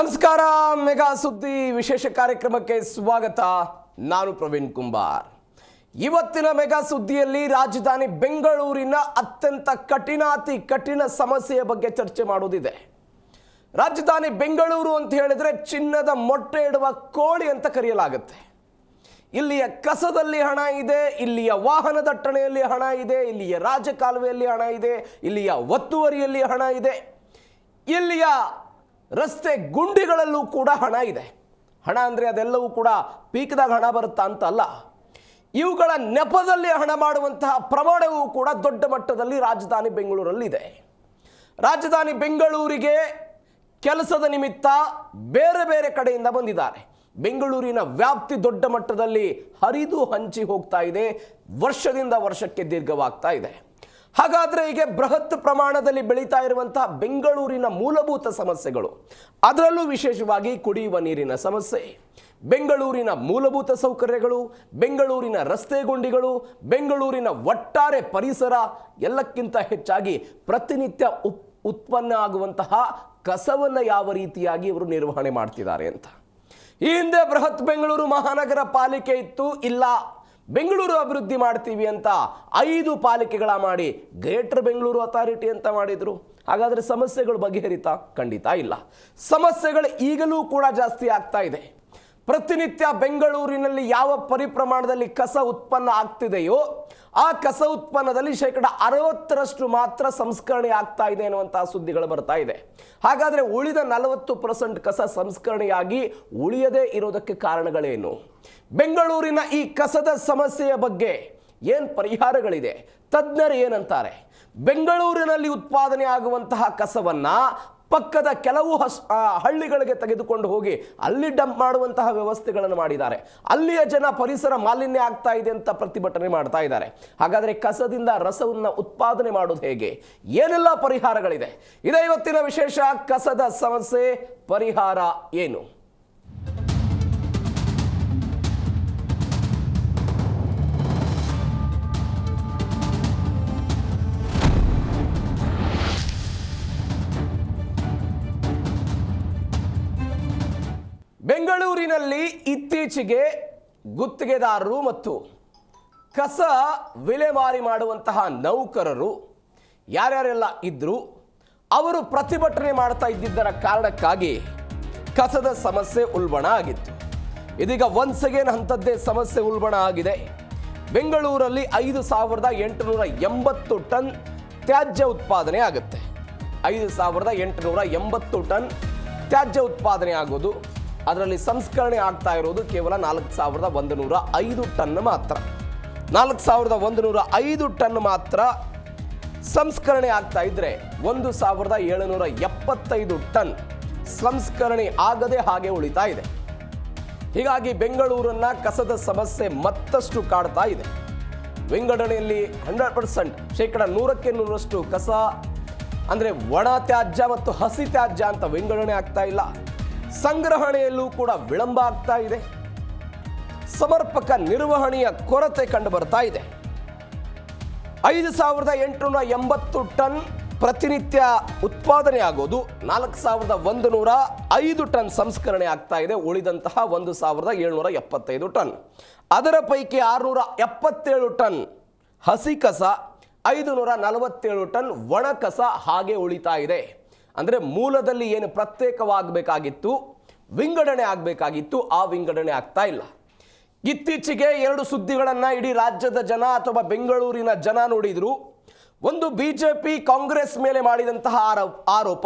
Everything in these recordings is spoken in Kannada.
ನಮಸ್ಕಾರ. ಮೆಗಾ ಸುದ್ದಿ ವಿಶೇಷ ಕಾರ್ಯಕ್ರಮಕ್ಕೆ ಸ್ವಾಗತ. ನಾನು ಪ್ರವೀಣ್ ಕುಂಬಾರ್. ಇವತ್ತಿನ ಮೆಗಾ ಸುದ್ದಿಯಲ್ಲಿ ರಾಜಧಾನಿ ಬೆಂಗಳೂರಿನ ಅತ್ಯಂತ ಅತಿ ಕಠಿಣ ಸಮಸ್ಯೆಯ ಬಗ್ಗೆ ಚರ್ಚೆ ಮಾಡೋದಿದೆ. ರಾಜಧಾನಿ ಬೆಂಗಳೂರು ಅಂತ ಹೇಳಿದ್ರೆ ಚಿನ್ನದ ಮೊಟ್ಟೆ ಇಡುವ ಕೋಳಿ ಅಂತ ಕರೆಯಲಾಗುತ್ತೆ. ಇಲ್ಲಿಯ ಕಸದಲ್ಲಿ ಹಣ ಇದೆ, ಇಲ್ಲಿಯ ವಾಹನ ದಟ್ಟಣೆಯಲ್ಲಿ ಹಣ ಇದೆ, ಇಲ್ಲಿಯ ರಾಜಕಾಲುವೆಯಲ್ಲಿ ಹಣ ಇದೆ, ಇಲ್ಲಿಯ ಒತ್ತುವರಿಯಲ್ಲಿ ಹಣ ಇದೆ, ಇಲ್ಲಿಯ ರಸ್ತೆ ಗುಂಡಿಗಳಲ್ಲೂ ಕೂಡ ಹಣ ಇದೆ. ಹಣ ಅಂದರೆ ಅದೆಲ್ಲವೂ ಕೂಡ ಪೀಕ್ದಾಗ ಹಣ ಬರುತ್ತಾ ಅಂತ ಅಲ್ಲ, ಇವುಗಳ ನೆಪದಲ್ಲಿ ಹಣ ಮಾಡುವಂತಹ ಪ್ರಮಾಣವೂ ಕೂಡ ದೊಡ್ಡ ಮಟ್ಟದಲ್ಲಿ ರಾಜಧಾನಿ ಬೆಂಗಳೂರಲ್ಲಿದೆ. ರಾಜಧಾನಿ ಬೆಂಗಳೂರಿಗೆ ಕೆಲಸದ ನಿಮಿತ್ತ ಬೇರೆ ಬೇರೆ ಕಡೆಯಿಂದ ಬಂದಿದ್ದಾರೆ. ಬೆಂಗಳೂರಿನ ವ್ಯಾಪ್ತಿ ದೊಡ್ಡ ಮಟ್ಟದಲ್ಲಿ ಹರಿದು ಹಂಚಿ ಹೋಗ್ತಾ ಇದೆ, ವರ್ಷದಿಂದ ವರ್ಷಕ್ಕೆ ದೀರ್ಘವಾಗ್ತಾ ಇದೆ. ಹಾಗಾದರೆ ಈಗ ಬೃಹತ್ ಪ್ರಮಾಣದಲ್ಲಿ ಬೆಳೀತಾ ಇರುವಂತಹ ಬೆಂಗಳೂರಿನ ಮೂಲಭೂತ ಸಮಸ್ಯೆಗಳು, ಅದರಲ್ಲೂ ವಿಶೇಷವಾಗಿ ಕುಡಿಯುವ ನೀರಿನ ಸಮಸ್ಯೆ, ಬೆಂಗಳೂರಿನ ಮೂಲಭೂತ ಸೌಕರ್ಯಗಳು, ಬೆಂಗಳೂರಿನ ರಸ್ತೆ ಗುಂಡಿಗಳು, ಬೆಂಗಳೂರಿನ ಒಟ್ಟಾರೆ ಪರಿಸರ, ಎಲ್ಲಕ್ಕಿಂತ ಹೆಚ್ಚಾಗಿ ಪ್ರತಿನಿತ್ಯ ಉತ್ಪನ್ನ ಆಗುವಂತಹ ಕಸವನ್ನು ಯಾವ ರೀತಿಯಾಗಿ ಇವರು ನಿರ್ವಹಣೆ ಮಾಡ್ತಿದ್ದಾರೆ ಅಂತ. ಈ ಹಿಂದೆ ಬೃಹತ್ ಬೆಂಗಳೂರು ಮಹಾನಗರ ಪಾಲಿಕೆ ಇತ್ತು, ಇಲ್ಲ ಬೆಂಗಳೂರು ಅಭಿವೃದ್ಧಿ ಮಾಡ್ತೀವಿ ಅಂತ 5 ಪಾಲಿಕೆಗಳ ಮಾಡಿ ಗ್ರೇಟರ್ ಬೆಂಗಳೂರು ಅಥಾರಿಟಿ ಅಂತ ಮಾಡಿದ್ರು. ಹಾಗಾದರೆ ಸಮಸ್ಯೆಗಳು ಬಗೆಹರಿತಾ? ಖಂಡಿತ ಇಲ್ಲ. ಸಮಸ್ಯೆಗಳು ಈಗಲೂ ಕೂಡ ಜಾಸ್ತಿ ಆಗ್ತಾ ಇದೆ. ಪ್ರತಿನಿತ್ಯ ಬೆಂಗಳೂರಿನಲ್ಲಿ ಯಾವ ಪರಿಪ್ರಮಾಣದಲ್ಲಿ ಕಸ ಉತ್ಪನ್ನ ಆಗ್ತಿದೆಯೋ ಆ ಕಸ ಉತ್ಪನ್ನದಲ್ಲಿ 60% ಮಾತ್ರ ಸಂಸ್ಕರಣೆ ಆಗ್ತಾ ಇದೆ ಎನ್ನುವಂತಹ ಸುದ್ದಿಗಳು ಬರ್ತಾ ಇದೆ. ಹಾಗಾದರೆ ಉಳಿದ 40% ಕಸ ಸಂಸ್ಕರಣೆಯಾಗಿ ಉಳಿಯದೇ ಇರೋದಕ್ಕೆ ಕಾರಣಗಳೇನು? ಬೆಂಗಳೂರಿನ ಈ ಕಸದ ಸಮಸ್ಯೆಯ ಬಗ್ಗೆ ಏನು ಪರಿಹಾರಗಳಿದೆ? ತಜ್ಞರು ಏನಂತಾರೆ? ಬೆಂಗಳೂರಿನಲ್ಲಿ ಉತ್ಪಾದನೆ ಆಗುವಂತಹ ಕಸವನ್ನ ಪಕ್ಕದ ಕೆಲವು ಹಳ್ಳಿಗಳಿಗೆ ತೆಗೆದುಕೊಂಡು ಹೋಗಿ ಅಲ್ಲಿ ಡಂಪ್ ಮಾಡುವಂತಹ ವ್ಯವಸ್ಥೆಗಳನ್ನು ಮಾಡಿದ್ದಾರೆ. ಅಲ್ಲಿಯ ಜನ ಪರಿಸರ ಮಾಲಿನ್ಯ ಆಗ್ತಾ ಇದೆ ಅಂತ ಪ್ರತಿಭಟನೆ ಮಾಡ್ತಾ ಇದ್ದಾರೆ. ಹಾಗಾದರೆ ಕಸದಿಂದ ರಸವನ್ನು ಉತ್ಪಾದನೆ ಮಾಡೋದು ಹೇಗೆ? ಏನೆಲ್ಲ ಪರಿಹಾರಗಳಿದೆ? ಇದೇ ಇವತ್ತಿನ ವಿಶೇಷ. ಕಸದ ಸಮಸ್ಯೆ ಪರಿಹಾರ ಏನು? ಬೆಂಗಳೂರಿನಲ್ಲಿ ಇತ್ತೀಚೆಗೆ ಗುತ್ತಿಗೆದಾರರು ಮತ್ತು ಕಸ ವಿಲೇವಾರಿ ಮಾಡುವಂತಹ ನೌಕರರು ಯಾರ್ಯಾರೆಲ್ಲ ಇದ್ದರು ಅವರು ಪ್ರತಿಭಟನೆ ಮಾಡ್ತಾ ಇದ್ದಿದ್ದರ ಕಾರಣಕ್ಕಾಗಿ ಕಸದ ಸಮಸ್ಯೆ ಉಲ್ಬಣ ಆಗಿತ್ತು. ಇದೀಗ ಒನ್ಸ್ ಅಗೇನ್ ಅಂಥದ್ದೇ ಸಮಸ್ಯೆ ಉಲ್ಬಣ ಆಗಿದೆ. ಬೆಂಗಳೂರಲ್ಲಿ 5880 ಟನ್ ತ್ಯಾಜ್ಯ ಉತ್ಪಾದನೆ ಆಗುತ್ತೆ. 5880 ಟನ್ ತ್ಯಾಜ್ಯ ಉತ್ಪಾದನೆ ಆಗೋದು, ಅದರಲ್ಲಿ ಸಂಸ್ಕರಣೆ ಆಗ್ತಾ ಇರೋದು ಕೇವಲ 4105 ಟನ್ ಮಾತ್ರ. 4105 ಟನ್ ಮಾತ್ರ ಸಂಸ್ಕರಣೆ ಆಗ್ತಾ ಇದ್ರೆ 1775 ಟನ್ ಸಂಸ್ಕರಣೆ ಆಗದೆ ಹಾಗೆ ಉಳಿತಾ ಇದೆ. ಹೀಗಾಗಿ ಬೆಂಗಳೂರನ್ನ ಕಸದ ಸಮಸ್ಯೆ ಮತ್ತಷ್ಟು ಕಾಡ್ತಾ ಇದೆ. ವಿಂಗಡಣೆಯಲ್ಲಿ 100% 100% ಕಸ ಅಂದರೆ ಒಣ ತ್ಯಾಜ್ಯ ಮತ್ತು ಹಸಿ ತ್ಯಾಜ್ಯ ಅಂತ ವಿಂಗಡಣೆ ಆಗ್ತಾ ಇಲ್ಲ. ಸಂಗ್ರಹಣೆಯಲ್ಲೂ ಕೂಡ ವಿಳಂಬ ಆಗ್ತಾ ಇದೆ. ಸಮರ್ಪಕ ನಿರ್ವಹಣೆಯ ಕೊರತೆ ಕಂಡು ಬರ್ತಾ ಇದೆ. 5880 ಟನ್ ಪ್ರತಿನಿತ್ಯ ಉತ್ಪಾದನೆ ಆಗೋದು, 4105 ಟನ್ ಸಂಸ್ಕರಣೆ ಆಗ್ತಾ ಇದೆ. ಉಳಿದಂತಹ 1775 ಟನ್, ಅದರ ಪೈಕಿ 677 ಟನ್ ಹಸಿ ಕಸ, 547 ಟನ್ ಒಣ ಕಸ ಹಾಗೆ ಉಳಿತಾ ಇದೆ. ಅಂದರೆ ಮೂಲದಲ್ಲಿ ಏನು ಪ್ರತ್ಯೇಕವಾಗಬೇಕಾಗಿತ್ತು, ವಿಂಗಡಣೆ ಆಗಬೇಕಾಗಿತ್ತು, ಆ ವಿಂಗಡಣೆ ಆಗ್ತಾ ಇಲ್ಲ. ಇತ್ತೀಚೆಗೆ 2 ಸುದ್ದಿಗಳನ್ನು ಇಡೀ ರಾಜ್ಯದ ಜನ ಅಥವಾ ಬೆಂಗಳೂರಿನ ಜನ ನೋಡಿದ್ರು. ಒಂದು ಬಿಜೆಪಿ ಕಾಂಗ್ರೆಸ್ ಮೇಲೆ ಮಾಡಿದಂತಹ ಆರೋಪ,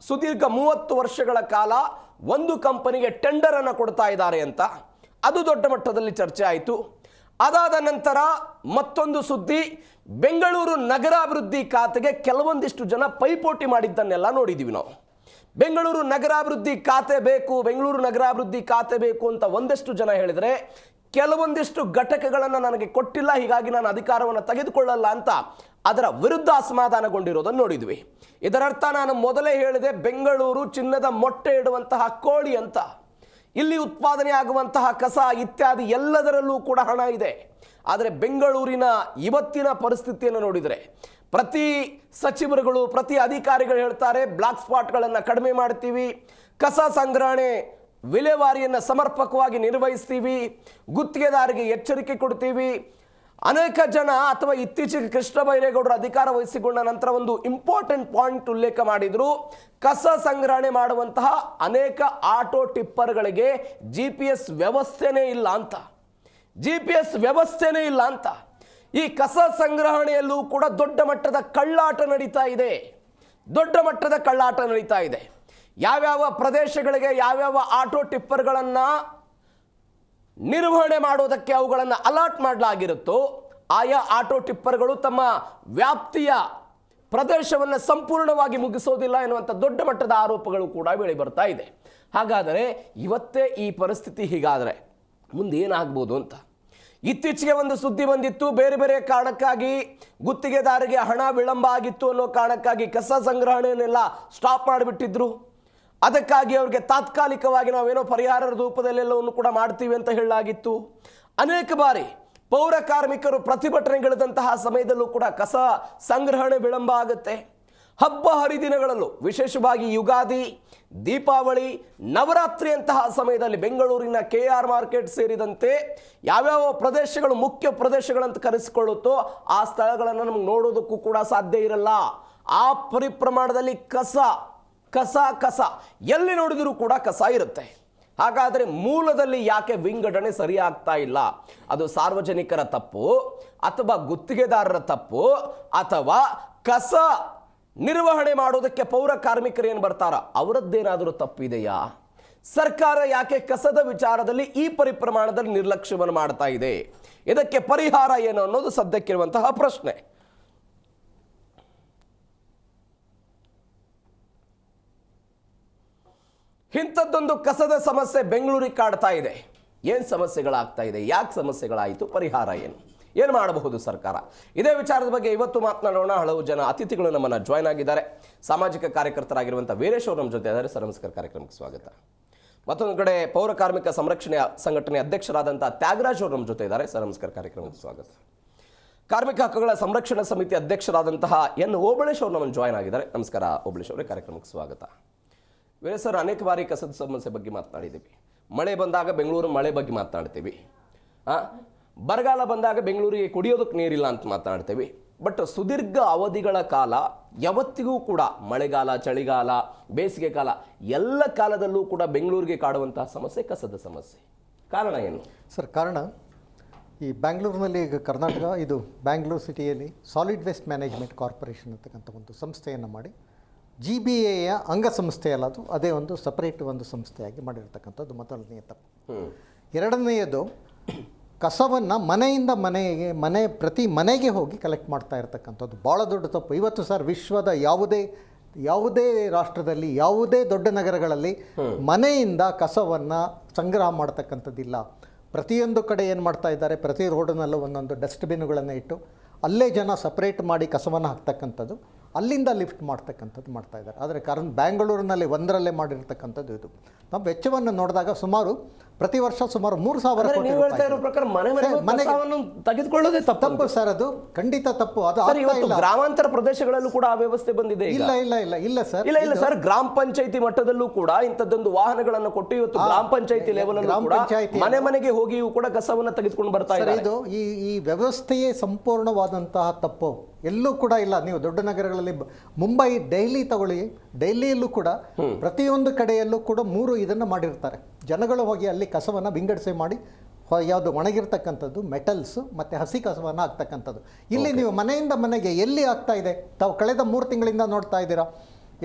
ಸುದೀರ್ಘ 30 ವರ್ಷಗಳ ಕಾಲ ಒಂದು ಕಂಪನಿಗೆ ಟೆಂಡರ್ ಅನ್ನು ಕೊಡ್ತಾ ಇದ್ದಾರೆ ಅಂತ, ಅದು ದೊಡ್ಡ ಮಟ್ಟದಲ್ಲಿ ಚರ್ಚೆ ಆಯಿತು. ಅದಾದ ನಂತರ ಮತ್ತೊಂದು ಸುದ್ದಿ, ಬೆಂಗಳೂರು ನಗರಾಭಿವೃದ್ಧಿ ಖಾತೆಗೆ ಕೆಲವೊಂದಿಷ್ಟು ಜನ ಪೈಪೋಟಿ ಮಾಡಿದ್ದನ್ನೆಲ್ಲ ನೋಡಿದ್ದೀವಿ ನಾವು. ಬೆಂಗಳೂರು ನಗರಾಭಿವೃದ್ಧಿ ಖಾತೆ ಬೇಕು, ಬೆಂಗಳೂರು ನಗರಾಭಿವೃದ್ಧಿ ಖಾತೆ ಬೇಕು ಅಂತ ಒಂದಷ್ಟು ಜನ ಹೇಳಿದರೆ, ಕೆಲವೊಂದಿಷ್ಟು ಘಟಕಗಳನ್ನು ನನಗೆ ಕೊಟ್ಟಿಲ್ಲ, ಹೀಗಾಗಿ ನಾನು ಅಧಿಕಾರವನ್ನು ತೆಗೆದುಕೊಳ್ಳಲ್ಲ ಅಂತ ಅದರ ವಿರುದ್ಧ ಅಸಮಾಧಾನಗೊಂಡಿರೋದನ್ನು ನೋಡಿದ್ವಿ. ಇದರರ್ಥ ನಾನು ಮೊದಲೇ ಹೇಳಿದೆ, ಬೆಂಗಳೂರು ಚಿನ್ನದ ಮೊಟ್ಟೆ ಇಡುವಂತಹ ಕೋಳಿ ಅಂತ. ಇಲ್ಲಿ ಉತ್ಪಾದನೆ ಆಗುವಂತಹ ಕಸ ಇತ್ಯಾದಿ ಎಲ್ಲದರಲ್ಲೂ ಕೂಡ ಹಣ ಇದೆ. ಆದರೆ ಬೆಂಗಳೂರಿನ ಇವತ್ತಿನ ಪರಿಸ್ಥಿತಿಯನ್ನು ನೋಡಿದರೆ ಪ್ರತಿ ಸಚಿವರುಗಳು, ಪ್ರತಿ ಅಧಿಕಾರಿಗಳು ಹೇಳ್ತಾರೆ ಬ್ಲಾಕ್ ಸ್ಪಾಟ್ಗಳನ್ನು ಕಡಿಮೆ ಮಾಡ್ತೀವಿ, ಕಸ ಸಂಗ್ರಹಣೆ ವಿಲೇವಾರಿಯನ್ನು ಸಮರ್ಪಕವಾಗಿ ನಿರ್ವಹಿಸ್ತೀವಿ, ಗುತ್ತಿಗೆದಾರರಿಗೆ ಎಚ್ಚರಿಕೆ ಕೊಡ್ತೀವಿ. ಅನೇಕ ಜನ ಅಥವಾ ಇತ್ತೀಚೆಗೆ ಕೃಷ್ಣ ಬೈರೇಗೌಡರು ಅಧಿಕಾರ ವಹಿಸಿಕೊಂಡ ನಂತರ ಒಂದು ಇಂಪಾರ್ಟೆಂಟ್ ಪಾಯಿಂಟ್ ಉಲ್ಲೇಖ ಮಾಡಿದ್ರು. ಕಸ ಸಂಗ್ರಹಣೆ ಮಾಡುವಂತಹ ಅನೇಕ ಆಟೋ ಟಿಪ್ಪರ್ಗಳಿಗೆ GPS ವ್ಯವಸ್ಥೆನೇ ಇಲ್ಲ ಅಂತ. GPS ವ್ಯವಸ್ಥೆನೇ ಇಲ್ಲ ಅಂತ. ಈ ಕಸ ಸಂಗ್ರಹಣೆಯಲ್ಲೂ ಕೂಡ ದೊಡ್ಡ ಮಟ್ಟದ ಕಳ್ಳಾಟ ನಡೀತಾ ಇದೆ. ದೊಡ್ಡ ಮಟ್ಟದ ಕಳ್ಳಾಟ ನಡೀತಾ ಇದೆ. ಯಾವ್ಯಾವ ಪ್ರದೇಶಗಳಿಗೆ ಯಾವ್ಯಾವ ಆಟೋ ಟಿಪ್ಪರ್ಗಳನ್ನು ನಿರ್ವಹಣೆ ಮಾಡೋದಕ್ಕೆ ಅವುಗಳನ್ನು ಅಲಾಟ್ ಮಾಡಲಾಗಿರುತ್ತೋ ಆಯಾ ಆಟೋ ಟಿಪ್ಪರ್ಗಳು ತಮ್ಮ ವ್ಯಾಪ್ತಿಯ ಪ್ರದೇಶವನ್ನು ಸಂಪೂರ್ಣವಾಗಿ ಮುಗಿಸೋದಿಲ್ಲ ಎನ್ನುವಂಥ ದೊಡ್ಡ ಮಟ್ಟದ ಆರೋಪಗಳು ಕೂಡ ಬೆಳಿ ಬರ್ತಾ ಇದೆ. ಹಾಗಾದರೆ ಇವತ್ತೇ ಈ ಪರಿಸ್ಥಿತಿ ಹೀಗಾದರೆ ಮುಂದೆ ಏನಾಗ್ಬೋದು ಅಂತ. ಇತ್ತೀಚೆಗೆ ಒಂದು ಸುದ್ದಿ ಬಂದಿತ್ತು. ಬೇರೆ ಬೇರೆ ಕಾರಣಕ್ಕಾಗಿ ಗುತ್ತಿಗೆದಾರರಿಗೆ ಹಣ ವಿಳಂಬ ಆಗಿತ್ತು ಅನ್ನೋ ಕಾರಣಕ್ಕಾಗಿ ಕಸ ಸಂಗ್ರಹಣೆಯನ್ನೆಲ್ಲ ಸ್ಟಾಪ್ ಮಾಡಿಬಿಟ್ಟಿದ್ರು. ಅದಕ್ಕಾಗಿ ಅವ್ರಿಗೆ ತಾತ್ಕಾಲಿಕವಾಗಿ ನಾವೇನೋ ಪರಿಹಾರ ರೂಪದಲ್ಲೆಲ್ಲವನ್ನು ಕೂಡ ಮಾಡ್ತೀವಿ ಅಂತ ಹೇಳಲಾಗಿತ್ತು. ಅನೇಕ ಬಾರಿ ಪೌರ ಕಾರ್ಮಿಕರು ಪ್ರತಿಭಟನೆಗಳಿದಂತಹ ಸಮಯದಲ್ಲೂ ಕೂಡ ಕಸ ಸಂಗ್ರಹಣೆ ವಿಳಂಬ ಆಗುತ್ತೆ. ಹಬ್ಬ ಹರಿದಿನಗಳಲ್ಲೂ ವಿಶೇಷವಾಗಿ ಯುಗಾದಿ, ದೀಪಾವಳಿ, ನವರಾತ್ರಿಯಂತಹ ಸಮಯದಲ್ಲಿ ಬೆಂಗಳೂರಿನ KR ಮಾರ್ಕೆಟ್ ಸೇರಿದಂತೆ ಯಾವ್ಯಾವ ಪ್ರದೇಶಗಳು ಮುಖ್ಯ ಪ್ರದೇಶಗಳಂತ ಕರೆಸಿಕೊಳ್ಳುತ್ತೋ ಆ ಸ್ಥಳಗಳನ್ನು ನಮ್ಗೆ ನೋಡೋದಕ್ಕೂ ಕೂಡ ಸಾಧ್ಯ ಇರಲ್ಲ. ಆ ಪರಿಪ್ರಮಾಣದಲ್ಲಿ ಕಸ ಕಸ ಕಸ ಎಲ್ಲಿ ನೋಡಿದರೂ ಕೂಡ ಕಸ ಇರುತ್ತೆ. ಹಾಗಾದರೆ ಮೂಲದಲ್ಲಿ ಯಾಕೆ ವಿಂಗಡಣೆ ಸರಿಯಾಗ್ತಾ ಇಲ್ಲ? ಅದು ಸಾರ್ವಜನಿಕರ ತಪ್ಪು ಅಥವಾ ಗುತ್ತಿಗೆದಾರರ ತಪ್ಪು ಅಥವಾ ಕಸ ನಿರ್ವಹಣೆ ಮಾಡೋದಕ್ಕೆ ಪೌರ ಕಾರ್ಮಿಕರು ಏನು ಬರ್ತಾರ ಅವರದ್ದೇನಾದರೂ ತಪ್ಪಿದೆಯಾ? ಸರ್ಕಾರ ಯಾಕೆ ಕಸದ ವಿಚಾರದಲ್ಲಿ ಈ ಪರಿಪ್ರಮಾಣದಲ್ಲಿ ನಿರ್ಲಕ್ಷ್ಯವನ್ನು ಮಾಡ್ತಾ ಇದೆ? ಇದಕ್ಕೆ ಪರಿಹಾರ ಏನು ಅನ್ನೋದು ಸದ್ಯಕ್ಕಿರುವಂತಹ ಪ್ರಶ್ನೆ. ಇಂಥದ್ದೊಂದು ಕಸದ ಸಮಸ್ಯೆ ಬೆಂಗಳೂರಿಗೆ ಕಾಡ್ತಾ ಇದೆ. ಏನು ಸಮಸ್ಯೆಗಳಾಗ್ತಾ ಇದೆ? ಯಾಕೆ ಸಮಸ್ಯೆಗಳಾಯಿತು? ಪರಿಹಾರ ಏನು ಮಾಡಬಹುದು ಸರ್ಕಾರ? ಇದೇ ವಿಚಾರದ ಬಗ್ಗೆ ಇವತ್ತು ಮಾತನಾಡೋಣ. ಹಲವು ಜನ ಅತಿಥಿಗಳು ನಮ್ಮನ್ನು ಜಾಯ್ನ್ ಆಗಿದ್ದಾರೆ. ಸಾಮಾಜಿಕ ಕಾರ್ಯಕರ್ತರಾಗಿರುವಂಥ ವೀರೇಶ್ ಅವರು ನಮ್ಮ ಜೊತೆ ಇದ್ದಾರೆ. ಸರ್ ನಮಸ್ಕಾರ, ಕಾರ್ಯಕ್ರಮಕ್ಕೆ ಸ್ವಾಗತ. ಮತ್ತೊಂದು ಕಡೆ ಪೌರ ಕಾರ್ಮಿಕ ಸಂರಕ್ಷಣೆ ಸಂಘಟನೆ ಅಧ್ಯಕ್ಷರಾದಂಥ ತ್ಯಾಗರಾಜ್ ಅವರು ನಮ್ಮ ಜೊತೆ ಇದ್ದಾರೆ. ಸರ್ ನಮಸ್ಕಾರ, ಕಾರ್ಯಕ್ರಮಕ್ಕೆ ಸ್ವಾಗತ. ಕಾರ್ಮಿಕ ಹಕ್ಕುಗಳ ಸಂರಕ್ಷಣಾ ಸಮಿತಿ ಅಧ್ಯಕ್ಷರಾದಂತಹ N. ಓಬಳೇಶ್ ಅವರು ನಮ್ಮನ್ನು ಜಾಯ್ನ್ ಆಗಿದ್ದಾರೆ. ನಮಸ್ಕಾರ ಓಬಳೇಶ್ ಅವರೇ, ಕಾರ್ಯಕ್ರಮಕ್ಕೆ ಸ್ವಾಗತ. ವೀರೇಶ್ ಸರ್, ಅನೇಕ ಬಾರಿ ಕಸದ ಸಮಸ್ಯೆ ಬಗ್ಗೆ ಮಾತನಾಡಿದ್ದೀವಿ. ಮಳೆ ಬಂದಾಗ ಬೆಂಗಳೂರು ಮಳೆ ಬಗ್ಗೆ ಮಾತನಾಡ್ತೀವಿ. ಬರಗಾಲ ಬಂದಾಗ ಬೆಂಗಳೂರಿಗೆ ಕುಡಿಯೋದಕ್ಕೆ ನೀರಿಲ್ಲ ಅಂತ ಮಾತನಾಡ್ತೀವಿ. ಬಟ್ ಸುದೀರ್ಘ ಅವಧಿಗಳ ಕಾಲ ಯಾವತ್ತಿಗೂ ಕೂಡ ಮಳೆಗಾಲ, ಚಳಿಗಾಲ, ಬೇಸಿಗೆ ಕಾಲ ಎಲ್ಲ ಕಾಲದಲ್ಲೂ ಕೂಡ ಬೆಂಗಳೂರಿಗೆ ಕಾಡುವಂತಹ ಸಮಸ್ಯೆ ಕಸದ ಸಮಸ್ಯೆ. ಕಾರಣ ಏನು ಸರ್? ಕಾರಣ ಈ ಬ್ಯಾಂಗ್ಳೂರಿನಲ್ಲಿ ಈಗ ಕರ್ನಾಟಕ ಇದು ಬ್ಯಾಂಗ್ಳೂರು ಸಿಟಿಯಲ್ಲಿ ಸಾಲಿಡ್ ವೇಸ್ಟ್ ಮ್ಯಾನೇಜ್ಮೆಂಟ್ ಕಾರ್ಪೊರೇಷನ್ ಅಂತಕ್ಕಂಥ ಒಂದು ಸಂಸ್ಥೆಯನ್ನು ಮಾಡಿ GBAಯ ಅಂಗಸಂಸ್ಥೆಯಲ್ಲ, ಅದು ಅದೇ ಒಂದು ಸಪರೇಟ್ ಒಂದು ಸಂಸ್ಥೆಯಾಗಿ ಮಾಡಿರ್ತಕ್ಕಂಥದ್ದು ಮೊದಲನೆಯ ತಪ್ಪು. ಎರಡನೆಯದು ಕಸವನ್ನು ಮನೆಯಿಂದ ಮನೆಗೆ ಪ್ರತಿ ಮನೆಗೆ ಹೋಗಿ ಕಲೆಕ್ಟ್ ಮಾಡ್ತಾ ಇರ್ತಕ್ಕಂಥದ್ದು ಭಾಳ ದೊಡ್ಡ ತಪ್ಪು. ಇವತ್ತು ಸರ್ ವಿಶ್ವದ ಯಾವುದೇ ರಾಷ್ಟ್ರದಲ್ಲಿ ಯಾವುದೇ ದೊಡ್ಡ ನಗರಗಳಲ್ಲಿ ಮನೆಯಿಂದ ಕಸವನ್ನು ಸಂಗ್ರಹ ಮಾಡ್ತಕ್ಕಂಥದ್ದಿಲ್ಲ. ಪ್ರತಿಯೊಂದು ಕಡೆ ಏನು ಮಾಡ್ತಾ ಇದ್ದಾರೆ, ಪ್ರತಿ ರೋಡಿನಲ್ಲೂ ಒಂದೊಂದು ಡಸ್ಟ್ಬಿನ್ಗಳನ್ನು ಇಟ್ಟು ಅಲ್ಲೇ ಜನ ಸಪ್ರೇಟ್ ಮಾಡಿ ಕಸವನ್ನು ಹಾಕ್ತಕ್ಕಂಥದ್ದು, ಅಲ್ಲಿಂದ ಲಿಫ್ಟ್ ಮಾಡ್ತಕ್ಕಂಥದ್ದು ಮಾಡ್ತಾ ಇದ್ದಾರೆ. ಆದರೆ ಬ್ಯಾಂಗ್ಳೂರಿನಲ್ಲಿ ಒಂದರಲ್ಲೇ ಮಾಡಿರ್ತಕ್ಕಂಥದ್ದು ಇದು. ನಾವು ವೆಚ್ಚವನ್ನು ನೋಡಿದಾಗ ಪ್ರತಿ ವರ್ಷ ಸುಮಾರು 3,000 ಕೋಟಿ ತೆಗೆದುಕೊಳ್ಳೋದೇ ತಪ್ಪು ಸರ್. ಅದು ಖಂಡಿತ ತಪ್ಪು. ಅದು ಗ್ರಾಮಾಂತರ ಪ್ರದೇಶಗಳಲ್ಲೂ ಕೂಡ ಆ ವ್ಯವಸ್ಥೆ ಬಂದಿದೆ. ಇಲ್ಲ ಸರ್, ಇಲ್ಲ ಸರ್, ಗ್ರಾಮ ಪಂಚಾಯತಿ ಮಟ್ಟದಲ್ಲೂ ಕೂಡ ಇಂಥದ್ದೊಂದು ವಾಹನಗಳನ್ನು ಕೊಟ್ಟು ಇವತ್ತು ಗ್ರಾಮ ಪಂಚಾಯತಿ ಲೆವೆಲ್ ಮನೆ ಮನೆಗೆ ಹೋಗಿಯೂ ಕೂಡ ಕಸವನ್ನು ತೆಗೆದುಕೊಂಡು ಬರ್ತಾ ಇದ್ದಾರೆ. ಇದು ಈ ವ್ಯವಸ್ಥೆಯೇ ಸಂಪೂರ್ಣವಾದಂತಹ ತಪ್ಪು. ಎಲ್ಲೂ ಕೂಡ ಇಲ್ಲ. ನೀವು ದೊಡ್ಡ ನಗರಗಳಲ್ಲಿ ಮುಂಬೈ, ಡೆಲ್ಲಿ ತಗೊಳ್ಳಿ, ಡೆಲ್ಲಿಯಲ್ಲೂ ಕೂಡ ಪ್ರತಿಯೊಂದು ಕಡೆಯಲ್ಲೂ ಕೂಡ 3 ಇದನ್ನು ಮಾಡಿರ್ತಾರೆ. ಜನಗಳು ಹೋಗಿ ಅಲ್ಲಿ ಕಸವನ್ನು ವಿಂಗಡಿಸಿ ಮಾಡಿ ಯಾವುದು ಒಣಗಿರ್ತಕ್ಕಂಥದ್ದು, ಮೆಟಲ್ಸು ಮತ್ತು ಹಸಿ ಕಸವನ್ನು ಹಾಕ್ತಕ್ಕಂಥದ್ದು. ಇಲ್ಲಿ ನೀವು ಮನೆಯಿಂದ ಮನೆಗೆ ಎಲ್ಲಿ ಆಗ್ತಾ ಇದೆ? ತಾವು ಕಳೆದ 3 ತಿಂಗಳಿಂದ ನೋಡ್ತಾ ಇದ್ದೀರಾ.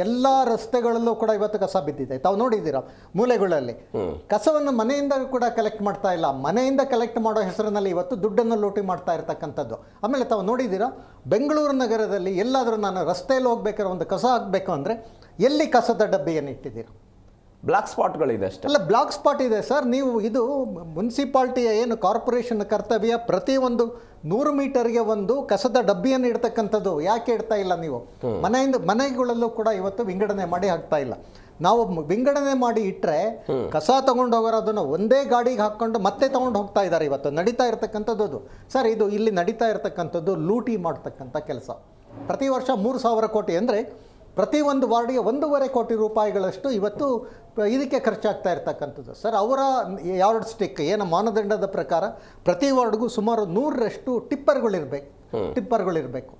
ಎಲ್ಲ ರಸ್ತೆಗಳಲ್ಲೂ ಕೂಡ ಇವತ್ತು ಕಸ ಬಿದ್ದಿದೆ. ತಾವು ನೋಡಿದ್ದೀರಾ ಮೂಲೆಗಳಲ್ಲಿ. ಕಸವನ್ನು ಮನೆಯಿಂದ ಕೂಡ ಕಲೆಕ್ಟ್ ಮಾಡ್ತಾ ಇಲ್ಲ. ಮನೆಯಿಂದ ಕಲೆಕ್ಟ್ ಮಾಡೋ ಹೆಸರಿನಲ್ಲಿ ಇವತ್ತು ದುಡ್ಡನ್ನು ಲೂಟಿ ಮಾಡ್ತಾ ಇರ್ತಕ್ಕಂಥದ್ದು. ಆಮೇಲೆ ತಾವು ನೋಡಿದ್ದೀರಾ, ಬೆಂಗಳೂರು ನಗರದಲ್ಲಿ ಎಲ್ಲಾದರೂ ನಾನು ರಸ್ತೆಯಲ್ಲಿ ಹೋಗ್ಬೇಕಾದ್ರೆ ಒಂದು ಕಸ ಹಾಕಬೇಕು ಅಂದರೆ ಎಲ್ಲಿ ಕಸದ ಡಬ್ಬಿಯನ್ನು ಇಟ್ಟಿದ್ದೀರಾ? ಬ್ಲಾಕ್ ಸ್ಪಾಟ್ಗಳಿದೆ ಅಷ್ಟೇ. ಅಲ್ಲ, ಬ್ಲಾಕ್ ಸ್ಪಾಟ್ ಇದೆ ಸರ್. ನೀವು ಇದು ಮುನ್ಸಿಪಾಲ್ಟಿಯ ಏನು ಕಾರ್ಪೊರೇಷನ್ ಕರ್ತವ್ಯ, ಪ್ರತಿಯೊಂದು 100 ಮೀಟರ್ಗೆ ಒಂದು ಕಸದ ಡಬ್ಬಿಯನ್ನು ಇಡ್ತಕ್ಕಂಥದ್ದು. ಯಾಕೆ ಇಡ್ತಾ ಇಲ್ಲ ನೀವು? ಮನೆಗಳಲ್ಲೂ ಕೂಡ ಇವತ್ತು ವಿಂಗಡಣೆ ಮಾಡಿ ಹಾಕ್ತಾ ಇಲ್ಲ. ನಾವು ವಿಂಗಡಣೆ ಮಾಡಿ ಇಟ್ಟರೆ ಕಸ ತಗೊಂಡು ಹೋಗೋರು ಅದನ್ನು ಒಂದೇ ಗಾಡಿಗೆ ಹಾಕ್ಕೊಂಡು ಮತ್ತೆ ತಗೊಂಡು ಹೋಗ್ತಾ ಇದ್ದಾರೆ. ಇವತ್ತು ನಡೀತಾ ಇರ್ತಕ್ಕಂಥದ್ದು ಅದು ಸರ್. ಇದು ಇಲ್ಲಿ ನಡೀತಾ ಇರ್ತಕ್ಕಂಥದ್ದು ಲೂಟಿ ಮಾಡ್ತಕ್ಕಂಥ ಕೆಲಸ. ಪ್ರತಿ ವರ್ಷ 3,000 ಕೋಟಿ ಅಂದರೆ ಪ್ರತಿ ಒಂದು ವಾರ್ಡ್ಗೆ 1.5 ಕೋಟಿ ರೂಪಾಯಿಗಳಷ್ಟು ಇವತ್ತು ಇದಕ್ಕೆ ಖರ್ಚಾಗ್ತಾ ಇರ್ತಕ್ಕಂಥದ್ದು. ಸರ್, ಅವರ ಯಾರ್ಡ್ ಸ್ಟಿಕ್ ಏನು ಮಾನದಂಡದ ಪ್ರಕಾರ ಪ್ರತಿ ವಾರ್ಡ್ಗೂ ಸುಮಾರು 100ರಷ್ಟು ಟಿಪ್ಪರ್ಗಳಿರಬೇಕು.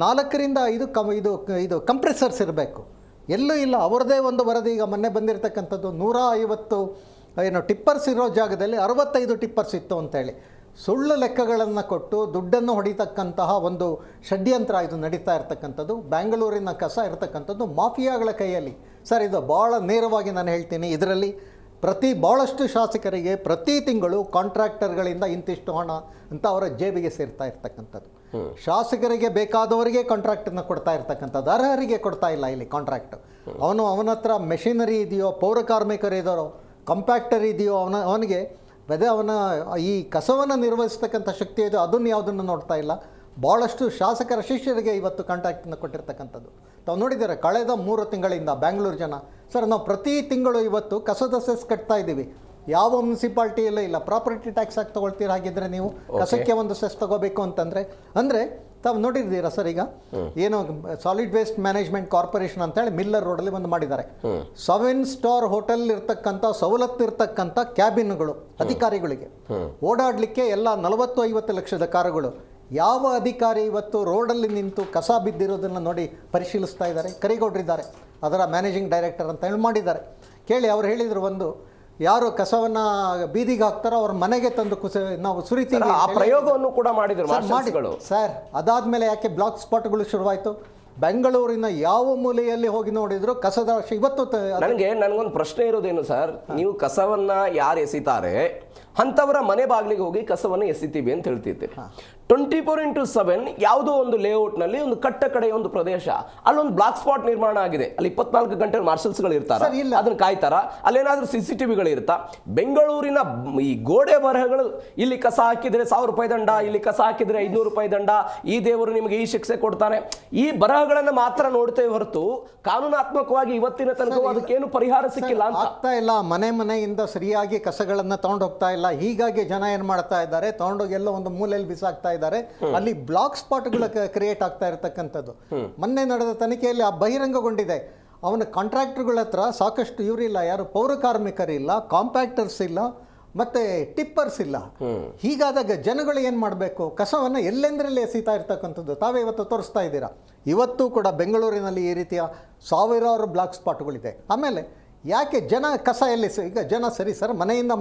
4ರಿಂದ 5 ಇದು ಕಂಪ್ರೆಸರ್ಸ್ ಇರಬೇಕು. ಎಲ್ಲೂ ಇಲ್ಲ. ಅವರದೇ ಒಂದು ವರದಿ ಈಗ ಮೊನ್ನೆ ಬಂದಿರತಕ್ಕಂಥದ್ದು 150 ಟಿಪ್ಪರ್ಸ್ ಇರೋ ಜಾಗದಲ್ಲಿ 65 ಟಿಪ್ಪರ್ಸ್ ಇತ್ತು ಅಂತೇಳಿ ಸುಳ್ಳು ಲೆಕ್ಕಗಳನ್ನು ಕೊಟ್ಟು ದುಡ್ಡನ್ನು ಹೊಡಿತಕ್ಕಂತಹ ಒಂದು ಷಡ್ಯಂತ್ರ ಇದು ನಡೀತಾ ಇರ್ತಕ್ಕಂಥದ್ದು. ಬೆಂಗಳೂರಿನ ಕಸ ಇರತಕ್ಕಂಥದ್ದು ಮಾಫಿಯಾಗಳ ಕೈಯಲ್ಲಿ. ಸರ್, ಇದು ಭಾಳ ನೇರವಾಗಿ ನಾನು ಹೇಳ್ತೀನಿ. ಇದರಲ್ಲಿ ಭಾಳಷ್ಟು ಶಾಸಕರಿಗೆ ಪ್ರತಿ ತಿಂಗಳು ಕಾಂಟ್ರಾಕ್ಟರ್ಗಳಿಂದ ಇಂತಿಷ್ಟು ಹಣ ಅಂತ ಅವರ ಜೇಬಿಗೆ ಸೇರ್ತಾ ಇರ್ತಕ್ಕಂಥದ್ದು. ಶಾಸಕರಿಗೆ ಬೇಕಾದವರಿಗೆ ಕಾಂಟ್ರಾಕ್ಟನ್ನು ಕೊಡ್ತಾ ಇರ್ತಕ್ಕಂಥದ್ದು, ಅರ್ಹರಿಗೆ ಕೊಡ್ತಾ ಇಲ್ಲ ಇಲ್ಲಿ ಕಾಂಟ್ರಾಕ್ಟ್. ಅವನ ಹತ್ರ ಮೆಷಿನರಿ ಇದೆಯೋ, ಪೌರ ಕಾರ್ಮಿಕರು ಇದ್ದಾರೋ, ಕಾಂಪ್ಯಾಕ್ಟರ್ ಇದೆಯೋ, ಅವನಿಗೆ ಅವನ ಈ ಕಸವನ್ನು ನಿರ್ವಹಿಸ್ತಕ್ಕಂಥ ಶಕ್ತಿ ಇದೆಯೋ ಅದನ್ನು ಯಾವುದನ್ನು ನೋಡ್ತಾ ಇಲ್ಲ. ಭಾಳಷ್ಟು ಶಾಸಕರ ಶಿಷ್ಯರಿಗೆ ಇವತ್ತು ಕಾಂಟ್ರಾಕ್ಟನ್ನು ಕೊಟ್ಟಿರ್ತಕ್ಕಂಥದ್ದು ತಾವು ನೋಡಿದ್ದಾರೆ. ಕಳೆದ 3 ತಿಂಗಳಿಂದ ಬ್ಯಾಂಗ್ಳೂರು ಜನ, ಸರ್ ನಾವು ಪ್ರತಿ ತಿಂಗಳು ಇವತ್ತು ಕಸದ ಸೆಸ್ ಕಟ್ತಾ ಇದ್ದೀವಿ. ಯಾವ ಮುನ್ಸಿಪಾಲ್ಟಿಯಲ್ಲೂ ಇಲ್ಲ. ಪ್ರಾಪರ್ಟಿ ಟ್ಯಾಕ್ಸ್ ಆಗಿ ತೊಗೊಳ್ತೀರ, ಹಾಗಿದ್ರೆ ನೀವು ಕಸಕ್ಕೆ ಒಂದು ಸೆಸ್ ತೊಗೋಬೇಕು ಅಂತಂದರೆ ತಾವು ನೋಡಿದ್ದೀರಾ ಸರ್? ಈಗ ಏನು ಸಾಲಿಡ್ ವೇಸ್ಟ್ ಮ್ಯಾನೇಜ್ಮೆಂಟ್ ಕಾರ್ಪೊರೇಷನ್ ಅಂತೇಳಿ ಮಿಲ್ಲರ್ ರೋಡಲ್ಲಿ ಒಂದು ಮಾಡಿದ್ದಾರೆ. 7 ಸ್ಟಾರ್ ಹೋಟೆಲ್ ಇರ್ತಕ್ಕಂಥ ಸವಲತ್ತು ಇರ್ತಕ್ಕಂಥ ಕ್ಯಾಬಿನ್ಗಳು ಅಧಿಕಾರಿಗಳಿಗೆ ಓಡಾಡಲಿಕ್ಕೆ ಎಲ್ಲ 40-50 ಲಕ್ಷದ ಕಾರುಗಳು. ಯಾವ ಅಧಿಕಾರಿ ಇವತ್ತು ರೋಡಲ್ಲಿ ನಿಂತು ಕಸ ಬಿದ್ದಿರೋದನ್ನು ನೋಡಿ ಪರಿಶೀಲಿಸ್ತಾ ಇದ್ದಾರೆ? ಕರಿಗೌಡರಿದ್ದಾರೆ, ಅದರ ಮ್ಯಾನೇಜಿಂಗ್ ಡೈರೆಕ್ಟರ್ ಅಂತ ಹೇಳಿ ಮಾಡಿದ್ದಾರೆ. ಕೇಳಿ, ಅವ್ರು ಹೇಳಿದರು, ಒಂದು ಯಾರು ಕಸವನ್ನು ಬೀದಿಗೆ ಹಾಕ್ತಾರೋ ಅವ್ರ ಮನೆಗೆ ತಂದು ನಾವು ಸುರಿತೀವಿ. ಆ ಪ್ರಯೋಗವನ್ನು ಕೂಡ ಮಾಡಿದ್ರು ಸರ್. ಅದಾದಮೇಲೆ ಯಾಕೆ ಬ್ಲಾಕ್ ಸ್ಪಾಟ್ಗಳು ಶುರುವಾಯಿತು? ಬೆಂಗಳೂರಿನ ಯಾವ ಮೂಲೆಯಲ್ಲಿ ಹೋಗಿ ನೋಡಿದ್ರು ಕಸದ ಇವತ್ತು. ನನಗೊಂದು ಪ್ರಶ್ನೆ ಇರೋದೇನು ಸರ್, ನೀವು ಕಸವನ್ನ ಯಾರು ಎಸಿತಾರೆ ಅಂಥವರ ಮನೆ ಬಾಗಿಲಿಗೆ ಹೋಗಿ ಕಸವನ್ನು ಎಸಿತೀವಿ ಅಂತ ಹೇಳ್ತಿದ್ದೀರಿ. 24x7 ಯಾವುದೋ ಒಂದು ಲೇಔಟ್ನಲ್ಲಿ ಒಂದು ಕಟ್ಟ ಕಡೆಯ ಒಂದು ಪ್ರದೇಶ, ಅಲ್ಲೊಂದು ಬ್ಲಾಕ್ ಸ್ಪಾಟ್ ನಿರ್ಮಾಣ ಆಗಿದೆ. ಅಲ್ಲಿ 24 ಗಂಟೆ ಮಾರ್ಷಲ್ಸ್ಗಳು ಇರ್ತಾರ, ಅದನ್ನ ಕಾಯ್ತಾರ. ಅಲ್ಲೇನಾದ್ರೂ CCTVಗಳು ಇರ್ತಾ? ಬೆಂಗಳೂರಿನ ಈ ಗೋಡೆ ಬರಹಗಳು, ಇಲ್ಲಿ ಕಸ ಹಾಕಿದ್ರೆ 1000 ರೂಪಾಯಿ ದಂಡ, ಇಲ್ಲಿ ಕಸ ಹಾಕಿದ್ರೆ 500 ರೂಪಾಯಿ ದಂಡ, ಈ ದೇವರು ನಿಮಗೆ ಈ ಶಿಕ್ಷೆ ಕೊಡ್ತಾನೆ, ಈ ಬರಹಗಳನ್ನು ಮಾತ್ರ ನೋಡ್ತೇವೆ ಹೊರತು ಕಾನೂನಾತ್ಮಕವಾಗಿ ಇವತ್ತಿನ ತನಕ ಅದಕ್ಕೇನು ಪರಿಹಾರ ಸಿಕ್ಕಿಲ್ಲ ಅಂತ. ಆಗ್ತಾ ಇಲ್ಲ. ಮನೆಯಿಂದ ಸರಿಯಾಗಿ ಕಸಗಳನ್ನ ತಗೊಂಡು ಹೋಗ್ತಾ ಇಲ್ಲ. ಹೀಗಾಗಿ ಜನ ಏನ್ ಮಾಡ್ತಾ ಇದ್ದಾರೆ, ತಗೊಂಡೋಗಿ ಎಲ್ಲ ಒಂದು ಮೂಲೆಯಲ್ಲಿ ಬಿಸಾಕ್ತಾ ಇದ್ದಾರೆ. ಅಲ್ಲಿ ಬ್ಲಾಕ್ ಸ್ಪಾಟ್ಗಳು ಕ್ರಿಯೇಟ್ ಆಗ್ತಾ ಇರತಕ್ಕಂಥದ್ದು. ಮೊನ್ನೆ ನಡೆದ ತನಿಖೆಯಲ್ಲಿ ಬಹಿರಂಗಗೊಂಡಿದೆ. ಅವನ ಕಾಂಟ್ರಾಕ್ಟರ್ಗಳ ಹತ್ರ ಸಾಕಷ್ಟು ಇವರಿಲ್ಲ, ಯಾರು ಪೌರ ಕಾರ್ಮಿಕರಿಲ್ಲ, ಕಾಂಪ್ಯಾಕ್ಟರ್ಸ್ ಇಲ್ಲ, ಮತ್ತೆ ಟಿಪ್ಪರ್ಸ್ ಇಲ್ಲ. ಹೀಗಾದಾಗ ಜನಗಳು ಏನು ಮಾಡಬೇಕು? ಕಸವನ್ನು ಎಲ್ಲೆಂದರಲ್ಲಿ ಎಸೀತಾ ಇರ್ತಕ್ಕಂಥದ್ದು ತಾವೇ ಇವತ್ತು ತೋರಿಸ್ತಾ ಇದ್ದೀರಾ. ಇವತ್ತು ಕೂಡ ಬೆಂಗಳೂರಿನಲ್ಲಿ ಈ ರೀತಿಯ ಸಾವಿರಾರು ಬ್ಲಾಕ್ ಸ್ಪಾಟ್ಗಳಿದೆ. ಆಮೇಲೆ ಯಾಕೆ ಜನ ಕಸ ಎಲ್ಲಿ? ಈಗ ಜನ ಸರಿ ಸರ್ ಮನೆಯಿಂದ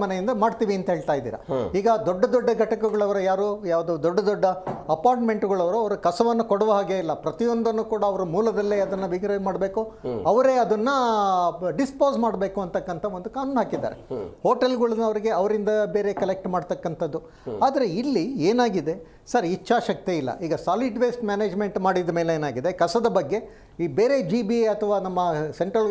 ಮಾಡ್ತೀವಿ ಅಂತ ಹೇಳ್ತಾ ಇದ್ದೀರಾ. ಈಗ ದೊಡ್ಡ ಘಟಕಗಳವರು ಯಾವುದು ದೊಡ್ಡ ಅಪಾರ್ಟ್ಮೆಂಟ್ಗಳವರು ಅವರು ಕಸವನ್ನು ಕೊಡುವ ಹಾಗೆ ಇಲ್ಲ. ಪ್ರತಿಯೊಂದನ್ನು ಕೂಡ ಅವರು ಮೂಲದಲ್ಲೇ ಅದನ್ನು ವಿಗ್ರಹ ಮಾಡಬೇಕು, ಅವರೇ ಅದನ್ನ ಡಿಸ್ಪೋಸ್ ಮಾಡಬೇಕು ಅಂತಕ್ಕಂಥ ಒಂದು ಕಾನೂನು ಹಾಕಿದ್ದಾರೆ. ಹೋಟೆಲ್ಗಳವರಿಗೆ ಅವರಿಂದ ಬೇರೆ ಕಲೆಕ್ಟ್ ಮಾಡ್ತಕ್ಕಂಥದ್ದು. ಆದರೆ ಇಲ್ಲಿ ಏನಾಗಿದೆ ಸರ್, ಇಚ್ಛಾಶಕ್ತಿ ಇಲ್ಲ. ಈಗ ಸಾಲಿಡ್ ವೇಸ್ಟ್ ಮ್ಯಾನೇಜ್ಮೆಂಟ್ ಮಾಡಿದ ಮೇಲೆ ಏನಾಗಿದೆ, ಕಸದ ಬಗ್ಗೆ ಈ ಬೇರೆ GBA ಅಥವಾ ನಮ್ಮ ಸೆಂಟ್ರಲ್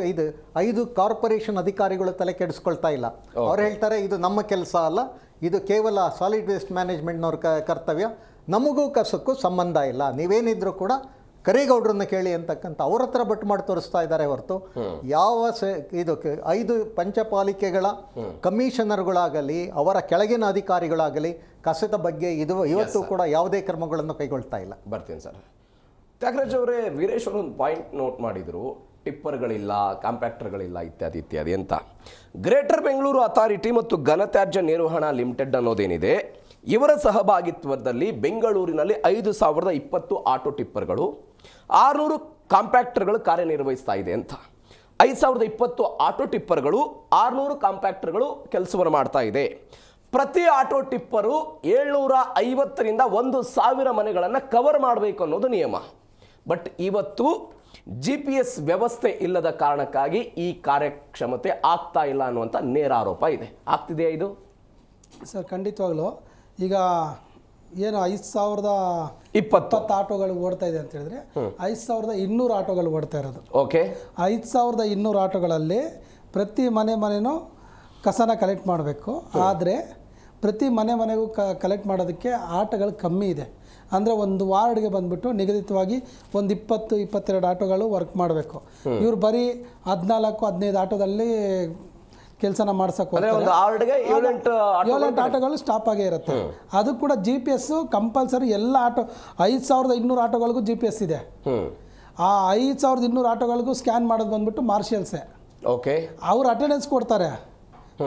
5 ಕಾರ್ಪೊರೇಷನ್ ಅಧಿಕಾರಿಗಳು ತಲೆ ಕೆಡಿಸ್ಕೊಳ್ತಾ ಇಲ್ಲ. ಅವ್ರು ಹೇಳ್ತಾರೆ ಇದು ನಮ್ಮ ಕೆಲಸ ಅಲ್ಲ, ಇದು ಕೇವಲ ಸಾಲಿಡ್ ವೇಸ್ಟ್ ಮ್ಯಾನೇಜ್ಮೆಂಟ್ನವ್ರ ಕರ್ತವ್ಯ, ನಮಗೂ ಕಸಕ್ಕೂ ಸಂಬಂಧ ಇಲ್ಲ, ನೀವೇನಿದ್ರು ಕೂಡ ಕರಿಗೌಡ್ರನ್ನ ಕೇಳಿ ಅಂತಕ್ಕಂಥ ಅವ್ರ ಹತ್ರ ಬಟ್ಟು ಮಾಡಿ ತೋರಿಸ್ತಾ ಇದ್ದಾರೆ ಹೊರತು ಯಾವ ಇದು 5 ಪಂಚಪಾಲಿಕೆಗಳ ಕಮಿಷನರ್ಗಳಾಗಲಿ ಅವರ ಕೆಳಗಿನ ಅಧಿಕಾರಿಗಳಾಗಲಿ ಕಸದ ಬಗ್ಗೆ ಇವತ್ತು ಕೂಡ ಯಾವುದೇ ಕ್ರಮಗಳನ್ನು ಕೈಗೊಳ್ತಾ ಇಲ್ಲ. ಬರ್ತೀನಿ ಸರ್. ತ್ಯಾಗರಾಜ್ ಅವರೇ, ವೀರೇಶ್ ಅವರು ಒಂದು ಪಾಯಿಂಟ್ ನೋಟ್ ಮಾಡಿದರು, ಟಿಪ್ಪರ್ಗಳಿಲ್ಲ, ಕಾಂಪ್ಯಾಕ್ಟರ್ಗಳಿಲ್ಲ ಇತ್ಯಾದಿ ಅಂತ. ಗ್ರೇಟರ್ ಬೆಂಗಳೂರು ಅಥಾರಿಟಿ ಮತ್ತು ಘನತ್ಯಾಜ್ಯ ನಿರ್ವಹಣಾ ಲಿಮಿಟೆಡ್ ಅನ್ನೋದೇನಿದೆ, ಇವರ ಸಹಭಾಗಿತ್ವದಲ್ಲಿ ಬೆಂಗಳೂರಿನಲ್ಲಿ 5020 ಆಟೋ ಟಿಪ್ಪರ್ಗಳು, 600 ಕಾಂಪ್ಯಾಕ್ಟರ್ಗಳು ಕಾರ್ಯನಿರ್ವಹಿಸ್ತಾ ಇದೆ ಅಂತ. 5020 ಆಟೋ ಟಿಪ್ಪರ್ಗಳು, 600 ಕಾಂಪ್ಯಾಕ್ಟರ್ಗಳು ಕೆಲಸವನ್ನು ಮಾಡ್ತಾ ಇದೆ. ಪ್ರತಿ ಆಟೋ ಟಿಪ್ಪರು 750ರಿಂದ 1000 ಮನೆಗಳನ್ನು ಕವರ್ ಮಾಡಬೇಕು ಅನ್ನೋದು ನಿಯಮ. ಬಟ್ ಇವತ್ತು GPS ವ್ಯವಸ್ಥೆ ಇಲ್ಲದ ಕಾರಣಕ್ಕಾಗಿ ಈ ಕಾರ್ಯಕ್ಷಮತೆ ಆಗ್ತಾ ಇಲ್ಲ ಅನ್ನುವಂಥ ನೇರ ಆರೋಪ ಇದೆ. ಆಗ್ತಿದೆಯಾ ಇದು? ಸರ್, ಖಂಡಿತವಾಗ್ಲೂ. ಈಗ ಏನು 5020 ಆಟೋಗಳು ಓಡ್ತಾ ಇದೆ ಅಂತ ಹೇಳಿದ್ರೆ 5200 ಆಟೋಗಳು ಓಡ್ತಾ ಇರೋದು. ಓಕೆ, 5200 ಆಟೋಗಳಲ್ಲಿ ಪ್ರತಿ ಮನೆನೂ ಕಸನ ಕಲೆಕ್ಟ್ ಮಾಡಬೇಕು. ಆದರೆ ಪ್ರತಿ ಮನೆಗೂ ಕಲೆಕ್ಟ್ ಮಾಡೋದಕ್ಕೆ ಆಟೋಗಳು ಕಮ್ಮಿ ಇದೆ. ಅಂದರೆ ಒಂದು ವಾರ್ಡ್ಗೆ ಬಂದ್ಬಿಟ್ಟು ನಿಗದಿತವಾಗಿ ಒಂದು 20-22 ಆಟೋಗಳು ವರ್ಕ್ ಮಾಡಬೇಕು. ಇವ್ರು ಬರೀ 14-15 ಆಟೋದಲ್ಲಿ ಕೆಲಸನ ಮಾಡ್ಸಕ್ಕೆ 7-8 ಆಟೋಗಳು ಸ್ಟಾಪ್ ಆಗೇ ಇರುತ್ತೆ. ಅದು ಕೂಡ GPS ಕಂಪಲ್ಸರಿ ಎಲ್ಲ ಆಟೋ 5200 ಆಟೋಗಳಿಗೂ GPS ಇದೆ. ಆ 5200 ಆಟೋಗಳಿಗೂ ಸ್ಕ್ಯಾನ್ ಮಾಡೋದು ಬಂದ್ಬಿಟ್ಟು ಮಾರ್ಷಲ್ಸೇ. ಓಕೆ. ಅವ್ರು ಅಟೆಂಡೆನ್ಸ್ ಕೊಡ್ತಾರೆ,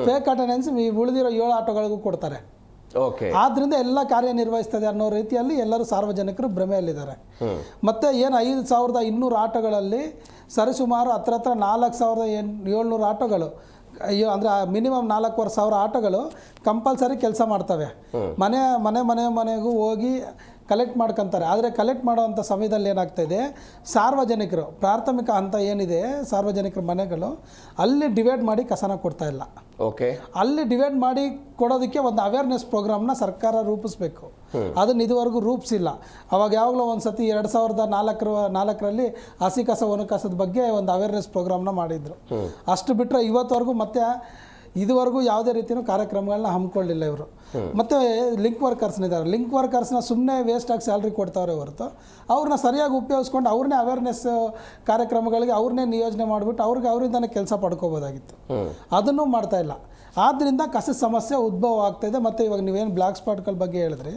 ಫೇಕ್ ಅಟೆಂಡೆನ್ಸ್ ಉಳಿದಿರೋ 7 ಆಟೋಗಳಿಗೂ ಕೊಡ್ತಾರೆ. ಓಕೆ. ಆದ್ದರಿಂದ ಎಲ್ಲ ಕಾರ್ಯನಿರ್ವಹಿಸ್ತದೆ ಅನ್ನೋ ರೀತಿಯಲ್ಲಿ ಎಲ್ಲರೂ ಸಾರ್ವಜನಿಕರು ಭ್ರಮೆಯಲ್ಲಿದ್ದಾರೆ. ಮತ್ತು ಏನು 5200 ಆಟೋಗಳಲ್ಲಿ ಸರಿಸುಮಾರು ಹತ್ರ 4700 ಆಟೋಗಳು, ಅಂದರೆ ಮಿನಿಮಮ್ 4500 ಆಟೋಗಳು ಕಂಪಲ್ಸರಿ ಕೆಲಸ ಮಾಡ್ತವೆ. ಮನೆಗೂ ಹೋಗಿ ಕಲೆಕ್ಟ್ ಮಾಡ್ಕೊತಾರೆ. ಆದರೆ ಕಲೆಕ್ಟ್ ಮಾಡೋವಂಥ ಸಮಯದಲ್ಲಿ ಏನಾಗ್ತಾಯಿದೆ, ಸಾರ್ವಜನಿಕರು ಪ್ರಾಥಮಿಕ ಹಂತ ಏನಿದೆ ಸಾರ್ವಜನಿಕರ ಮನೆಗಳು ಅಲ್ಲಿ ಡಿವೈಡ್ ಮಾಡಿ ಕಸನ ಕೊಡ್ತಾ ಇಲ್ಲ. ಓಕೆ. ಅಲ್ಲಿ ಡಿವೈಡ್ ಮಾಡಿ ಕೊಡೋದಕ್ಕೆ ಒಂದು ಅವೇರ್ನೆಸ್ ಪ್ರೋಗ್ರಾಮ್ನ ಸರ್ಕಾರ ರೂಪಿಸ್ಬೇಕು. ಅದನ್ನು ಇದುವರೆಗೂ ರೂಪಿಸಿಲ್ಲ. ಅವಾಗ ಯಾವಾಗಲೂ ಒಂದು ಸತಿ 2004ರಲ್ಲಿ ಹಸಿ ಕಸ ಒಣ ಕಸದ ಬಗ್ಗೆ ಒಂದು ಅವೇರ್ನೆಸ್ ಪ್ರೋಗ್ರಾಮ್ನ ಮಾಡಿದರು. ಅಷ್ಟು ಬಿಟ್ಟರೆ ಇವತ್ತವರೆಗೂ ಮತ್ತೆ ಇದುವರೆಗೂ ಯಾವುದೇ ರೀತಿಯೂ ಕಾರ್ಯಕ್ರಮಗಳನ್ನ ಹಮ್ಮಿಕೊಳ್ಳಿಲ್ಲ ಇವರು. ಮತ್ತು ಲಿಂಕ್ ವರ್ಕರ್ಸ್ನಿದ್ದಾರೆ, ಲಿಂಕ್ ವರ್ಕರ್ಸ್ನ ಸುಮ್ಮನೆ ವೇಸ್ಟಾಗಿ ಸ್ಯಾಲ್ರಿ ಕೊಡ್ತಾವ್ರೆ ಹೊರತು ಅವ್ರನ್ನ ಸರಿಯಾಗಿ ಉಪಯೋಗಿಸ್ಕೊಂಡು ಅವ್ರನ್ನೇ ಅವೇರ್ನೆಸ್ ಕಾರ್ಯಕ್ರಮಗಳಿಗೆ ಅವ್ರನ್ನೇ ನಿಯೋಜನೆ ಮಾಡಿಬಿಟ್ಟು ಅವರಿಂದನೇ ಕೆಲಸ ಪಡ್ಕೋಬೋದಾಗಿತ್ತು. ಅದನ್ನು ಮಾಡ್ತಾ ಇಲ್ಲ. ಆದ್ದರಿಂದ ಕಸದ ಸಮಸ್ಯೆ ಉದ್ಭವ ಆಗ್ತಾಯಿದೆ. ಮತ್ತು ಇವಾಗ ನೀವೇನು ಬ್ಲ್ಯಾಕ್ ಸ್ಪಾಟ್ಗಳ ಬಗ್ಗೆ ಹೇಳಿದ್ರಿ,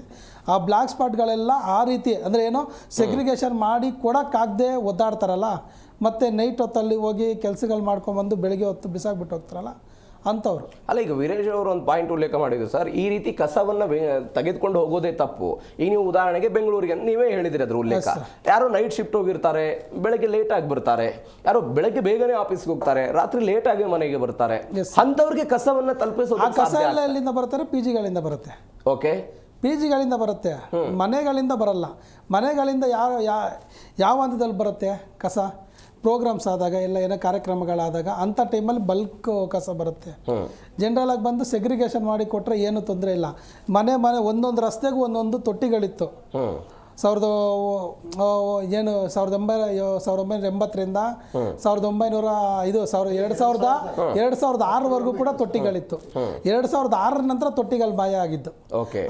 ಆ ಬ್ಲ್ಯಾಕ್ ಸ್ಪಾಟ್ಗಳೆಲ್ಲ ಆ ರೀತಿ ಅಂದರೆ ಏನೋ ಸೆಗ್ರಿಗೇಷನ್ ಮಾಡಿ ಕೊಡೋಕ್ಕಾಗದೆ ಒದ್ದಾಡ್ತಾರಲ್ಲ, ಮತ್ತು ನೈಟ್ ಹೊತ್ತಲ್ಲಿ ಹೋಗಿ ಕೆಲಸಗಳು ಮಾಡ್ಕೊಂಬಂದು ಬೆಳಗ್ಗೆ ಹೊತ್ತು ಬಿಸಾಕ್ಬಿಟ್ಟು ಹೋಗ್ತಾರಲ್ಲ ಅಂಥವ್ರು. ಅಲ್ಲ, ಈಗ ವೀರೇಶ್ ಅವರು ಒಂದು ಪಾಯಿಂಟ್ ಉಲ್ಲೇಖ ಮಾಡಿದ್ರು ಸರ್, ಈ ರೀತಿ ಕಸವನ್ನು ತೆಗೆದುಕೊಂಡು ಹೋಗೋದೇ ತಪ್ಪು. ಈಗ ನೀವು ಉದಾಹರಣೆಗೆ ಬೆಂಗಳೂರಿಗೆ ನೀವೇ ಹೇಳಿದ್ರಿ ಅದ್ರ ಉಲ್ಲೇಖ. ಯಾರೋ ನೈಟ್ ಶಿಫ್ಟ್ ಹೋಗಿರ್ತಾರೆ, ಬೆಳಗ್ಗೆ ಲೇಟ್ ಆಗಿ ಬರ್ತಾರೆ, ಯಾರೋ ಬೆಳಗ್ಗೆ ಬೇಗನೆ ಆಫೀಸ್ಗೆ ಹೋಗ್ತಾರೆ, ರಾತ್ರಿ ಲೇಟ್ ಆಗಿ ಮನೆಗೆ ಬರ್ತಾರೆ. ಅಂಥವ್ರಿಗೆ ಕಸವನ್ನು ತಲುಪಿಸೋದು ಕಸ ಎಲ್ಲ ಎಲ್ಲಿಂದ ಬರ್ತಾರೆ? PGಗಳಿಂದ ಬರುತ್ತೆ. ಓಕೆ. PGಗಳಿಂದ ಬರುತ್ತೆ, ಮನೆಗಳಿಂದ ಬರಲ್ಲ. ಮನೆಗಳಿಂದ ಯಾವ ಹಂತದಲ್ಲಿ ಬರುತ್ತೆ ಕಸ? ಪ್ರೋಗ್ರಾಮ್ಸ್ ಆದಾಗ ಎಲ್ಲ ಏನೋ ಕಾರ್ಯಕ್ರಮಗಳಾದಾಗ ಅಂಥ ಟೈಮಲ್ಲಿ ಬಲ್ಕ್ ಕಸ ಬರುತ್ತೆ. ಜನರಲ್ ಆಗಿ ಬಂದು ಸೆಗ್ರಿಗೇಷನ್ ಮಾಡಿ ಕೊಟ್ಟರೆ ಏನು ತೊಂದರೆ ಇಲ್ಲ. ಮನೆ ಒಂದೊಂದು ರಸ್ತೆಗೂ ಒಂದೊಂದು ತೊಟ್ಟಿಗಳಿತ್ತು. 1980ರಿಂದ 2006ವರೆಗೂ ಕೂಡ ತೊಟ್ಟಿಗಳಿತ್ತು. 2006 ನಂತರ ತೊಟ್ಟಿಗಳು ಮಾಯ ಆಗಿದ್ದು.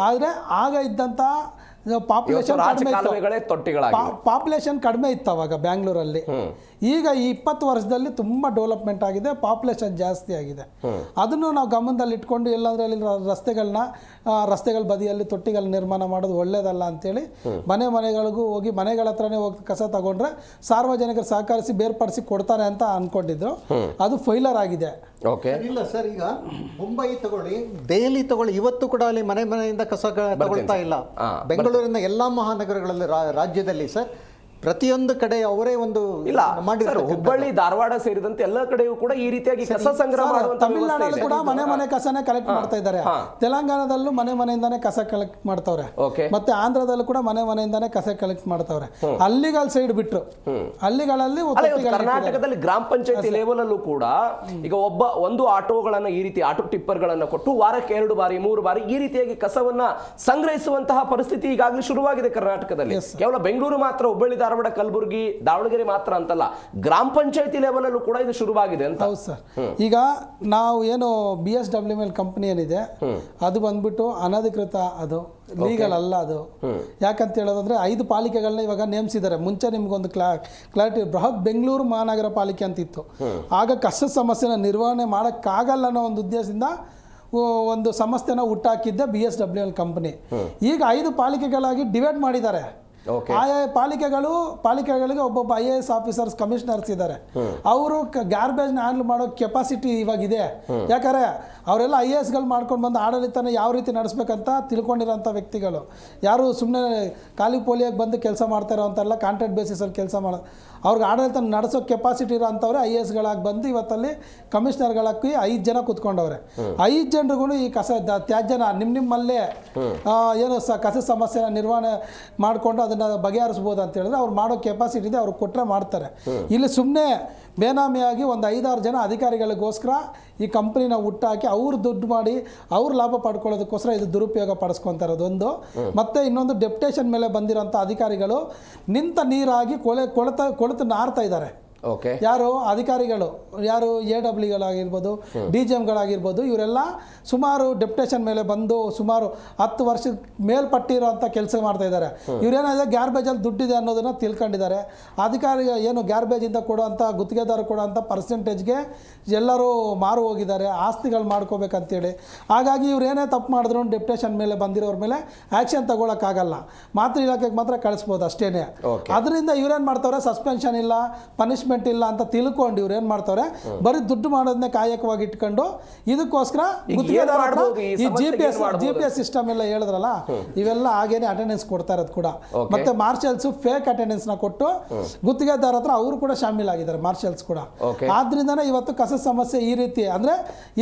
ಆದರೆ ಆಗ ಇದ್ದಂಥ ಪಾಪ್ಯುಲೇಷನ್ ಕಡಿಮೆ ಇತ್ತು ಅವಾಗ ಬ್ಯಾಂಗ್ಳೂರಲ್ಲಿ. ಈಗ ಈ 20 ವರ್ಷದಲ್ಲಿ ತುಂಬ ಡೆವಲಪ್ಮೆಂಟ್ ಆಗಿದೆ, ಪಾಪ್ಯುಲೇಷನ್ ಜಾಸ್ತಿ ಆಗಿದೆ. ಅದನ್ನು ನಾವು ಗಮನದಲ್ಲಿ ಇಟ್ಕೊಂಡು ಎಲ್ಲಾಂದ್ರೆ ಅಲ್ಲಿ ರಸ್ತೆಗಳ ಬದಿಯಲ್ಲಿ ತೊಟ್ಟಿಗಳ ನಿರ್ಮಾಣ ಮಾಡೋದು ಒಳ್ಳೇದಲ್ಲ ಅಂತೇಳಿ ಮನೆಗಳಿಗೂ ಹೋಗಿ ಮನೆಗಳ ಹತ್ರನೇ ಹೋಗಿ ಕಸ ತಗೊಂಡ್ರೆ ಸಾರ್ವಜನಿಕರು ಸಹಕರಿಸಿ ಬೇರ್ಪಡಿಸಿ ಕೊಡ್ತಾರೆ ಅಂತ ಅನ್ಕೊಂಡಿದ್ರು. ಅದು ಫೈಲರ್ ಆಗಿದೆ. ಇಲ್ಲ ಸರ್, ಈಗ ಮುಂಬೈ ತಗೊಳ್ಳಿ, ದೆಹಲಿ ತಗೊಳ್ಳಿ, ಇವತ್ತು ಕೂಡ ಅಲ್ಲಿ ಮನೆಯಿಂದ ಕಸ ತಗೊಳ್ತಾ ಇಲ್ಲ. ಬೆಂಗಳೂರಿನ ಎಲ್ಲಾ ಮಹಾನಗರಗಳಲ್ಲಿ ರಾಜ್ಯದಲ್ಲಿ ಸರ್ ಪ್ರತಿಯೊಂದು ಕಡೆ ಅವರೇ ಒಂದು ಇಲ್ಲ ಮಾಡಿದ್ದಾರೆ. ಹುಬ್ಬಳ್ಳಿ, ಧಾರವಾಡ ಸೇರಿದಂತೆ ಎಲ್ಲ ಕಡೆಯೂ ಕೂಡ ಈ ರೀತಿಯಾಗಿ ಕಸ ಸಂಗ್ರಹ ಮಾಡುವಂತ ತಮಿಳುನಾಡಲ್ಲಿ ಕೂಡ ಮನೆ ಕಸನೇ ಕಲೆಕ್ಟ್ ಮಾಡ್ತಾ ಇದ್ದಾರೆ. ತೆಲಂಗಾಣದಲ್ಲೂ ಮನೆಯಿಂದಾನೇ ಕಸ ಕಲೆಕ್ಟ್ ಮಾಡ್ತಾವ್ರೆ. ಮತ್ತೆ ಆಂಧ್ರದಲ್ಲೂ ಕೂಡ ಮನೆಯಿಂದಾನೇ ಕಸ ಕಲೆಕ್ಟ್ ಮಾಡ್ತಾವ್ರೆ. ಹಳ್ಳಿಗಳ ಸೈಡ್ ಬಿಟ್ರು, ಹಳ್ಳಿಗಳಲ್ಲಿ ಕರ್ನಾಟಕದಲ್ಲಿ ಗ್ರಾಮ ಪಂಚಾಯತಿ ಲೆವೆಲ್ ಅಲ್ಲೂ ಕೂಡ ಈಗ ಒಂದು ಆಟೋಗಳನ್ನ ಈ ರೀತಿ ಆಟೋ ಟಿಪ್ಪರ್ ಗಳನ್ನ ಕೊಟ್ಟು ವಾರಕ್ಕೆ 2 ಬಾರಿ 3 ಬಾರಿ ಈ ರೀತಿಯಾಗಿ ಕಸವನ್ನ ಸಂಗ್ರಹಿಸುವಂತಹ ಪರಿಸ್ಥಿತಿ ಈಗಾಗಲೇ ಶುರುವಾಗಿದೆ ಕರ್ನಾಟಕದಲ್ಲಿ. ಕೇವಲ ಬೆಂಗಳೂರು ಮಾತ್ರ, ಹುಬ್ಬಳ್ಳಿ, ಧಾರವಾಡ, ಕಲಬುರಗಿ, ದಾವಣಗೆರೆ ಮಾತ್ರ ಅಂತಲ್ಲ, ಗ್ರಾಮ ಪಂಚಾಯತಿ ಲೆವೆಲ್ ಅಲ್ಲೂ ಕೂಡ ಇದು ಶುರುವಾಗಿದೆ ಅಂತ. ಹೌದು ಸರ್. ಈಗ ನಾವು ಏನು BSWML ಕಂಪನಿ ಏನಿದೆ ಅದು ಬಂದ್ಬಿಟ್ಟು ಅನಧಿಕೃತ, ಅದು ಲೀಗಲ್ ಅಲ್ಲ. ಅದು ಯಾಕಂತ ಹೇಳೋದಂದ್ರೆ 5 ಪಾಲಿಕೆಗಳನ್ನ ಇವಾಗ ನೇಮಿಸಿದ್ದಾರೆ. ಮುಂಚೆ ನಿಮ್ಗೊಂದು ಕ್ಲಾರಿಟಿ, ಬೃಹತ್ ಬೆಂಗಳೂರು ಮಹಾನಗರ ಪಾಲಿಕೆ ಅಂತಿತ್ತು. ಆಗ ಕಸದ ಸಮಸ್ಯೆನ ನಿರ್ವಹಣೆ ಮಾಡೋಕ್ಕಾಗಲ್ಲ ಅನ್ನೋ ಒಂದು ಉದ್ದೇಶದಿಂದ ಒಂದು ಸಂಸ್ಥೆನ ಹುಟ್ಟಾಕಿದ್ದೆ BSWML ಕಂಪನಿ. ಈಗ 5 ಪಾಲಿಕೆಗಳಾಗಿ ಡಿವೈಡ್ ಮಾಡಿದ್ದಾರೆ. ಆಯಾ ಪಾಲಿಕೆಗಳಿಗೆ ಒಬ್ಬೊಬ್ಬ IAS ಆಫೀಸರ್ಸ್, ಕಮಿಷನರ್ಸ್ ಇದ್ದಾರೆ. ಅವರು ಗಾರ್ಬೇಜ್ನ ಹ್ಯಾಂಡಲ್ ಮಾಡೋ ಕೆಪಾಸಿಟಿ ಇವಾಗಿದೆ. ಯಾಕಂದರೆ ಅವರೆಲ್ಲ IASಗಳು ಮಾಡ್ಕೊಂಡು ಬಂದು ಆಡಳಿತನ ಯಾವ ರೀತಿ ನಡೆಸ್ಬೇಕಂತ ತಿಳ್ಕೊಂಡಿರೋಂಥ ವ್ಯಕ್ತಿಗಳು. ಯಾರು ಸುಮ್ಮನೆ ಖಾಲಿ ಪೋಲಿಯಾಗಿ ಬಂದು ಕೆಲಸ ಮಾಡ್ತಾರೋ ಅಂತೆಲ್ಲ ಕಾಂಟ್ರಾಕ್ಟ್ ಬೇಸಿಸಲ್ಲಿ ಕೆಲಸ ಮಾಡೋದು. ಅವ್ರಿಗೆ ಆಡಳಿತ ನಡೆಸೋ ಕೆಪಾಸಿಟಿ ಇರೋ ಅಂಥವ್ರೆ IASಗಳಾಗಿ ಬಂದು ಇವತ್ತಲ್ಲಿ ಕಮಿಷನರ್ಗಳಾಗಿ 5 ಜನ ಕೂತ್ಕೊಂಡವ್ರೆ. 5 ಜನರಿಗೂ ಈ ತ್ಯಾಜ್ಯನ ನಿಮ್ಮಲ್ಲೇ ಏನು ಕಸ ಸಮಸ್ಯೆನ ನಿರ್ವಹಣೆ ಮಾಡಿಕೊಂಡು ಅದನ್ನು ಬಗೆಹರಿಸ್ಬೋದು ಅಂತ ಹೇಳಿದ್ರೆ ಅವ್ರು ಮಾಡೋ ಕೆಪಾಸಿಟಿ ಇದೆ, ಅವ್ರು ಕೊಟ್ಟರೆ ಮಾಡ್ತಾರೆ. ಇಲ್ಲಿ ಸುಮ್ಮನೆ ಬೇನಾಮಿಯಾಗಿ ಒಂದು 5-6 ಜನ ಅಧಿಕಾರಿಗಳಿಗೋಸ್ಕರ ಈ ಕಂಪ್ನಿನ ಹುಟ್ಟಾಕಿ ಅವ್ರು ದುಡ್ಡು ಮಾಡಿ ಅವ್ರು ಲಾಭ ಪಡ್ಕೊಳ್ಳೋದಕ್ಕೋಸ್ಕರ ಇದು ದುರುಪಯೋಗ ಪಡಿಸ್ಕೊತಾ ಇರೋದೊಂದು. ಮತ್ತು ಇನ್ನೊಂದು, ಡೆಪ್ಯುಟೇಷನ್ ಮೇಲೆ ಬಂದಿರೋಂಥ ಅಧಿಕಾರಿಗಳು ನಿಂತ ನೀರಾಗಿ ಕೊಳೆತು ನಾರ್ತಾ ಇದ್ದಾರೆ. ಓಕೆ. ಯಾರು ಅಧಿಕಾರಿಗಳು, ಯಾರು AWಗಳಾಗಿರ್ಬೋದು, DGMಗಳಾಗಿರ್ಬೋದು, ಇವರೆಲ್ಲ ಸುಮಾರು ಡೆಪ್ಯುಟೇಷನ್ ಮೇಲೆ ಬಂದು ಸುಮಾರು 10 ವರ್ಷದ ಮೇಲ್ಪಟ್ಟಿರೋಂಥ ಕೆಲಸ ಮಾಡ್ತಾ ಇದ್ದಾರೆ. ಇವರೇನಾದ್ರೆ ಗ್ಯಾರ್ಬೇಜಲ್ಲಿ ದುಡ್ಡಿದೆ ಅನ್ನೋದನ್ನ ತಿಳ್ಕೊಂಡಿದ್ದಾರೆ. ಅಧಿಕಾರಿ ಏನು ಗ್ಯಾರ್ಬೇಜಿಂದ ಕೊಡುವಂಥ ಗುತ್ತಿಗೆದಾರ ಕೊಡುವಂಥ ಪರ್ಸೆಂಟೇಜ್ಗೆ ಎಲ್ಲರೂ ಮಾರು ಹೋಗಿದ್ದಾರೆ, ಆಸ್ತಿಗಳು ಮಾಡ್ಕೋಬೇಕಂತೇಳಿ. ಹಾಗಾಗಿ ಇವ್ರೇನೇ ತಪ್ಪು ಮಾಡಿದ್ರು ಡೆಪ್ಯುಟೇಷನ್ ಮೇಲೆ ಬಂದಿರೋರ ಮೇಲೆ ಆ್ಯಕ್ಷನ್ ತಗೊಳಕ್ಕಾಗಲ್ಲ, ಮಾತೃ ಇಲಾಖೆಗೆ ಮಾತ್ರ ಕಳಿಸ್ಬೋದು ಅಷ್ಟೇನೆ. ಅದರಿಂದ ಇವ್ರೇನು ಮಾಡ್ತಾವ್ರೆ, ಸಸ್ಪೆನ್ಷನ್ ಇಲ್ಲ, ಪನಿಷ್ಮೆಂಟ್ ಇಲ್ಲ ಅಂತ ತಿಳ್ಕೊಂಡು ಇವ್ರು ಏನು ಮಾಡ್ತಾವ್ರೆ, ಬರೀ ದುಡ್ಡು ಮಾಡೋದನ್ನೇ ಕಾಯಕವಾಗಿ ಇಟ್ಕೊಂಡು ಇದಕ್ಕೋಸ್ಕರ ಗುತ್ತಿಗೆದಾರ ಈ GPS ಸಿಸ್ಟಮ್ ಎಲ್ಲ ಹೇಳಿದ್ರಲ್ಲ, ಇವೆಲ್ಲ ಹಾಗೇನೆ ಅಟೆಂಡೆನ್ಸ್ ಕೊಡ್ತಾ ಇರೋದು ಕೂಡ. ಮತ್ತೆ ಮಾರ್ಷಲ್ಸ್ ಫೇಕ್ ಅಟೆಂಡೆನ್ಸ್ ನ ಕೊಟ್ಟು ಗುತ್ತಿಗೆದಾರ ಹತ್ರ ಅವರು ಕೂಡ ಶಾಮೀಲಾಗಿದ್ದಾರೆ, ಮಾರ್ಷಲ್ಸ್ ಕೂಡ. ಆದ್ರಿಂದನೇ ಇವತ್ತು ಕಸದ ಸಮಸ್ಯೆ ಈ ರೀತಿ. ಅಂದ್ರೆ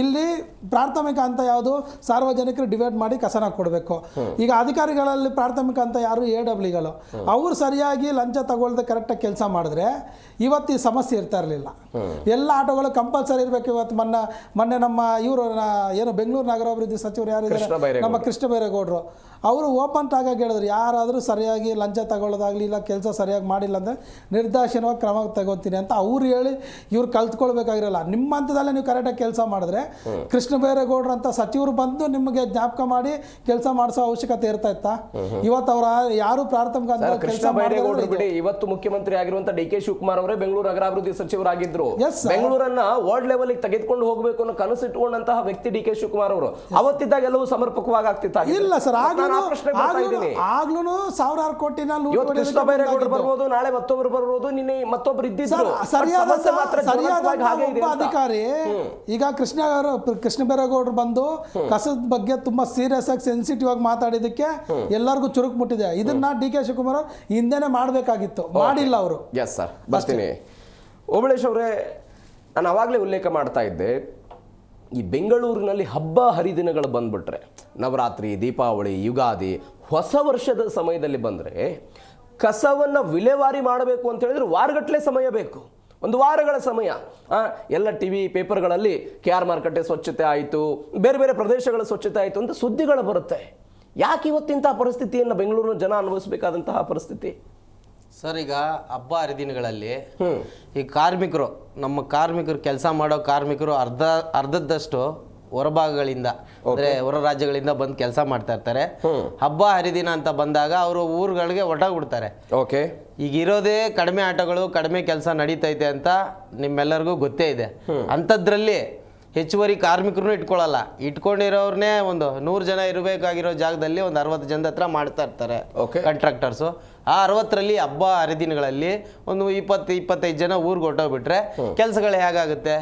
ಇಲ್ಲಿ ಪ್ರಾಥಮಿಕ ಅಂತ ಯಾವುದು, ಸಾರ್ವಜನಿಕರು ಡಿವೈಡ್ ಮಾಡಿ ಕಸನ ಕೊಡಬೇಕು. ಈಗ ಅಧಿಕಾರಿಗಳಲ್ಲಿ ಪ್ರಾಥಮಿಕ ಅಂತ ಯಾರು AWಗಳು, ಅವ್ರು ಸರಿಯಾಗಿ ಲಂಚ ತಗೊಳ್ದೆ ಕರೆಕ್ಟಾಗಿ ಕೆಲಸ ಮಾಡಿದ್ರೆ ಇವತ್ತು ಈ ಸಮಸ್ಯೆ ಇರ್ತಾ ಇರಲಿಲ್ಲ. ಎಲ್ಲ ಆಟೋಗಳು ಕಂಪಲ್ಸರಿ ಇರಬೇಕು. ಇವತ್ತು ಮೊನ್ನೆ ನಮ್ಮ ಇವರು ಏನು ಬೆಂಗಳೂರು ನಗರಾಭಿವೃದ್ಧಿ ಸಚಿವರು ಯಾರಿದ್ದಾರೆ, ನಮ್ಮ ಕೃಷ್ಣ ಬೈರೇಗೌಡರು, ಅವರು ಓಪನ್ ಆಗಿ ಹೇಳಿದ್ರು, ಯಾರಾದರೂ ಸರಿಯಾಗಿ ಲಂಚ ತಗೊಳ್ಳೋದಾಗಲಿ ಇಲ್ಲ ಕೆಲಸ ಸರಿಯಾಗಿ ಮಾಡಿಲ್ಲ ಅಂದರೆ ನಿರ್ದಾಕ್ಷಿಣ್ಯವಾಗಿ ಕ್ರಮ ತಗೋತೀನಿ ಅಂತ ಅವ್ರು ಹೇಳಿ ಇವ್ರು ಕಲ್ತ್ಕೊಳ್ಬೇಕಾಗಿರಲ್ಲ. ನಿಮ್ಮ ಹಂತದಲ್ಲೇ ನೀವು ಕರೆಕ್ಟಾಗಿ ಕೆಲಸ ಮಾಡಿದ್ರೆ ಕೃಷ್ಣ ಬೈರೇಗೌಡರು ಅಂತ ಸಚಿವರು ಬಂದು ನಿಮಗೆ ಜ್ಞಾಪಕ ಮಾಡಿ ಕೆಲಸ ಮಾಡಿಸೋ ಅವಶ್ಯಕತೆ ಇರ್ತಾ ಇತ್ತಾ? ಇವತ್ತು ಅವರ ಯಾರು ಪ್ರಾಥಮಿಕ ಕೃಷ್ಣ ಬೈರೇಗೌಡರು ಬಿಡಿ, ಇವತ್ತು ಮುಖ್ಯಮಂತ್ರಿ ಆಗಿರುವಂತ DK ಶಿವಕುಮಾರ್ ಅವರೇ ಬೆಂಗಳೂರು ನಗರಾಭಿವೃದ್ಧಿ ಸಚಿವರಾಗಿದ್ರು. ಬೆಂಗಳೂರನ್ನ ವರ್ಲ್ಡ್ ಲೆವೆಲ್ ತೆಗೆದುಕೊಂಡು ಹೋಗಬೇಕು ಅನ್ನೋ ಕನಸು ಇಟ್ಟುಕೊಂಡಂತಹ ವ್ಯಕ್ತಿ DK ಶಿವಕುಮಾರ್ ಅವರು. ಅವತ್ತಿದ್ದಾಗ ಎಲ್ಲವೂ ಸಮರ್ಪಕವಾಗಿ ಆಗ್ತಿತ್ತ? ಇಲ್ಲ ಸರ್, ಆಗ್ಲೂ ಸಾವಿರಾರು ಕೋಟಿನ ಕೃಷ್ಣ ಬೈರೇಗೌಡರು ಬರ್ಬೋದು, ನಾಳೆ ಮತ್ತೊಬ್ರು ಬರ್ಬೋದು, ನಿನ್ನೆ ಮತ್ತೊಬ್ರು ಇದ್ದಿದ್ರು. ಸರಿಯಾದ ಅಧಿಕಾರಿ ಈಗ ಕೃಷ್ಣ ಬೈರೇಗೌಡರು ಬಂದು ಕಸದ ಬಗ್ಗೆ ತುಂಬಾ ಸೀರಿಯಸ್ ಆಗಿ ಸೆನ್ಸಿಟಿವ್ ಆಗಿ ಮಾತಾಡಿದಕ್ಕೆ ಎಲ್ಲರಿಗೂ ಚುರುಕು ಮುಟ್ಟಿದೆ. ಇದನ್ನ DK ಶಿವಕುಮಾರ್ ಹಿಂದೆನೆ ಮಾಡಬೇಕಾಗಿತ್ತು, ಮಾಡಿಲ್ಲ ಅವರು. ಎಸ್ ಸರ್, ಬರ್ತೀನಿ. ಓಬಳೇಶ್ ಅವರೇ, ನಾನು ಅವಾಗಲೇ ಉಲ್ಲೇಖ ಮಾಡ್ತಾ ಇದ್ದೆ, ಈ ಬೆಂಗಳೂರಿನಲ್ಲಿ ಹಬ್ಬ ಹರಿದಿನಗಳು ಬಂದ್ಬಿಟ್ರೆ, ನವರಾತ್ರಿ, ದೀಪಾವಳಿ, ಯುಗಾದಿ, ಹೊಸ ವರ್ಷದ ಸಮಯದಲ್ಲಿ ಬಂದರೆ ಕಸವನ್ನು ವಿಲೇವಾರಿ ಮಾಡಬೇಕು ಅಂತ ಹೇಳಿದ್ರೆ ವಾರಗಟ್ಟಲೆ ಸಮಯ ಬೇಕು, ಒಂದು ವಾರಗಳ ಸಮಯ. ಎಲ್ಲ TV ಪೇಪರ್ಗಳಲ್ಲಿ KR ಮಾರುಕಟ್ಟೆ ಸ್ವಚ್ಛತೆ ಆಯಿತು, ಬೇರೆ ಬೇರೆ ಪ್ರದೇಶಗಳ ಸ್ವಚ್ಛತೆ ಆಯಿತು ಅಂತ ಸುದ್ದಿಗಳು ಬರುತ್ತೆ. ಯಾಕೆ ಇವತ್ತಿಂತಹ ಪರಿಸ್ಥಿತಿಯನ್ನು ಬೆಂಗಳೂರಿನ ಜನ ಅನುಭವಿಸಬೇಕಾದಂತಹ ಪರಿಸ್ಥಿತಿ? ಸರ್, ಈಗ ಹಬ್ಬ ಹರಿದಿನಗಳಲ್ಲಿ ಈ ಕಾರ್ಮಿಕರು, ನಮ್ಮ ಕಾರ್ಮಿಕರು, ಕೆಲಸ ಮಾಡೋ ಕಾರ್ಮಿಕರು ಅರ್ಧದಷ್ಟು ಹೊರಭಾಗಗಳಿಂದ ಅಂದ್ರೆ ಹೊರ ರಾಜ್ಯಗಳಿಂದ ಬಂದು ಕೆಲಸ ಮಾಡ್ತಾ ಇರ್ತಾರೆ. ಹಬ್ಬ ಹರಿದಿನ ಅಂತ ಬಂದಾಗ ಅವರು ಊರುಗಳಿಗೆ ಹೊರಟೋಗ್ಬಿಡ್ತಾರೆ. ಓಕೆ. ಈಗ ಇರೋದೇ ಕಡಿಮೆ ಆಟೋಗಳು, ಕಡಿಮೆ ಕೆಲಸ ನಡೀತೈತೆ ಅಂತ ನಿಮ್ಮೆಲ್ಲರಿಗೂ ಗೊತ್ತೇ ಇದೆ. ಅಂಥದ್ರಲ್ಲಿ ಹೆಚ್ಚುವರಿ ಕಾರ್ಮಿಕರನ್ನು ಇಟ್ಕೊಳ್ಳಲ್ಲ. ಇಟ್ಕೊಂಡಿರೋರ್ನೇ ಒಂದು 100 ಜನ ಇರಬೇಕಾಗಿರೋ ಜಾಗದಲ್ಲಿ ಒಂದು 60 ಜನದ ಹತ್ರ ಮಾಡ್ತಾ ಇರ್ತಾರೆ ಕಾಂಟ್ರಾಕ್ಟರ್ಸು. ಆ 60ರಲ್ಲಿ ಹಬ್ಬ ಹರಿದಿನಗಳಲ್ಲಿ ಒಂದು 20-25 ಜನ ಊರಿಗೆ ಹೊರಟೋಗ್ಬಿಟ್ರೆ ಕೆಲಸಗಳು ಹೇಗಾಗುತ್ತೆ?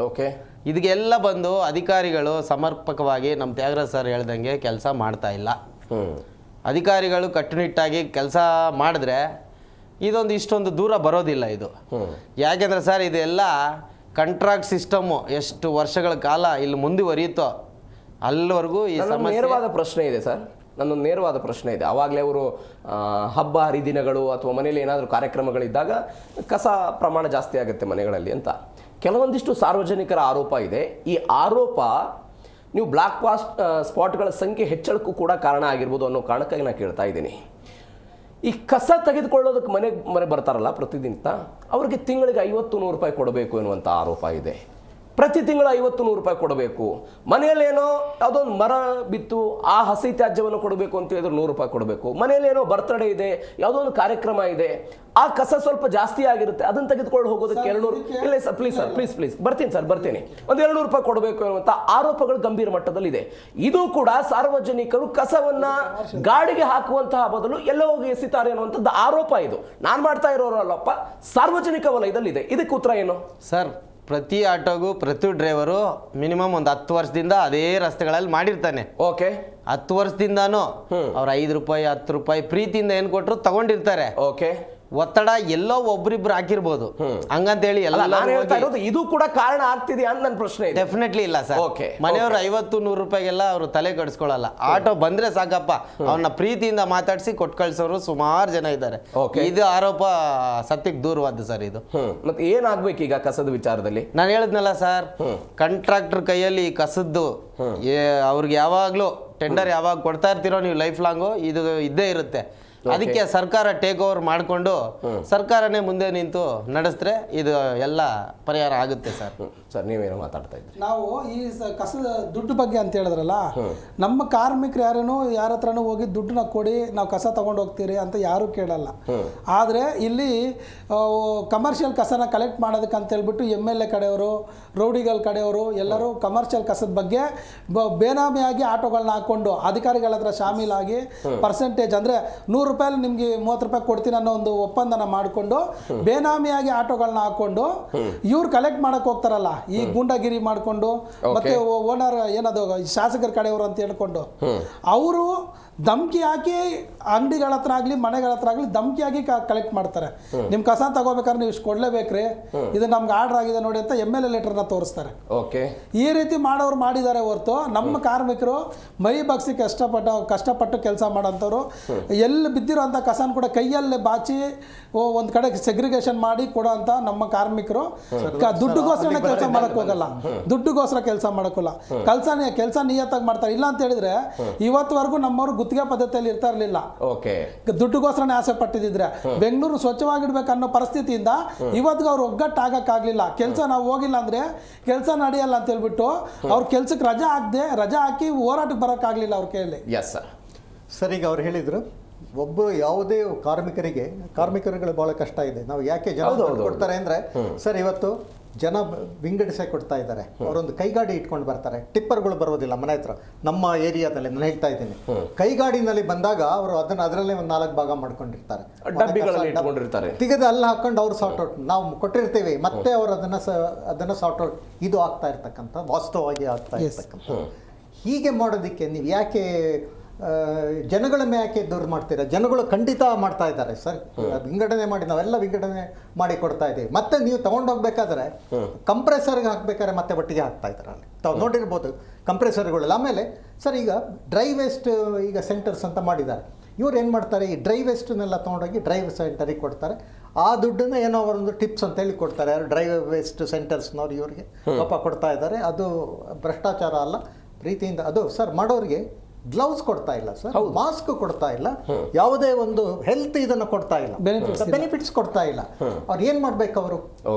ಓಕೆ. ಇದಕ್ಕೆಲ್ಲ ಬಂದು ಅಧಿಕಾರಿಗಳು ಸಮರ್ಪಕವಾಗಿ ನಮ್ಮ ತ್ಯಾಗರಾಜ್ ಸರ್ ಹೇಳ್ದಂಗೆ ಕೆಲಸ ಮಾಡ್ತಾ ಇಲ್ಲ. ಅಧಿಕಾರಿಗಳು ಕಟ್ಟುನಿಟ್ಟಾಗಿ ಕೆಲಸ ಮಾಡಿದ್ರೆ ಇದೊಂದು ಇಷ್ಟೊಂದು ದೂರ ಬರೋದಿಲ್ಲ ಇದು. ಯಾಕೆಂದ್ರೆ ಸರ್, ಇದೆಲ್ಲ ಕಾಂಟ್ರಾಕ್ಟ್ ಸಿಸ್ಟಮು ಎಷ್ಟು ವರ್ಷಗಳ ಕಾಲ ಇಲ್ಲಿ ಮುಂದುವರಿಯುತ್ತೋ ಅಲ್ಲಿವರೆಗೂ ಈ ಸಮಸ್ಯೆ. ನೇರವಾದ ಪ್ರಶ್ನೆ ಇದೆ ಸರ್, ನನ್ನೊಂದು ನೇರವಾದ ಪ್ರಶ್ನೆ ಇದೆ. ಆವಾಗಲೇ ಅವರು ಹಬ್ಬ ಹರಿದಿನಗಳು ಅಥವಾ ಮನೆಯಲ್ಲಿ ಏನಾದರೂ ಕಾರ್ಯಕ್ರಮಗಳಿದ್ದಾಗ ಕಸ ಪ್ರಮಾಣ ಜಾಸ್ತಿ ಆಗುತ್ತೆ ಮನೆಗಳಲ್ಲಿ ಅಂತ ಕೆಲವೊಂದಿಷ್ಟು ಸಾರ್ವಜನಿಕರ ಆರೋಪ ಇದೆ. ಈ ಆರೋಪ ನೀವು ಬ್ಲಾಕ್ ಸ್ಪಾಟ್ಗಳ ಸಂಖ್ಯೆ ಹೆಚ್ಚಳಕ್ಕೂ ಕೂಡ ಕಾರಣ ಆಗಿರ್ಬೋದು ಅನ್ನೋ ಕಾರಣಕ್ಕಾಗಿ ನಾನು ಕೇಳ್ತಾ ಇದ್ದೀನಿ. ಈ ಕಸ ತೆಗೆದುಕೊಳ್ಳೋದಕ್ಕೆ ಮನೆ ಬರ್ತಾರಲ್ಲ ಪ್ರತಿದಿನ, ಅವ್ರಿಗೆ ತಿಂಗಳಿಗೆ 50-100 ರೂಪಾಯಿ ಕೊಡಬೇಕು ಎನ್ನುವಂಥ ಆರೋಪ ಇದೆ. ಪ್ರತಿ ತಿಂಗಳು 50-100 ರೂಪಾಯಿ ಕೊಡಬೇಕು. ಮನೆಯಲ್ಲೇನೋ ಯಾವುದೋ ಒಂದು ಮರ ಬಿತ್ತು, ಆ ಹಸಿ ತ್ಯಾಜ್ಯವನ್ನು ಕೊಡಬೇಕು ಅಂತ ಹೇಳಿದ್ರೆ 100 ರೂಪಾಯಿ ಕೊಡಬೇಕು. ಮನೆಯಲ್ಲೇನೋ ಬರ್ತ್ಡೇ ಇದೆ, ಯಾವುದೋ ಒಂದು ಕಾರ್ಯಕ್ರಮ ಇದೆ, ಆ ಕಸ ಸ್ವಲ್ಪ ಜಾಸ್ತಿ ಆಗಿರುತ್ತೆ, ಅದನ್ನು ತೆಗೆದುಕೊಂಡು ಹೋಗೋದಕ್ಕೆ 200. ಇಲ್ಲ ಸರ್, ಪ್ಲೀಸ್ ಬರ್ತೀನಿ. ಒಂದು 200 ರೂಪಾಯಿ ಕೊಡಬೇಕು ಎನ್ನುವಂಥ ಆರೋಪಗಳು ಗಂಭೀರ ಮಟ್ಟದಲ್ಲಿದೆ. ಇದು ಕೂಡ ಸಾರ್ವಜನಿಕರು ಕಸವನ್ನ ಗಾಡಿಗೆ ಹಾಕುವಂತಹ ಬದಲು ಎಲ್ಲ ಹೋಗಿ ಎಸಿತಾರೆ ಅನ್ನುವಂಥದ್ದು ಆರೋಪ. ಇದು ನಾನು ಮಾಡ್ತಾ ಇರೋರಲ್ಲಪ್ಪ, ಸಾರ್ವಜನಿಕ ವಲಯದಲ್ಲಿದೆ. ಇದಕ್ಕೆ ಉತ್ತರ ಏನು ಸರ್? ಪ್ರತಿ ಆಟೋಗೂ ಪ್ರತಿ ಡ್ರೈವರು ಮಿನಿಮಮ್ ಒಂದು 10 ವರ್ಷದಿಂದ ಅದೇ ರಸ್ತೆಗಳಲ್ಲಿ ಮಾಡಿರ್ತಾನೆ. ಓಕೆ. 10 ವರ್ಷದಿಂದಾನು ಅವ್ರು 5 ರೂಪಾಯಿ 10 ರೂಪಾಯಿ ಪ್ರೀತಿಯಿಂದ ಏನ್ ಕೊಟ್ಟರು ತಗೊಂಡಿರ್ತಾರೆ. ಓಕೆ. ಒತ್ತಡ ಎಲ್ಲೋ ಒಬ್ರಿಬ್ರು ಹಾಕಿರ್ಬೋದು, ಹಂಗಂತೇಳಿ ಎಲ್ಲ ಇದು ಕೂಡ ಕಾರಣ ಆಗ್ತಿದೆ ಅಂತ ನನ್ನ ಪ್ರಶ್ನೆ. ಡೆಫಿನೆಟ್ಲಿ ಇಲ್ಲ ಸರ್. ಮನೆಯವರು 50-100 ರೂಪಾಯಿಗೆಲ್ಲ ಅವರು ತಲೆ ಕೆಡಿಸ್ಕೊಳ್ಳಲ್ಲ. ಆಟೋ ಬಂದ್ರೆ ಸಾಕಪ್ಪ, ಅವನ್ನ ಪ್ರೀತಿಯಿಂದ ಮಾತಾಡಿಸಿ ಕೊಟ್ಟು ಕಳ್ಸೋರು ಸುಮಾರು ಜನ ಇದ್ದಾರೆ. ಇದು ಆರೋಪ ಸತ್ಯಕ್ಕೆ ದೂರವಾದ ಸರ್ ಇದು. ಮತ್ತೆ ಏನಾಗ್ಬೇಕು ಈಗ ಕಸದ ವಿಚಾರದಲ್ಲಿ? ನಾನು ಹೇಳಿದ್ನಲ್ಲ ಸರ್, ಕಾಂಟ್ರಾಕ್ಟರ್ ಕೈಯಲ್ಲಿ ಕಸದ್ದು ಅವ್ರಿಗೆ ಯಾವಾಗ್ಲೂ ಟೆಂಡರ್ ಯಾವಾಗ ಕೊಡ್ತಾ ಇರ್ತೀರೋ ನೀವು ಲೈಫ್ ಲಾಂಗು ಇದು ಇದ್ದೇ ಇರುತ್ತೆ. ಅದಕ್ಕೆ ಸರ್ಕಾರ ಟೇಕ್ ಓವರ್ ಮಾಡಿಕೊಂಡು ಸರ್ಕಾರನೇ ಮುಂದೆ ನಿಂತು ನಡೆಸಿದ್ರೆ ಇದು ಎಲ್ಲ ಪರಿಹಾರ ಆಗುತ್ತೆ ಸರ್. ಸರ್ ನೀವೇನೋ ಮಾತಾಡ್ತಾ ಇದ್ರಿ. ನಾವು ಈ ಕಸದ ದುಡ್ಡು ಬಗ್ಗೆ ಅಂತ ಹೇಳಿದ್ರಲ್ಲ, ನಮ್ಮ ಕಾರ್ಮಿಕರು ಯಾರ ಹತ್ರನೂ ಹೋಗಿ ದುಡ್ಡನ್ನ ಕೊಡಿ ನಾವು ಕಸ ತಗೊಂಡು ಹೋಗ್ತೀರಿ ಅಂತ ಯಾರೂ ಕೇಳಲ್ಲ. ಆದರೆ ಇಲ್ಲಿ ಕಮರ್ಷಿಯಲ್ ಕಸನ ಕಲೆಕ್ಟ್ ಮಾಡೋದಕ್ಕೆ ಅಂತ ಹೇಳ್ಬಿಟ್ಟು MLA ಕಡೆಯವರು, ರೌಡಿಗಳ ಕಡೆಯವರು ಎಲ್ಲರೂ ಕಮರ್ಷಿಯಲ್ ಕಸದ ಬಗ್ಗೆ ಬೇನಾಮಿಯಾಗಿ ಆಟೋಗಳನ್ನ ಹಾಕೊಂಡು ಅಧಿಕಾರಿಗಳ ಹತ್ರ ಶಾಮೀಲಾಗಿ ಪರ್ಸೆಂಟೇಜ್ ಅಂದರೆ 100 ರೂಪಾಯಿ ನಿಮ್ಗೆ 30 ರೂಪಾಯಿ ಕೊಡ್ತೀನಿ ಅನ್ನೋ ಒಂದು ಒಪ್ಪಂದನ ಮಾಡಿಕೊಂಡು ಬೇನಾಮಿಯಾಗಿ ಆಟೋಗಳನ್ನ ಹಾಕೊಂಡು ಇವ್ರು ಕಲೆಕ್ಟ್ ಮಾಡಕ್ ಹೋಗ್ತಾರಲ್ಲ, ಈ ಗೂಂಡಾಗಿರಿ ಮಾಡಿಕೊಂಡು ಮತ್ತೆ ಓನರ್ ಏನದು ಶಾಸಕರ ಕಡೆಯವರು ಅಂತ ಹೇಳ್ಕೊಂಡು ಅವರು ಧಮ್ಕಿ ಹಾಕಿ ಅಂಗಡಿಗಳ ಹತ್ರ ಆಗಲಿ ಮನೆಗಳ ಹತ್ರ ಆಗಲಿ ಧಮ್ಕಿ ಹಾಕಿ ಕಲೆಕ್ಟ್ ಮಾಡ್ತಾರೆ. ನಿಮ್ಮ ಕಸ ತಗೋಬೇಕಾದ್ರೆ ನೀವು ಇಷ್ಟು ಕೊಡ್ಲೇಬೇಕ್ರಿ, ಇದು ನಮ್ಗೆ ಆರ್ಡರ್ ಆಗಿದೆ ನೋಡಿ ಅಂತ MLA ಲೆಟರ್ನ ತೋರಿಸ್ತಾರೆ. ಈ ರೀತಿ ಮಾಡೋರು ಮಾಡಿದ್ದಾರೆ ಹೊರತು ನಮ್ಮ ಕಾರ್ಮಿಕರು ಮೈ ಬಗ್ಸಿ ಕಷ್ಟಪಟ್ಟು ಕೆಲಸ ಮಾಡೋಂಥವ್ರು ಎಲ್ಲಿ ಬಿದ್ದಿರೋಂಥ ಕಸನ ಕೂಡ ಕೈಯಲ್ಲೇ ಬಾಚಿ ಒಂದು ಕಡೆ ಸೆಗ್ರಿಗೇಷನ್ ಮಾಡಿ ಕೊಡೋ ಅಂತ ನಮ್ಮ ಕಾರ್ಮಿಕರು ದುಡ್ಡುಗೋಸ್ಕರ ಕೆಲಸ ಮಾಡಕ್ ಹೋಗಲ್ಲ, ದುಡ್ಡುಗೋಸ್ಕರ ಕೆಲಸ ಮಾಡಕ್ಕೋಲ್ಲ, ಕೆಲಸ ನಿಯತ್ತಾಗಿ ಮಾಡ್ತಾರೆ. ಇಲ್ಲ ಅಂತ ಹೇಳಿದ್ರೆ ಇವತ್ತುವರೆಗೂ ನಮ್ಮವರು ಗುತ್ತಿಗೆ ಪದ್ಧತಿಯಲ್ಲಿ ಇರ್ತಾ ಇರಲಿಲ್ಲ. ದುಡ್ಡುಗೋಸ್ಕರನೇ ಆಸೆ ಪಟ್ಟಿದ್ರೆ ಬೆಂಗಳೂರು ಸ್ವಚ್ಛವಾಗಿಡ್ಬೇಕು ಅನ್ನೋ ಪರಿಸ್ಥಿತಿಯಿಂದ ಇವತ್ತಿಗೆ ಅವ್ರು ಒಗ್ಗಟ್ಟಾಗಕ್ಕಾಗ್ಲಿಲ್ಲ. ಕೆಲಸ ನಾವು ಹೋಗಿಲ್ಲ ಅಂದ್ರೆ ಕೆಲಸ ನಡೆಯಲ್ಲ ಅಂತ ಹೇಳ್ಬಿಟ್ಟು ಅವ್ರ ಕೆಲ್ಸಕ್ಕೆ ರಜಾ ಹಾಕಿ ಹೋರಾಟಕ್ಕೆ ಬರೋಕ್ಕಾಗಲಿಲ್ಲ ಅವ್ರ ಕೈಯಲ್ಲಿ. ಸರ್ ಈಗ ಅವ್ರು ಹೇಳಿದ್ರು ಯಾವುದೇ ಕಾರ್ಮಿಕರುಗಳು ಬಹಳ ಕಷ್ಟ ಇದೆ. ನಾವು ಯಾಕೆ ಜನ ಕೊಡ್ತಾರೆ ಅಂದ್ರೆ ಸರ್ ಇವತ್ತು ಜನ ವಿಂಗಡಿಸೇ ಕೊಡ್ತಾ ಇದ್ದಾರೆ. ಅವರೊಂದು ಕೈಗಾಡಿ ಇಟ್ಕೊಂಡು ಬರ್ತಾರೆ, ಟಿಪ್ಪರ್ಗಳು ಬರೋದಿಲ್ಲ ಮನೆ ಹತ್ರ. ನಮ್ಮ ಏರಿಯಾದಲ್ಲಿ ನಾನು ಹೇಳ್ತಾ ಇದ್ದೀನಿ, ಕೈಗಾಡಿನಲ್ಲಿ ಬಂದಾಗ ಅವರು ಅದರಲ್ಲೇ ಒಂದು 4 ಭಾಗ ಮಾಡ್ಕೊಂಡಿರ್ತಾರೆ, ತೆಗೆದು ಅಲ್ಲಿ ಹಾಕೊಂಡು ಅವ್ರು ಸಾರ್ಟ್ ಔಟ್ ನಾವು ಕೊಟ್ಟಿರ್ತೀವಿ, ಮತ್ತೆ ಅವರು ಅದನ್ನ ಸಾರ್ಟ್ ಔಟ್ ಇದು ಆಗ್ತಾ ಇರ್ತಕ್ಕಂಥ ವಾಸ್ತವವಾಗಿ ಆಗ್ತಾ ಇರ್ತಕ್ಕಂಥ. ಹೀಗೆ ಮಾಡೋದಕ್ಕೆ ನೀವು ಯಾಕೆ ಜನಗಳ ಯಾಕೆ ದೂರ ಮಾಡ್ತೀರಾ? ಜನಗಳು ಖಂಡಿತ ಮಾಡ್ತಾ ಇದ್ದಾರೆ ಸರ್, ವಿಂಗಡಣೆ ಮಾಡಿ ನಾವೆಲ್ಲ ವಿಂಗಡಣೆ ಮಾಡಿ ಕೊಡ್ತಾ ಇದ್ದೀವಿ. ಮತ್ತೆ ನೀವು ತಗೊಂಡೋಗ್ಬೇಕಾದ್ರೆ ಕಂಪ್ರೆಸರ್ಗೆ ಹಾಕ್ಬೇಕಾದ್ರೆ ಮತ್ತೆ ಒಟ್ಟಿಗೆ ಹಾಕ್ತಾ ಇದ್ದಾರೆ. ಅಲ್ಲಿ ತಾವು ನೋಡಿರ್ಬೋದು ಕಂಪ್ರೆಸರ್ಗಳೆಲ್ಲ. ಆಮೇಲೆ ಸರ್ ಈಗ ಡ್ರೈ ವೇಸ್ಟ್ ಈಗ ಸೆಂಟರ್ಸ್ ಅಂತ ಮಾಡಿದ್ದಾರೆ. ಇವ್ರು ಏನು ಮಾಡ್ತಾರೆ, ಈ ಡ್ರೈ ವೇಸ್ಟನ್ನೆಲ್ಲ ತೊಗೊಂಡೋಗಿ ಡ್ರೈ ಸೆಂಟರಿಗೆ ಕೊಡ್ತಾರೆ. ಆ ದುಡ್ಡನ್ನ ಏನೋ ಅವರೊಂದು ಟಿಪ್ಸ್ ಅಂತ ಹೇಳಿ ಕೊಡ್ತಾರೆ. ಯಾರು ಡ್ರೈ ವೇಸ್ಟ್ ಸೆಂಟರ್ಸ್ನವ್ರು ಇವರಿಗೆ ಪಾಪ ಕೊಡ್ತಾ ಇದ್ದಾರೆ. ಅದು ಭ್ರಷ್ಟಾಚಾರ ಅಲ್ಲ, ಪ್ರೀತಿಯಿಂದ. ಅದು ಸರ್ ಮಾಡೋರಿಗೆ ಗ್ಲೌಸ್ ಕೊಡ್ತಾ ಇಲ್ಲ ಸರ್, ಮಾಸ್ಕ್ ಕೊಡ್ತಾ ಇಲ್ಲ, ಯಾವುದೇ ಒಂದು ಹೆಲ್ತ್ ಇದನ್ನು ಕೊಡ್ತಾ ಇಲ್ಲ, ಬೆನಿಫಿಟ್ಸ್ ಕೊಡ್ತಾ ಇಲ್ಲ. ಅವ್ರು ಏನ್ ಮಾಡ್ಬೇಕು ಅವರು?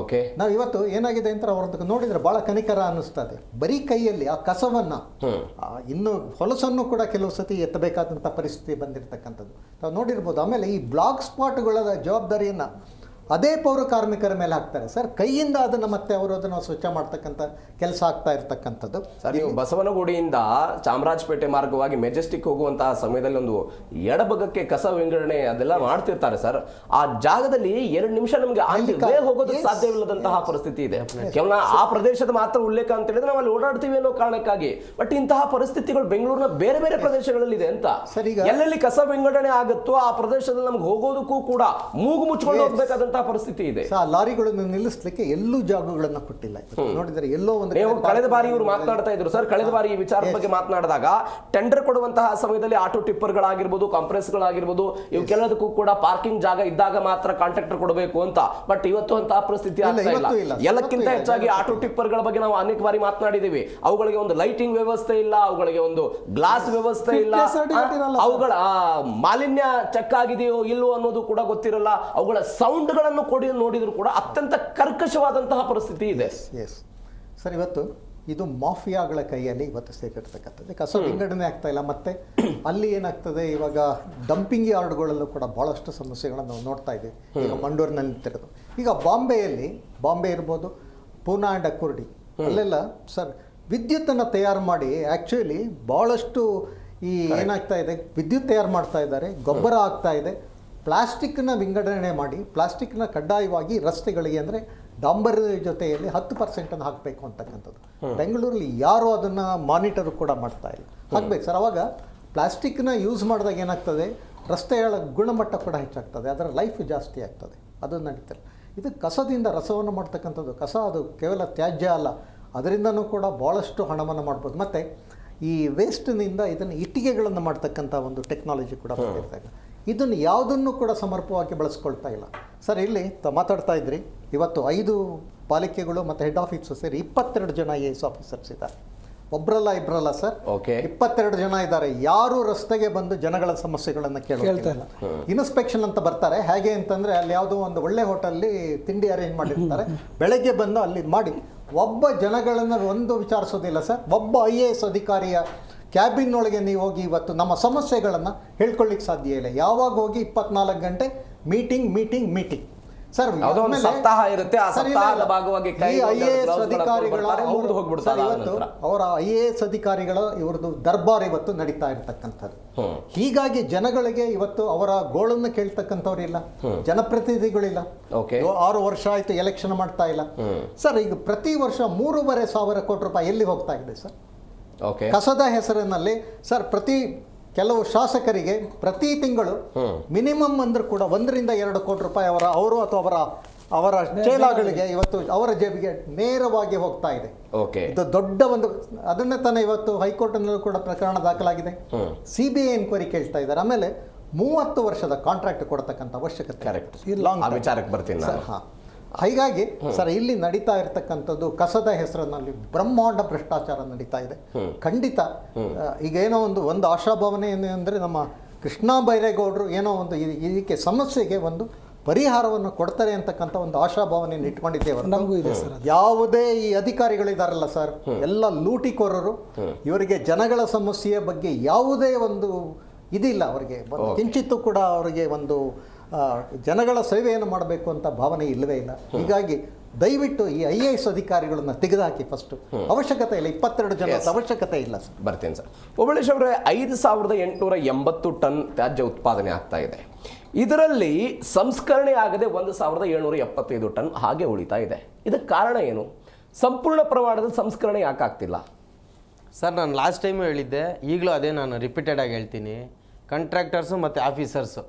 ನಾವು ಇವತ್ತು ಏನಾಗಿದೆ ಅಂತ ಅವ್ರದ್ದು ನೋಡಿದ್ರೆ ಬಹಳ ಕನಿಕರ ಅನ್ನಿಸ್ತದೆ. ಬರೀ ಕೈಯಲ್ಲಿ ಆ ಕಸವನ್ನ ಇನ್ನು ಹೊಲಸನ್ನು ಕೂಡ ಕೆಲವು ಸತಿ ಎತ್ತಬೇಕಾದಂಥ ಪರಿಸ್ಥಿತಿ ಬಂದಿರತಕ್ಕಂಥದ್ದು ನಾವು ನೋಡಿರ್ಬೋದು. ಆಮೇಲೆ ಈ ಬ್ಲಾಕ್ ಸ್ಪಾಟ್ಗಳ ಜವಾಬ್ದಾರಿಯನ್ನ ಅದೇ ಪೌರ ಕಾರ್ಮಿಕರ ಮೇಲೆ ಹಾಕ್ತಾರೆ ಸರ್. ಕೈಯಿಂದ ಅದನ್ನು ಮತ್ತೆ ಅವರು ಅದನ್ನು ಸ್ವಚ್ಛ ಮಾಡ್ತಕ್ಕಂಥ ಕೆಲಸ ಆಗ್ತಾ ಇರ್ತಕ್ಕಂಥದ್ದು. ಸರ್ ನೀವು ಬಸವನಗುಡಿಯಿಂದ ಚಾಮರಾಜಪೇಟೆ ಮಾರ್ಗವಾಗಿ ಮೆಜೆಸ್ಟಿಕ್ ಹೋಗುವಂತಹ ಸಮಯದಲ್ಲಿ ಒಂದು ಎಡಭಗಕ್ಕೆ ಕಸ ವಿಂಗಡಣೆ ಅದೆಲ್ಲ ಮಾಡ್ತಿರ್ತಾರೆ ಸರ್. ಆ ಜಾಗದಲ್ಲಿ 2 ನಿಮಿಷ ನಮಗೆ ಹೋಗೋದಕ್ಕೆ ಸಾಧ್ಯವಿಲ್ಲದಂತಹ ಪರಿಸ್ಥಿತಿ ಇದೆ. ಕೇವಲ ಆ ಪ್ರದೇಶದ ಮಾತ್ರ ಉಲ್ಲೇಖ ಅಂತ ಹೇಳಿದ್ರೆ ನಾವು ಅಲ್ಲಿ ಓಡಾಡ್ತೀವಿ ಅನ್ನೋ ಕಾರಣಕ್ಕಾಗಿ. ಬಟ್ ಇಂತಹ ಪರಿಸ್ಥಿತಿಗಳು ಬೆಂಗಳೂರಿನ ಬೇರೆ ಬೇರೆ ಪ್ರದೇಶಗಳಲ್ಲಿ ಇದೆ ಅಂತ. ಎಲ್ಲೆಲ್ಲಿ ಕಸ ವಿಂಗಡಣೆ ಆಗುತ್ತೋ ಆ ಪ್ರದೇಶದಲ್ಲಿ ನಮ್ಗೆ ಹೋಗೋದಕ್ಕೂ ಕೂಡ ಮೂಗು ಮುಚ್ಕೊಂಡು ಹೋಗ್ಬೇಕಾದಂತ ಪರಿಸ್ಥಿತಿ ಇದೆ. ಲಾರಿಗಳನ್ನು ನಿಲ್ಲಿಸಲಿಕ್ಕೆ ಎಲ್ಲೂ ಜಾಗಗಳನ್ನು ಕೊಟ್ಟಿಲ್ಲ. ನೋಡಿದರೆ ಎಲ್ಲೋ ಒಂದು ಕಳೆದ ಬಾರಿ ಇವರು ಮಾತನಾಡ್ತಾ ಇದ್ರು ಸರ್. ಕಳೆದ ಬಾರಿ ಈ ವಿಚಾರದ ಬಗ್ಗೆ ಮಾತನಾಡಿದಾಗ ಟೆಂಡರ್ ಕೊಡುವಂತಹ ಸಮಯದಲ್ಲಿ ಆಟೋ ಟಿಪ್ಪರ್ಗಳಾಗಿರ್ಬೋದು, ಕಂಪ್ರೆಸ್ಗಳಾಗಿರ್ಬೋದು, ಇವಕ್ಕೆಲ್ಲದಕ್ಕೂ ಕೂಡ ಪಾರ್ಕಿಂಗ್ ಜಾಗ ಇದ್ದಾಗ ಮಾತ್ರ ಕಾಂಟ್ರಾಕ್ಟರ್ ಕೊಡಬೇಕು ಅಂತ. ಬಟ್ ಇವತ್ತು ಅಂತಹ ಪರಿಸ್ಥಿತಿ ಆಗ್ತಾ ಇಲ್ಲ. ಎಲ್ಲಕ್ಕಿಂತ ಹೆಚ್ಚಾಗಿ ಆಟೋ ಟಿಪ್ಪರ್ಗಳ ಬಗ್ಗೆ ನಾವು ಅನೇಕ ಬಾರಿ ಮಾತನಾಡಿದೀವಿ. ಅವುಗಳಿಗೆ ಒಂದು ಲೈಟಿಂಗ್ ವ್ಯವಸ್ಥೆ ಇಲ್ಲ, ಅವುಗಳಿಗೆ ಒಂದು ಗ್ಲಾಸ್ ವ್ಯವಸ್ಥೆ ಇಲ್ಲ, ಅವುಗಳ ಮಾಲಿನ್ಯ ಚೆಕ್ ಆಗಿದೆಯೋ ಇಲ್ಲೋ ಅನ್ನೋದು ಕೂಡ ಗೊತ್ತಿರಲ್ಲ, ಅವುಗಳ ಸೌಂಡ್ಗಳ ನೋಡಿದ್ರು ಕೂಡ ಅತ್ಯಂತ ಕರ್ಕಶವಾದಂತಹ ಪರಿಸ್ಥಿತಿ ಇದೆ. ಸರ್ ಇವತ್ತು ಇದು ಮಾಫಿಯಾಗಳ ಕೈಯಲ್ಲಿ ಇವತ್ತು ಸೇರಿರ್ತಕ್ಕಂಥದ್ದು. ಕಸ ವಿಂಗಡಣೆ ಆಗ್ತಾ ಇಲ್ಲ. ಮತ್ತೆ ಅಲ್ಲಿ ಏನಾಗ್ತದೆ, ಇವಾಗ ಡಂಪಿಂಗ್ ಯಾರ್ಡ್ಗಳಲ್ಲೂ ಕೂಡ ಬಹಳಷ್ಟು ಸಮಸ್ಯೆಗಳನ್ನು ನಾವು ನೋಡ್ತಾ ಇದ್ದೀವಿ. ಈಗ ಮಂಡೂರಿನಲ್ಲಿ ನಿಂತಿರೋದು. ಈಗ ಬಾಂಬೆ ಇರ್ಬೋದು, ಪೂನಾ ಆ್ಯಂಡ್ ಅಕ್ಕುರ್ಡಿ ಅಲ್ಲೆಲ್ಲ ಸರ್ ವಿದ್ಯುತ್ತನ್ನು ತಯಾರು ಮಾಡಿ ಆ್ಯಕ್ಚುಲಿ ಭಾಳಷ್ಟು ಈ ಏನಾಗ್ತಾ ಇದೆ, ವಿದ್ಯುತ್ ತಯಾರು ಮಾಡ್ತಾ ಇದ್ದಾರೆ, ಗೊಬ್ಬರ ಆಗ್ತಾ ಇದೆ. ಪ್ಲಾಸ್ಟಿಕ್ನ ವಿಂಗಡಣೆ ಮಾಡಿ ಪ್ಲಾಸ್ಟಿಕ್ನ ಕಡ್ಡಾಯವಾಗಿ ರಸ್ತೆಗಳಿಗೆ ಅಂದರೆ ಡಾಂಬರ್ ಜೊತೆಯಲ್ಲಿ 10% ಹಾಕಬೇಕು ಅಂತಕ್ಕಂಥದ್ದು. ಬೆಂಗಳೂರಲ್ಲಿ ಯಾರೂ ಅದನ್ನು ಮಾನಿಟರ್ ಕೂಡ ಮಾಡ್ತಾ ಇಲ್ಲ. ಹಾಕ್ಬೇಕು ಸರ್. ಅವಾಗ ಪ್ಲಾಸ್ಟಿಕ್ನ ಯೂಸ್ ಮಾಡಿದಾಗ ಏನಾಗ್ತದೆ, ರಸ್ತೆಗಳ ಗುಣಮಟ್ಟ ಕೂಡ ಹೆಚ್ಚಾಗ್ತದೆ, ಅದರ ಲೈಫ್ ಜಾಸ್ತಿ ಆಗ್ತದೆ. ಅದು ನಡೀತಾರೆ. ಇದು ಕಸದಿಂದ ರಸವನ್ನು ಮಾಡ್ತಕ್ಕಂಥದ್ದು. ಕಸ ಅದು ಕೇವಲ ತ್ಯಾಜ್ಯ ಅಲ್ಲ, ಅದರಿಂದನೂ ಕೂಡ ಭಾಳಷ್ಟು ಹಣವನ್ನು ಮಾಡ್ಬೋದು. ಮತ್ತು ಈ ವೇಸ್ಟ್ನಿಂದ ಇದನ್ನು ಇಟ್ಟಿಗೆಗಳನ್ನು ಮಾಡ್ತಕ್ಕಂಥ ಒಂದು ಟೆಕ್ನಾಲಜಿ ಕೂಡ ಬಂದಿರ್ತಾರೆ. ಇದನ್ನು ಯಾವುದನ್ನು ಕೂಡ ಸಮರ್ಪಕವಾಗಿ ಬಳಸ್ಕೊಳ್ತಾ ಇಲ್ಲ ಸರ್. ಇಲ್ಲಿ ಮಾತಾಡ್ತಾ ಇದ್ರಿ, ಇವತ್ತು 5 ಪಾಲಿಕೆಗಳು ಮತ್ತು ಹೆಡ್ ಆಫೀಸು ಸೇರಿ 22 ಜನ AS ಆಫೀಸರ್ಸ್ ಇದ್ದಾರೆ. ಒಬ್ರಲ್ಲ ಇಬ್ರಲ್ಲ ಸರ್, ಓಕೆ 22 ಜನ ಇದ್ದಾರೆ. ಯಾರು ರಸ್ತೆಗೆ ಬಂದು ಜನಗಳ ಸಮಸ್ಯೆಗಳನ್ನು ಕೇಳ್ತಾ ಇಲ್ಲ. ಇನ್ಸ್ಪೆಕ್ಷನ್ ಅಂತ ಬರ್ತಾರೆ. ಹೇಗೆ ಅಂತಂದ್ರೆ ಅಲ್ಲಿ ಯಾವುದೋ ಒಂದು ಒಳ್ಳೆ ಹೋಟೆಲ್ಲಿ ತಿಂಡಿ ಅರೇಂಜ್ ಮಾಡಿರ್ತಾರೆ, ಬೆಳಗ್ಗೆ ಬಂದು ಅಲ್ಲಿ ಮಾಡಿ ಒಬ್ಬ ಜನಗಳನ್ನು ಒಂದು ವಿಚಾರಿಸೋದಿಲ್ಲ ಸರ್. ಒಬ್ಬ IAS ಅಧಿಕಾರಿಯ ಕ್ಯಾಬಿನ್ ಒಳಗೆ ನೀವು ಹೋಗಿ ಇವತ್ತು ನಮ್ಮ ಸಮಸ್ಯೆಗಳನ್ನು ಹೇಳ್ಕೊಳ್ಳಿಕ್ಕೆ ಸಾಧ್ಯ ಇಲ್ಲ. ಯಾವಾಗ ಹೋಗಿ 24 ಗಂಟೆ ಮೀಟಿಂಗ್ ಸರ್. ಯಾವುದೋ ಒಂದು ಸಪ್ತಾಹ ಇರುತ್ತೆ, ಆ ಸಪ್ತಾಹದ ಭಾಗವಾಗಿ IAS ಅಧಿಕಾರಿಗಳ ಅವರ IAS ಅಧಿಕಾರಿಗಳ ಇವ್ರದ್ದು ದರ್ಬಾರ್ ಇವತ್ತು ನಡೀತಾ ಇರ್ತಕ್ಕಂಥದ್ದು. ಹೀಗಾಗಿ ಜನಗಳಿಗೆ ಇವತ್ತು ಅವರ ಗೋಳನ್ನು ಕೇಳ್ತಕ್ಕಂಥವ್ರಿಲ್ಲ, ಜನಪ್ರತಿನಿಧಿಗಳಿಲ್ಲ. 6 ವರ್ಷ ಆಯ್ತು ಎಲೆಕ್ಷನ್ ಮಾಡ್ತಾ ಇಲ್ಲ ಸರ್. ಈಗ ಪ್ರತಿ ವರ್ಷ 3,500 ಕೋಟಿ ರೂಪಾಯಿ ಎಲ್ಲಿ ಹೋಗ್ತಾ ಇದೆ ಸರ್ ಕಸದ ಹೆಸರಿನಲ್ಲಿ ಸರ್. ಕೆಲವು ಶಾಸಕರಿಗೆ ಪ್ರತಿ ತಿಂಗಳು ಮಿನಿಮಮ್ ಅಂದ್ರೂ ಕೂಡ 1 ರಿಂದ 2 ಕೋಟಿ ರೂಪಾಯಿ ಅವರು ಅಥವಾ ಅವರ ಚೇಲಾಗಳಿಗೆ ಇವತ್ತು ಅವರ ಜೇಬಿಗೆ ನೇರವಾಗಿ ಹೋಗ್ತಾ ಇದೆ. ಇದು ದೊಡ್ಡ ಒಂದು, ಅದನ್ನೇ ತಾನೇ ಇವತ್ತು ಹೈಕೋರ್ಟ್ನಲ್ಲೂ ಕೂಡ ಪ್ರಕರಣ ದಾಖಲಾಗಿದೆ. CBI ಎನ್ಕ್ವೈರಿ ಕೇಳ್ತಾ ಇದ್ದಾರೆ. ಆಮೇಲೆ 30 ವರ್ಷದ ಕಾಂಟ್ರಾಕ್ಟ್ ಕೊಡ್ತಕ್ಕಂಥ ಅವಶ್ಯಕತೆ ವಿಚಾರಕ್ಕೆ ಬರ್ತೀನಿ ಸರ್. ಹೀಗಾಗಿ ಸರ್ ಇಲ್ಲಿ ನಡೀತಾ ಇರತಕ್ಕಂಥದ್ದು ಕಸದ ಹೆಸರಿನಲ್ಲಿ ಬ್ರಹ್ಮಾಂಡ ಭ್ರಷ್ಟಾಚಾರ ನಡೀತಾ ಇದೆ. ಖಂಡಿತ ಈಗ ಏನೋ ಒಂದು ಆಶಾಭಾವನೆ ಅಂದರೆ ನಮ್ಮ ಕೃಷ್ಣ ಬೈರೇಗೌಡರು ಏನೋ ಒಂದು ಇದಕ್ಕೆ ಸಮಸ್ಯೆಗೆ ಒಂದು ಪರಿಹಾರವನ್ನು ಕೊಡ್ತಾರೆ ಅಂತಕ್ಕಂಥ ಒಂದು ಆಶಾಭಾವನೆಯನ್ನು ಇಟ್ಕೊಂಡಿದ್ದೇವೆ. ನಮಗೂ ಇದೆ ಸರ್. ಯಾವುದೇ ಈ ಅಧಿಕಾರಿಗಳಿದಾರಲ್ಲ ಸರ್, ಎಲ್ಲ ಲೂಟಿಕೋರರು. ಇವರಿಗೆ ಜನಗಳ ಸಮಸ್ಯೆಯ ಬಗ್ಗೆ ಯಾವುದೇ ಒಂದು ಇದಿಲ್ಲ ಅವರಿಗೆ, ಕಿಂಚಿತ್ತೂ ಕೂಡ ಅವರಿಗೆ ಒಂದು ಜನಗಳ ಸೇವೆಯನ್ನು ಮಾಡಬೇಕು ಅಂತ ಭಾವನೆ ಇಲ್ಲವೇ ಇಲ್ಲ. ಹೀಗಾಗಿ ದಯವಿಟ್ಟು ಈ IAS ಅಧಿಕಾರಿಗಳನ್ನ ತೆಗೆದುಹಾಕಿ. ಫಸ್ಟ್ ಅವಶ್ಯಕತೆ ಇಲ್ಲ, 22 ಜನ ಅವಶ್ಯಕತೆ ಇಲ್ಲ ಸರ್. ಬರ್ತೀನಿ ಸರ್. ಓಬಳೇಶ್ ಅವರೇ, 5,880 ಟನ್ ತ್ಯಾಜ್ಯ ಉತ್ಪಾದನೆ ಆಗ್ತಾ ಇದೆ. ಇದರಲ್ಲಿ ಸಂಸ್ಕರಣೆ ಆಗದೆ 1,775 ಟನ್ ಹಾಗೆ ಉಳಿತಾ ಇದೆ. ಇದಕ್ಕೆ ಕಾರಣ ಏನು? ಸಂಪೂರ್ಣ ಪ್ರಮಾಣದಲ್ಲಿ ಸಂಸ್ಕರಣೆ ಯಾಕಾಗ್ತಿಲ್ಲ ಸರ್? ನಾನು ಲಾಸ್ಟ್ ಟೈಮು ಹೇಳಿದ್ದೆ, ಈಗಲೂ ಅದೇ ನಾನು ರಿಪೀಟೆಡ್ ಆಗಿ ಹೇಳ್ತೀನಿ. ಕಾಂಟ್ರಾಕ್ಟರ್ಸು ಮತ್ತು ಆಫೀಸರ್ಸು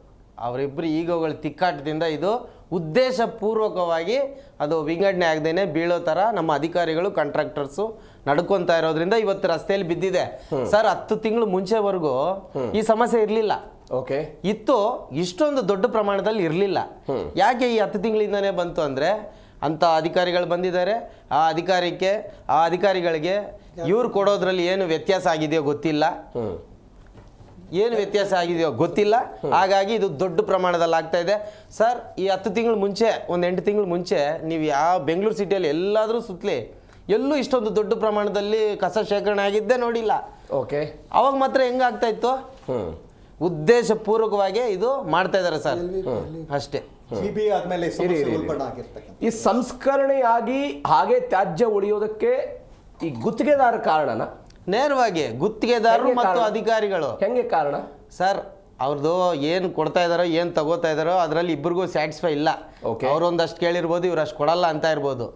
ಅವರಿಬ್ಬರು ಈಗೋಗಳ ತಿಕ್ಕಾಟದಿಂದ ಇದು ಉದ್ದೇಶಪೂರ್ವಕವಾಗಿ ಅದು ವಿಂಗಡಣೆ ಆಗದೇನೆ ಬೀಳೋ ಥರ ನಮ್ಮ ಅಧಿಕಾರಿಗಳು ಕಾಂಟ್ರಾಕ್ಟರ್ಸು ನಡ್ಕೊತಾ ಇರೋದ್ರಿಂದ ಇವತ್ತು ರಸ್ತೆಯಲ್ಲಿ ಬಿದ್ದಿದೆ ಸರ್. 10 ತಿಂಗಳು ಮುಂಚೆವರೆಗೂ ಈ ಸಮಸ್ಯೆ ಇರಲಿಲ್ಲ. ಇತ್ತು, ಇಷ್ಟೊಂದು ದೊಡ್ಡ ಪ್ರಮಾಣದಲ್ಲಿ ಇರಲಿಲ್ಲ. ಯಾಕೆ ಈ 10 ತಿಂಗಳಿಂದನೇ ಬಂತು ಅಂದರೆ, ಅಂಥ ಅಧಿಕಾರಿಗಳು ಬಂದಿದ್ದಾರೆ. ಆ ಅಧಿಕಾರಿಗಳಿಗೆ ಇವ್ರು ಕೊಡೋದ್ರಲ್ಲಿ ಏನು ವ್ಯತ್ಯಾಸ ಆಗಿದೆಯೋ ಗೊತ್ತಿಲ್ಲ. ಹಾಗಾಗಿ ಇದು ದೊಡ್ಡ ಪ್ರಮಾಣದಲ್ಲಿ ಆಗ್ತಾ ಇದೆ ಸರ್. ಈ 10 ತಿಂಗಳು ಮುಂಚೆ, ಒಂದು 8 ತಿಂಗಳು ಮುಂಚೆ ನೀವು ಯಾವ ಬೆಂಗಳೂರು ಸಿಟಿಯಲ್ಲಿ ಎಲ್ಲಾದರೂ ಸುತ್ತಲಿ ಎಲ್ಲೂ ಇಷ್ಟೊಂದು ದೊಡ್ಡ ಪ್ರಮಾಣದಲ್ಲಿ ಕಸ ಶೇಖರಣೆ ಆಗಿದ್ದೇ ನೋಡಿಲ್ಲ. ಅವಾಗ ಮಾತ್ರ ಹೆಂಗಾಗ್ತಾ ಇತ್ತು? ಉದ್ದೇಶಪೂರ್ವಕವಾಗಿ ಇದು ಮಾಡ್ತಾ ಇದ್ದಾರೆ ಸರ್, ಅಷ್ಟೇ. ಈ ಸಂಸ್ಕರಣೆಯಾಗಿ ಹಾಗೆ ತ್ಯಾಜ್ಯ ಉಳಿಯೋದಕ್ಕೆ ಈ ಗುತ್ತಿಗೆದಾರ ಕಾರಣನ? ನೇರವಾಗಿ ಗುತ್ತಿಗೆದಾರರು ಮತ್ತು ಅಧಿಕಾರಿಗಳು. ಹೆಂಗೆ ಕಾರಣ ಸರ್? ಅವ್ರದ್ದು ಏನು ಕೊಡ್ತಾ ಇದಾರೋ ಏನು ತಗೋತಾ ಇದಾರೋ ಅದರಲ್ಲಿ ಇಬ್ಬರಿಗೂ ಸ್ಯಾಟಿಸ್ಫೈ ಇಲ್ಲ. ಅವ್ರೊಂದಷ್ಟು ಕೇಳಿರ್ಬೋದು, ಇವ್ರು ಅಷ್ಟು ಕೊಡಲ್ಲ ಅಂತ ಇರ್ಬೋದು.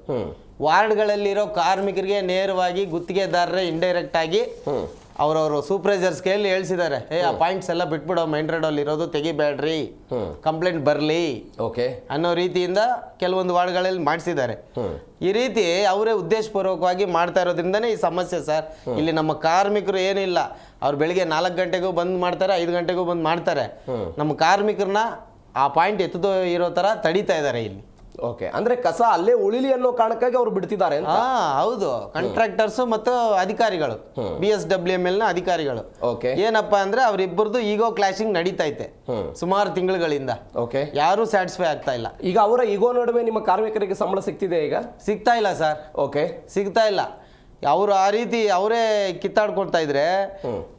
ವಾರ್ಡ್ಗಳಲ್ಲಿರೋ ಕಾರ್ಮಿಕರಿಗೆ ನೇರವಾಗಿ ಗುತ್ತಿಗೆದಾರರೇ ಇಂಡೈರೆಕ್ಟ್ ಆಗಿ ಅವ್ರವ್ರು ಸೂಪರ್ವೈಸರ್ಸ್ ಕೈಯಲ್ಲಿ ಹೇಳ್ಸಿದ್ದಾರೆ, ಆ ಪಾಯಿಂಟ್ಸ್ ಎಲ್ಲ ಬಿಟ್ಬಿಡೋ, ಮೈನ್ ರೋಡಲ್ಲಿ ಇರೋದು ತೆಗಿಬೇಡ್ರಿ, ಕಂಪ್ಲೇಂಟ್ ಬರಲಿ ಅನ್ನೋ ರೀತಿಯಿಂದ ಕೆಲವೊಂದು ವಾರ್ಡ್ಗಳಲ್ಲಿ ಮಾಡಿಸಿದ್ದಾರೆ. ಈ ರೀತಿ ಅವರೇ ಉದ್ದೇಶಪೂರ್ವಕವಾಗಿ ಮಾಡ್ತಾ ಇರೋದ್ರಿಂದನೇ ಈ ಸಮಸ್ಯೆ ಸರ್. ಇಲ್ಲಿ ನಮ್ಮ ಕಾರ್ಮಿಕರು ಏನಿಲ್ಲ, ಅವ್ರು ಬೆಳಿಗ್ಗೆ 4 ಗಂಟೆಗೂ ಬಂದ್ ಮಾಡ್ತಾರೆ, 5 ಗಂಟೆಗೂ ಬಂದ್ ಮಾಡ್ತಾರೆ. ನಮ್ಮ ಕಾರ್ಮಿಕರನ್ನ ಆ ಪಾಯಿಂಟ್ ಎತ್ತದೋ ಇರೋ ತರ ತಡೀತಾ ಇದ್ದಾರೆ ಇಲ್ಲಿ. ಅಂದ್ರೆ ಕಸ ಅಲ್ಲೇ ಉಳಿಲಿ ಅನ್ನೋ ಕಾರಣಕ್ಕಾಗಿ ಅವ್ರು ಬಿಡ್ತಿದ್ದಾರೆ. ಹೌದು, ಕಾಂಟ್ರಾಕ್ಟರ್ಸ್ ಮತ್ತು ಅಧಿಕಾರಿಗಳು, BSWML ನ ಅಧಿಕಾರಿಗಳು. ಏನಪ್ಪಾ ಅಂದ್ರೆ ಅವರಿಬ್ಬರದು ಈಗೋ ಕ್ಲಾಶಿಂಗ್ ನಡೀತೈತೆ ಸುಮಾರು ತಿಂಗಳುಗಳಿಂದ. ಯಾರು ಸ್ಯಾಟಿಸ್ಫೈ ಆಗ್ತಾ ಇಲ್ಲ. ಈಗ ಅವರ ಈಗೋ ನಡುವೆ ನಿಮ್ಮ ಕಾರ್ಮಿಕರಿಗೆ ಸಂಬಳ ಸಿಗ್ತಿದೆ? ಈಗ ಸಿಗ್ತಾ ಇಲ್ಲ ಸರ್. ಸಿಗ್ತಾ ಇಲ್ಲ. ಅವರು ಆ ರೀತಿ ಅವರೇ ಕಿತ್ತಾಡ್ಕೊಳ್ತಾ ಇದ್ರೆ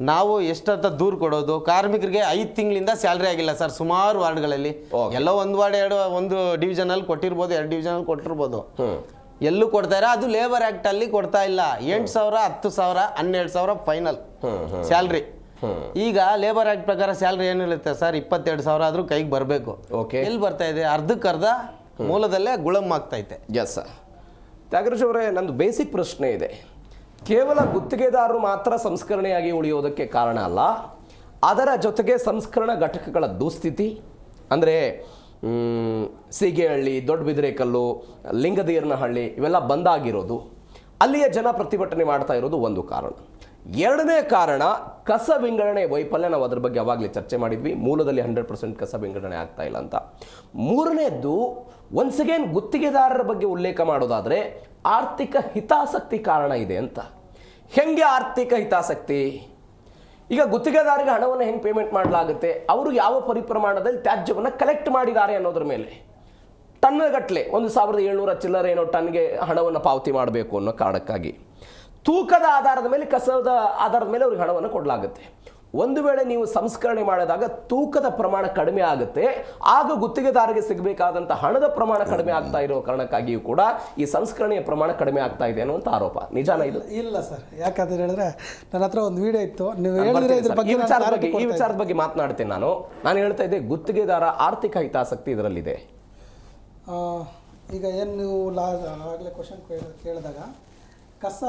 ನಾವು ಎಷ್ಟಂತ ದೂರ ಕೊಡೋದು? ಕಾರ್ಮಿಕರಿಗೆ 5 ತಿಂಗಳಿಂದ ಸ್ಯಾಲ್ರಿ ಆಗಿಲ್ಲ ಸರ್ ಸುಮಾರು ವಾರ್ಡ್ಗಳಲ್ಲಿ. ಎಲ್ಲೋ ಒಂದು ವಾರ್ಡ್ ಒಂದು ಡಿವಿಷನ್ ಅಲ್ಲಿ ಕೊಟ್ಟಿರ್ಬೋದು, 2 ಡಿವಿಷನ್ ಅಲ್ಲಿ ಕೊಟ್ಟಿರ್ಬೋದು. ಎಲ್ಲೂ ಕೊಡ್ತಾರೆ, ಅದು ಲೇಬರ್ ಆಕ್ಟ್ ಅಲ್ಲಿ ಕೊಡ್ತಾ ಇಲ್ಲ. 8,000, 10,000, 12,000 ಫೈನಲ್ ಸ್ಯಾಲ್ರಿ. ಈಗ ಲೇಬರ್ ಆಕ್ಟ್ ಪ್ರಕಾರ ಸ್ಯಾಲ್ರಿ ಏನಿರುತ್ತೆ ಸರ್? 22,000 ಆದ್ರೂ ಕೈಗೆ ಬರಬೇಕು. ಎಲ್ಲಿ ಬರ್ತಾ ಇದೆ? ಅರ್ಧಕ್ಕರ್ಧ ಮೂಲದಲ್ಲೇ ಗುಳಮ್ ಆಗ್ತೈತೆ. Yes sir. ತ್ಯಾಗರಾಜ್ ಅವರೇ, ನಂದು ಬೇಸಿಕ್ ಪ್ರಶ್ನೆ ಇದೆ. ಕೇವಲ ಗುತ್ತಿಗೆದಾರರು ಮಾತ್ರ ಸಂಸ್ಕರಣೆಯಾಗಿ ಉಳಿಯೋದಕ್ಕೆ ಕಾರಣ ಅಲ್ಲ, ಅದರ ಜೊತೆಗೆ ಸಂಸ್ಕರಣಾ ಘಟಕಗಳ ದುಸ್ಥಿತಿ ಅಂದರೆ ಸೀಗೆಹಳ್ಳಿ, ದೊಡ್ಡಬಿದಿರೆಕಲ್ಲು, ಲಿಂಗದೇರನಹಳ್ಳಿ ಇವೆಲ್ಲ ಬಂದಾಗಿರೋದು, ಅಲ್ಲಿಯ ಜನ ಪ್ರತಿಭಟನೆ ಮಾಡ್ತಾ ಇರೋದು ಒಂದು ಕಾರಣ. ಎರಡನೇ ಕಾರಣ ಕಸ ವಿಂಗಡಣೆ ವೈಫಲ್ಯ. ನಾವು ಅದ್ರ ಬಗ್ಗೆ ಅವಾಗಲೇ ಚರ್ಚೆ ಮಾಡಿದ್ವಿ, ಮೂಲದಲ್ಲಿ 100% ಕಸ ವಿಂಗಡಣೆ ಆಗ್ತಾ ಇಲ್ಲ ಅಂತ. ಮೂರನೇದ್ದು ಒನ್ಸ್ ಅಗೇನ್ ಗುತ್ತಿಗೆದಾರರ ಬಗ್ಗೆ ಉಲ್ಲೇಖ ಮಾಡೋದಾದರೆ ಆರ್ಥಿಕ ಹಿತಾಸಕ್ತಿ ಕಾರಣ ಇದೆ ಅಂತ. ಹೆಂಗೆ ಆರ್ಥಿಕ ಹಿತಾಸಕ್ತಿ? ಈಗ ಗುತ್ತಿಗೆದಾರರಿಗೆ ಹಣವನ್ನು ಹೆಂಗೆ ಪೇಮೆಂಟ್ ಮಾಡಲಾಗುತ್ತೆ, ಅವರು ಯಾವ ಪರಿಪ್ರಮಾಣದಲ್ಲಿ ತ್ಯಾಜ್ಯವನ್ನು ಕಲೆಕ್ಟ್ ಮಾಡಿದ್ದಾರೆ ಅನ್ನೋದ್ರ ಮೇಲೆ ಟನ್ಗಟ್ಟಲೆ 1700 ಚಿಲ್ಲರೆ ಏನೋ ಟನ್ಗೆ ಹಣವನ್ನು ಪಾವತಿ ಮಾಡಬೇಕು ಅನ್ನೋ ಕಾರಣಕ್ಕಾಗಿ ತೂಕದ ಆಧಾರದ ಮೇಲೆ, ಕಸದ ಆಧಾರದ ಮೇಲೆ ಅವ್ರಿಗೆ ಹಣವನ್ನು ಕೊಡಲಾಗುತ್ತೆ. ಒಂದು ವೇಳೆ ನೀವು ಸಂಸ್ಕರಣೆ ಮಾಡಿದಾಗ ತೂಕದ ಪ್ರಮಾಣ ಕಡಿಮೆ ಆಗುತ್ತೆ, ಆಗ ಗುತ್ತಿಗೆದಾರರಿಗೆ ಸಿಗಬೇಕಾದಂಥ ಹಣದ ಪ್ರಮಾಣ ಕಡಿಮೆ ಆಗ್ತಾ ಇರೋ ಕಾರಣಕ್ಕಾಗಿಯೂ ಕೂಡ ಈ ಸಂಸ್ಕರಣೆಯ ಪ್ರಮಾಣ ಕಡಿಮೆ ಆಗ್ತಾ ಇದೆ ಅನ್ನುವಂಥ ಆರೋಪ ನಿಜಾನ ಇದು? ಇಲ್ಲ ಸರ್, ಯಾಕಂತ ಹೇಳಿದ್ರೆ ನನ್ನ ಹತ್ರ ಒಂದು ವಿಡಿಯೋ ಇತ್ತು, ನೀವು ಹೇಳಿದ್ರೆ ಇದ್ರ ಬಗ್ಗೆ ಈ ವಿಚಾರದ ಬಗ್ಗೆ ಮಾತನಾಡ್ತೇನೆ. ನಾನು ಹೇಳ್ತಾ ಇದ್ದೆ ಗುತ್ತಿಗೆದಾರ ಆರ್ಥಿಕ ಹಿತಾಸಕ್ತಿ ಇದರಲ್ಲಿದೆ. ಈಗ ಏನು ನೀವು ಆಗಲೇ ಕ್ವಶನ್ ಕೇಳಿದಾಗ ಕಸ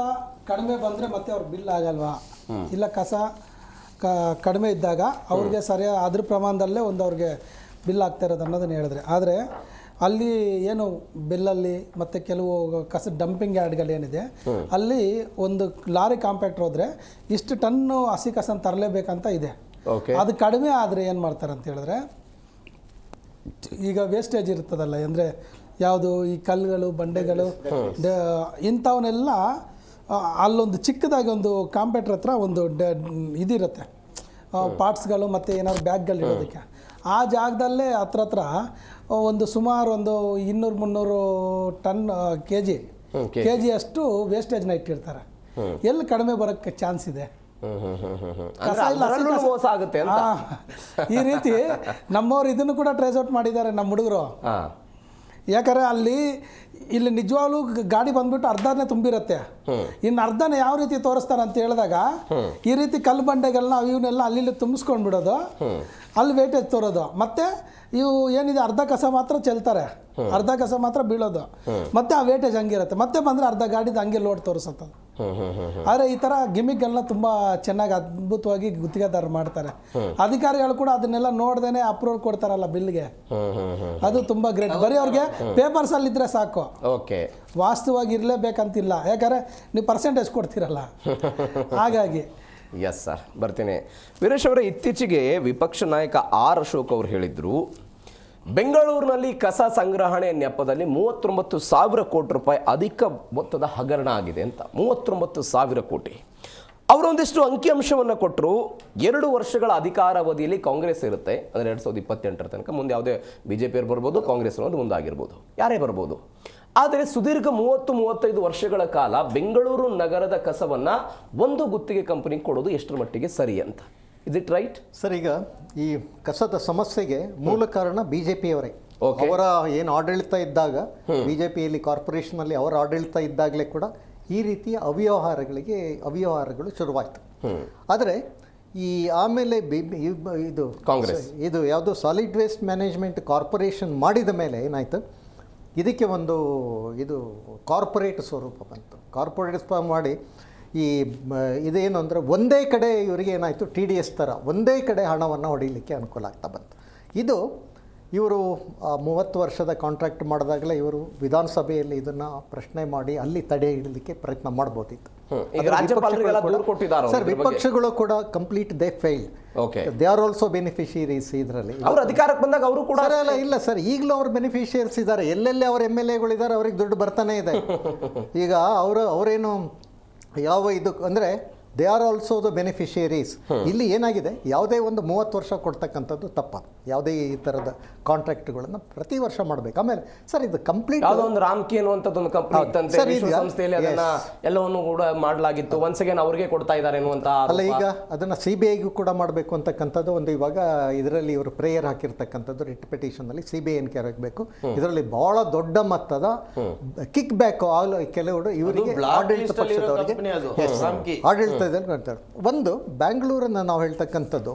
ಕಡಿಮೆ ಬಂದರೆ ಮತ್ತೆ ಅವ್ರ ಬಿಲ್ ಆಗಲ್ವಾ, ಇಲ್ಲ ಕಸ ಕಡಿಮೆ ಇದ್ದಾಗ ಅವ್ರಿಗೆ ಸರಿಯಾದ ಅದ್ರ ಪ್ರಮಾಣದಲ್ಲೇ ಒಂದು ಅವ್ರಿಗೆ ಬಿಲ್ ಆಗ್ತಾ ಇರೋದು ಅನ್ನೋದನ್ನು ಹೇಳಿದ್ರೆ, ಆದರೆ ಅಲ್ಲಿ ಏನು ಬಿಲ್ಲಲ್ಲಿ ಮತ್ತು ಕೆಲವು ಕಸ ಡಂಪಿಂಗ್ ಯಾರ್ಡ್ಗಳೇನಿದೆ ಅಲ್ಲಿ ಒಂದು ಲಾರಿ ಕಾಂಪ್ಯಾಕ್ಟರ್ ಹೋದರೆ ಇಷ್ಟು ಟನ್ನು ಹಸಿ ಕಸನ ತರಲೇಬೇಕಂತ ಇದೆ. ಅದು ಕಡಿಮೆ ಆದರೆ ಏನು ಮಾಡ್ತಾರೆ ಅಂತ ಹೇಳಿದ್ರೆ, ಈಗ ವೇಸ್ಟೇಜ್ ಇರ್ತದಲ್ಲ, ಅಂದರೆ ಯಾವುದು ಈ ಕಲ್ಲುಗಳು ಬಂಡೆಗಳು ಇಂಥವನ್ನೆಲ್ಲ ಅಲ್ಲೊಂದು ಚಿಕ್ಕದಾಗಿ ಒಂದು ಕಾಂಪ್ಯಾಕ್ಟರ್ ಹತ್ರ ಒಂದು ಇದಿರುತ್ತೆ, ಪಾರ್ಟ್ಸ್ಗಳು ಮತ್ತು ಏನಾದ್ರು ಬ್ಯಾಗ್ಗಳು ಇಡೋದಕ್ಕೆ. ಆ ಜಾಗದಲ್ಲೇ ಹತ್ರ ಒಂದು ಸುಮಾರು ಒಂದು 200-300 ಟನ್ ಕೆ ಜಿ ಅಷ್ಟು ವೇಸ್ಟೇಜ್ನ ಇಟ್ಟಿರ್ತಾರೆ. ಎಲ್ಲಿ ಕಡಿಮೆ ಬರೋಕ್ಕೆ ಚಾನ್ಸ್ ಇದೆ? ಮೋಸ ಆಗುತ್ತೆ ಅಂತ ಈ ರೀತಿ ನಮ್ಮವ್ರು ಇದನ್ನು ಕೂಡ ಟ್ರೇಸ್ ಔಟ್ ಮಾಡಿದ್ದಾರೆ ನಮ್ಮ ಹುಡುಗರು. ಯಾಕಂದರೆ ಇಲ್ಲಿ ನಿಜವಾಗ್ಲೂ ಗಾಡಿ ಬಂದ್ಬಿಟ್ಟು ಅರ್ಧನೇ ತುಂಬಿರುತ್ತೆ, ಇನ್ನು ಅರ್ಧನೇ ಯಾವ ರೀತಿ ತೋರಿಸ್ತಾರೆ ಅಂತ ಹೇಳಿದಾಗ ಈ ರೀತಿ ಕಲ್ಲು ಬಂಡೆಗಳನ್ನ ಇವನ್ನೆಲ್ಲ ಅಲ್ಲಿ ತುಂಬಿಸ್ಕೊಂಡ್ಬಿಡೋದು, ಅಲ್ಲಿ ವೇಟೇಜ್ ತೋರೋದು, ಮತ್ತೆ ಇವು ಏನಿದೆ ಅರ್ಧ ಕಸ ಮಾತ್ರ ಚೆಲ್ತಾರೆ, ಅರ್ಧ ಕಸ ಮಾತ್ರ ಬೀಳೋದು, ಮತ್ತೆ ಆ ವೇಟೇಜ್ ಹಂಗಿರುತ್ತೆ, ಮತ್ತೆ ಬಂದರೆ ಅರ್ಧ ಗಾಡಿದು ಹಂಗೆ ಲೋಡ್ ತೋರಿಸುತ್ತೆ. ಆದರೆ ಈ ಥರ ಗಿಮಿಕ್ಗಳನ್ನ ತುಂಬ ಚೆನ್ನಾಗಿ ಅದ್ಭುತವಾಗಿ ಗುತ್ತಿಗೆದಾರರು ಮಾಡ್ತಾರೆ. ಅಧಿಕಾರಿಗಳು ಕೂಡ ಅದನ್ನೆಲ್ಲ ನೋಡ್ದೇನೆ ಅಪ್ರೂವಲ್ ಕೊಡ್ತಾರಲ್ಲ ಬಿಲ್ಗೆ, ಅದು ತುಂಬ ಗ್ರೇಟ್. ಬರೀ ಅವ್ರಿಗೆ ಪೇಪರ್ಸ್ ಅಲ್ಲಿ ಇದ್ರೆ ಸಾಕು, ವಾಸ್ತವವಾಗಿ ಇರಲೇಬೇಕಂತಿಲ್ಲ, ಯಾಕಂದರೆ ನೀವು ಪರ್ಸೆಂಟೇಜ್ ಕೊಡ್ತೀರಲ್ಲ, ಹಾಗಾಗಿ. ಎಸ್ ಸರ್, ಬರ್ತೀನಿ. ವೀರೇಶ್ ಅವರೇ, ಇತ್ತೀಚೆಗೆ ವಿಪಕ್ಷ ನಾಯಕ ಆರ್ ಅಶೋಕ್ ಅವರು ಹೇಳಿದ್ರು, ಬೆಂಗಳೂರಿನಲ್ಲಿ ಕಸ ಸಂಗ್ರಹಣೆ ನೆಪದಲ್ಲಿ 39,000 ಕೋಟಿ ರೂಪಾಯಿ ಅಧಿಕ ಮೊತ್ತದ ಹಗರಣ ಆಗಿದೆ ಅಂತ. 39,000 ಕೋಟಿ. ಅವರೊಂದಿಷ್ಟು ಅಂಕಿಅಂಶವನ್ನು ಕೊಟ್ಟರು. 2 ವರ್ಷಗಳ ಅಧಿಕಾರಾವಧಿಯಲ್ಲಿ ಕಾಂಗ್ರೆಸ್ ಇರುತ್ತೆ, ಅಂದರೆ 2028 ತನಕ. ಮುಂದೆ ಯಾವುದೇ BJP ಬರ್ಬೋದು, ಕಾಂಗ್ರೆಸ್ ಅನ್ನೋದು ಮುಂದಾಗಿರ್ಬೋದು, ಯಾರೇ ಬರ್ಬೋದು. ಆದರೆ ಸುದೀರ್ಘ 30-35 ವರ್ಷಗಳ ಕಾಲ ಬೆಂಗಳೂರು ನಗರದ ಕಸವನ್ನು ಒಂದು ಗುತ್ತಿಗೆ ಕಂಪನಿಗೆ ಕೊಡೋದು ಎಷ್ಟರ ಮಟ್ಟಿಗೆ ಸರಿ ಅಂತ? Is it right sir? ಈಗ ಈ ಕಸದ ಸಮಸ್ಯೆಗೆ ಮೂಲ ಕಾರಣ BJPಯವರೇ. ಅವರ ಏನು ಆಡಳಿತ ಇದ್ದಾಗ, BJPಯಲ್ಲಿ ಕಾರ್ಪೊರೇಷನಲ್ಲಿ ಅವರ ಆಡಳಿತ ಇದ್ದಾಗಲೇ ಕೂಡ ಈ ರೀತಿಯ ಅವ್ಯವಹಾರಗಳು ಶುರುವಾಯಿತು. ಆದರೆ ಈ ಆಮೇಲೆ ಇದು ಕಾಂಗ್ರೆಸ್ ಇದು ಯಾವುದು ಸಾಲಿಡ್ ವೇಸ್ಟ್ ಮ್ಯಾನೇಜ್ಮೆಂಟ್ ಕಾರ್ಪೊರೇಷನ್ ಮಾಡಿದ ಮೇಲೆ ಏನಾಯಿತು, ಇದಕ್ಕೆ ಒಂದು ಇದು ಕಾರ್ಪೊರೇಟ್ ಸ್ವರೂಪ ಬಂತು. ಕಾರ್ಪೊರೇಟ್ ಮಾಡಿ ಇದೇನು ಅಂದರೆ ಒಂದೇ ಕಡೆ ಇವರಿಗೆ ಏನಾಯಿತು, TDS ಥರ ಒಂದೇ ಕಡೆ ಹಣವನ್ನು ಹೊಡೀಲಿಕ್ಕೆ ಅನುಕೂಲ ಆಗ್ತಾ ಬಂತು. ಇದು ಇವರು 30 ವರ್ಷದ ಕಾಂಟ್ರಾಕ್ಟ್ ಮಾಡಿದಾಗಲೇ ಇವರು ವಿಧಾನಸಭೆಯಲ್ಲಿ ಇದನ್ನು ಪ್ರಶ್ನೆ ಮಾಡಿ ಅಲ್ಲಿ ತಡೆ ಹಿಡಲಿಕ್ಕೆ ಪ್ರಯತ್ನ ಮಾಡ್ಬೋದಿತ್ತು. ಸರ್, ವಿಪಕ್ಷಗಳು ಕೂಡ complete they failed. They are also beneficiaries. ಇದರಲ್ಲಿ ಅವರು ಅಧಿಕಾರಕ್ಕೆ ಬಂದಾಗ ಅವರು ಕೂಡ ಇಲ್ಲ ಸರ್, ಈಗಲೂ ಅವ್ರ ಬೆನಿಫಿಷಿಯರ್ಸ್ ಇದ್ದಾರೆ. ಎಲ್ಲೆಲ್ಲಿ ಅವ್ರ MLAಗಳಿದ್ದಾರೆ, ಅವ್ರಿಗೆ ದುಡ್ಡು ಬರ್ತಾನೆ ಇದೆ. ಈಗ ಅವರೇನು ಯಾವ ಇದು ಅಂದರೆ they are also the beneficiaries. ಇಲ್ಲಿ ಏನಾಗಿದೆ, ಯಾವುದೇ ಒಂದು 30 ವರ್ಷ ಕೊಡ್ತಕ್ಕಂಥದ್ದು ತಪ್ಪದು. ಯಾವುದೇ ಈ ಥರದ ಕಾಂಟ್ರಾಕ್ಟ್ಗಳನ್ನು ಪ್ರತಿ ವರ್ಷ ಮಾಡಬೇಕು. ಆಮೇಲೆ ಸರ್, ಇದು ಕಂಪ್ಲೀಟ್ ಒಂದು ರಾಮ್ಕಿ ಅನ್ನುವಂಥದ್ದು ಒಂದು ಕಂಪನಿ ಇತ್ತಂತೆ, ಸಂಸ್ಥೆಯಲ್ಲಿ ಅದನ್ನ ಎಲ್ಲವನ್ನು ಕೂಡ ಮಾಡಲಾಗಿತ್ತು. ಒನ್ಸ್ ಅಗೇನ್ ಅವ್ರಿಗೆ ಕೊಡ್ತಾ ಇದ್ದಾರೆ ಅನ್ನುವಂಥ ಅಲ್ಲ, ಈಗ ಅದನ್ನು CBIಗೂ ಕೂಡ ಮಾಡಬೇಕು ಅಂತಕ್ಕಂಥದ್ದು ಒಂದು ಇವಾಗ ಇದರಲ್ಲಿ ಇವರು ಪ್ರೇಯರ್ ಹಾಕಿರ್ತಕ್ಕಂಥದ್ದು ರಿಟ್ ಪಿಟಿಷನ್ನಲ್ಲಿ CBI ಎನ್ಕ್ವೈರಿ ಆಗಬೇಕು. ಇದರಲ್ಲಿ ಬಹಳ ದೊಡ್ಡ ಮೊತ್ತದ ಕಿಕ್ ಬ್ಯಾಕ್ ಕೆಲವರು ಇವರಿಗೆ ಆಡಳಿತ ಪಕ್ಷದವರಿಗೆ ಆಡಳಿತ ಮಾಡ್ತಾರೆ. ಒಂದು ಬ್ಯಾಂಗ್ಳೂರನ್ನು ನಾವು ಹೇಳ್ತಕ್ಕಂಥದ್ದು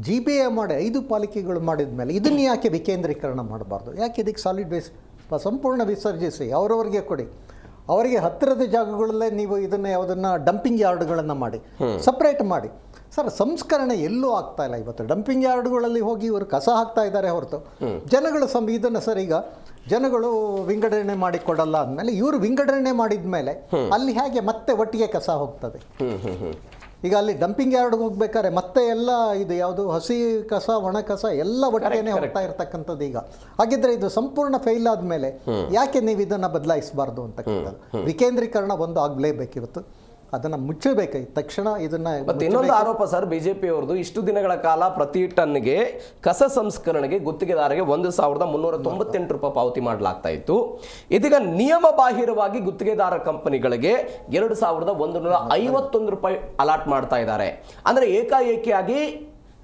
GBA ಮಾಡಿ 5 ಪಾಲಿಕೆಗಳು ಮಾಡಿದ ಮೇಲೆ ಇದನ್ನು ಯಾಕೆ ವಿಕೇಂದ್ರೀಕರಣ ಮಾಡಬಾರ್ದು? ಯಾಕೆ ಇದಕ್ಕೆ ಸಾಲಿಡ್ ವೇಸ್ಟ್ ಸಂಪೂರ್ಣ ವಿಸರ್ಜಿಸಿ ಅವರವರಿಗೆ ಕೊಡಿ. ಅವರಿಗೆ ಹತ್ತಿರದ ಜಾಗಗಳಲ್ಲೇ ನೀವು ಇದನ್ನು ಯಾವುದನ್ನು ಡಂಪಿಂಗ್ ಯಾರ್ಡ್ಗಳನ್ನು ಮಾಡಿ ಸಪ್ರೇಟ್ ಮಾಡಿ. ಸರ್, ಸಂಸ್ಕರಣೆ ಎಲ್ಲೂ ಆಗ್ತಾ ಇಲ್ಲ. ಇವತ್ತು ಡಂಪಿಂಗ್ ಯಾರ್ಡ್ಗಳಲ್ಲಿ ಹೋಗಿ ಇವರು ಕಸ ಹಾಕ್ತಾ ಇದ್ದಾರೆ ಹೊರತು ಜನಗಳು ಇದನ್ನು ಸರ್, ಈಗ ಜನಗಳು ವಿಂಗಡಣೆ ಮಾಡಿ ಕೊಡಲ್ಲ ಅಂದಮೇಲೆ ಇವರು ವಿಂಗಡಣೆ ಮಾಡಿದ ಮೇಲೆ ಅಲ್ಲಿ ಹೇಗೆ ಮತ್ತೆ ಒಟ್ಟಿಗೆ ಕಸ ಹೋಗ್ತದೆ? ಈಗ ಅಲ್ಲಿ ಡಂಪಿಂಗ್ ಯಾರ್ಡ್ ಹೋಗ್ಬೇಕಾದ್ರೆ ಮತ್ತೆ ಎಲ್ಲ ಇದು ಯಾವುದು ಹಸಿ ಕಸ ಒಣ ಕಸ ಎಲ್ಲ ಒಟ್ಟಿಗೆ ಹೋಗ್ತಾ ಇರ್ತಕ್ಕಂಥದ್ದು. ಈಗ ಹಾಗಿದ್ರೆ ಇದು ಸಂಪೂರ್ಣ ಫೇಲ್ ಆದಮೇಲೆ ಯಾಕೆ ನೀವು ಇದನ್ನು ಬದಲಾಯಿಸಬಾರ್ದು ಅಂತಕ್ಕಂಥದ್ದು. ವಿಕೇಂದ್ರೀಕರಣ ಒಂದು ಆಗಲೇಬೇಕಿವತ್ತು. ಅದನ್ನು ಮುಚ್ಚಬೇಕು ತಕ್ಷಣ ಇದನ್ನು ಮತ್ತೆ ಇನ್ನೊಂದು ಆರೋಪ ಸರ್ ಬಿಜೆಪಿ ಅವ್ರದ್ದು, ಇಷ್ಟು ದಿನಗಳ ಕಾಲ ಪ್ರತಿ ಟನ್ಗೆ ಕಸ ಸಂಸ್ಕರಣೆಗೆ ಗುತ್ತಿಗೆದಾರರಿಗೆ 1,398 ರೂಪಾಯಿ ಪಾವತಿ ಮಾಡಲಾಗ್ತಾ ಇತ್ತು. ಇದೀಗ ನಿಯಮ ಬಾಹಿರವಾಗಿ ಗುತ್ತಿಗೆದಾರ ಕಂಪನಿಗಳಿಗೆ 2,151 ರೂಪಾಯಿ ಅಲಾಟ್ ಮಾಡ್ತಾ ಇದ್ದಾರೆ. ಅಂದ್ರೆ ಏಕಾಏಕಿಯಾಗಿ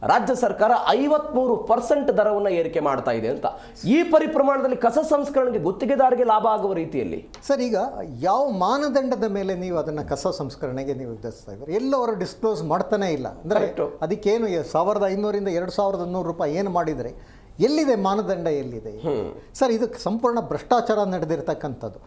ರಾಜ್ಯ ಸರ್ಕಾರ 53% ದರವನ್ನು ಏರಿಕೆ ಮಾಡ್ತಾ ಇದೆ ಅಂತ. ಈ ಪರಿಪ್ರಮಾಣದಲ್ಲಿ ಕಸ ಸಂಸ್ಕರಣೆಗೆ ಗುತ್ತಿಗೆದಾರರಿಗೆ ಲಾಭ ಆಗುವ ರೀತಿಯಲ್ಲಿ ಸರ್, ಈಗ ಯಾವ ಮಾನದಂಡದ ಮೇಲೆ ನೀವು ಅದನ್ನು ಕಸ ಸಂಸ್ಕರಣೆಗೆ ನೀವು ವಿಧಿಸ್ತಾ ಇದ್ದಾರೆ? ಎಲ್ಲೂ ಅವರು ಡಿಸ್ಕ್ಲೋಸ್ ಮಾಡ್ತಾನೆ ಇಲ್ಲ. ಅಂದರೆ ಅದಕ್ಕೇನು 1,500ರಿಂದ 2,100 ರೂಪಾಯಿ ಏನು ಮಾಡಿದರೆ ಎಲ್ಲಿದೆ ಮಾನದಂಡ, ಎಲ್ಲಿದೆ ಸರ್? ಇದು ಸಂಪೂರ್ಣ ಭ್ರಷ್ಟಾಚಾರ ನಡೆದಿರ್ತಕ್ಕಂಥದ್ದು.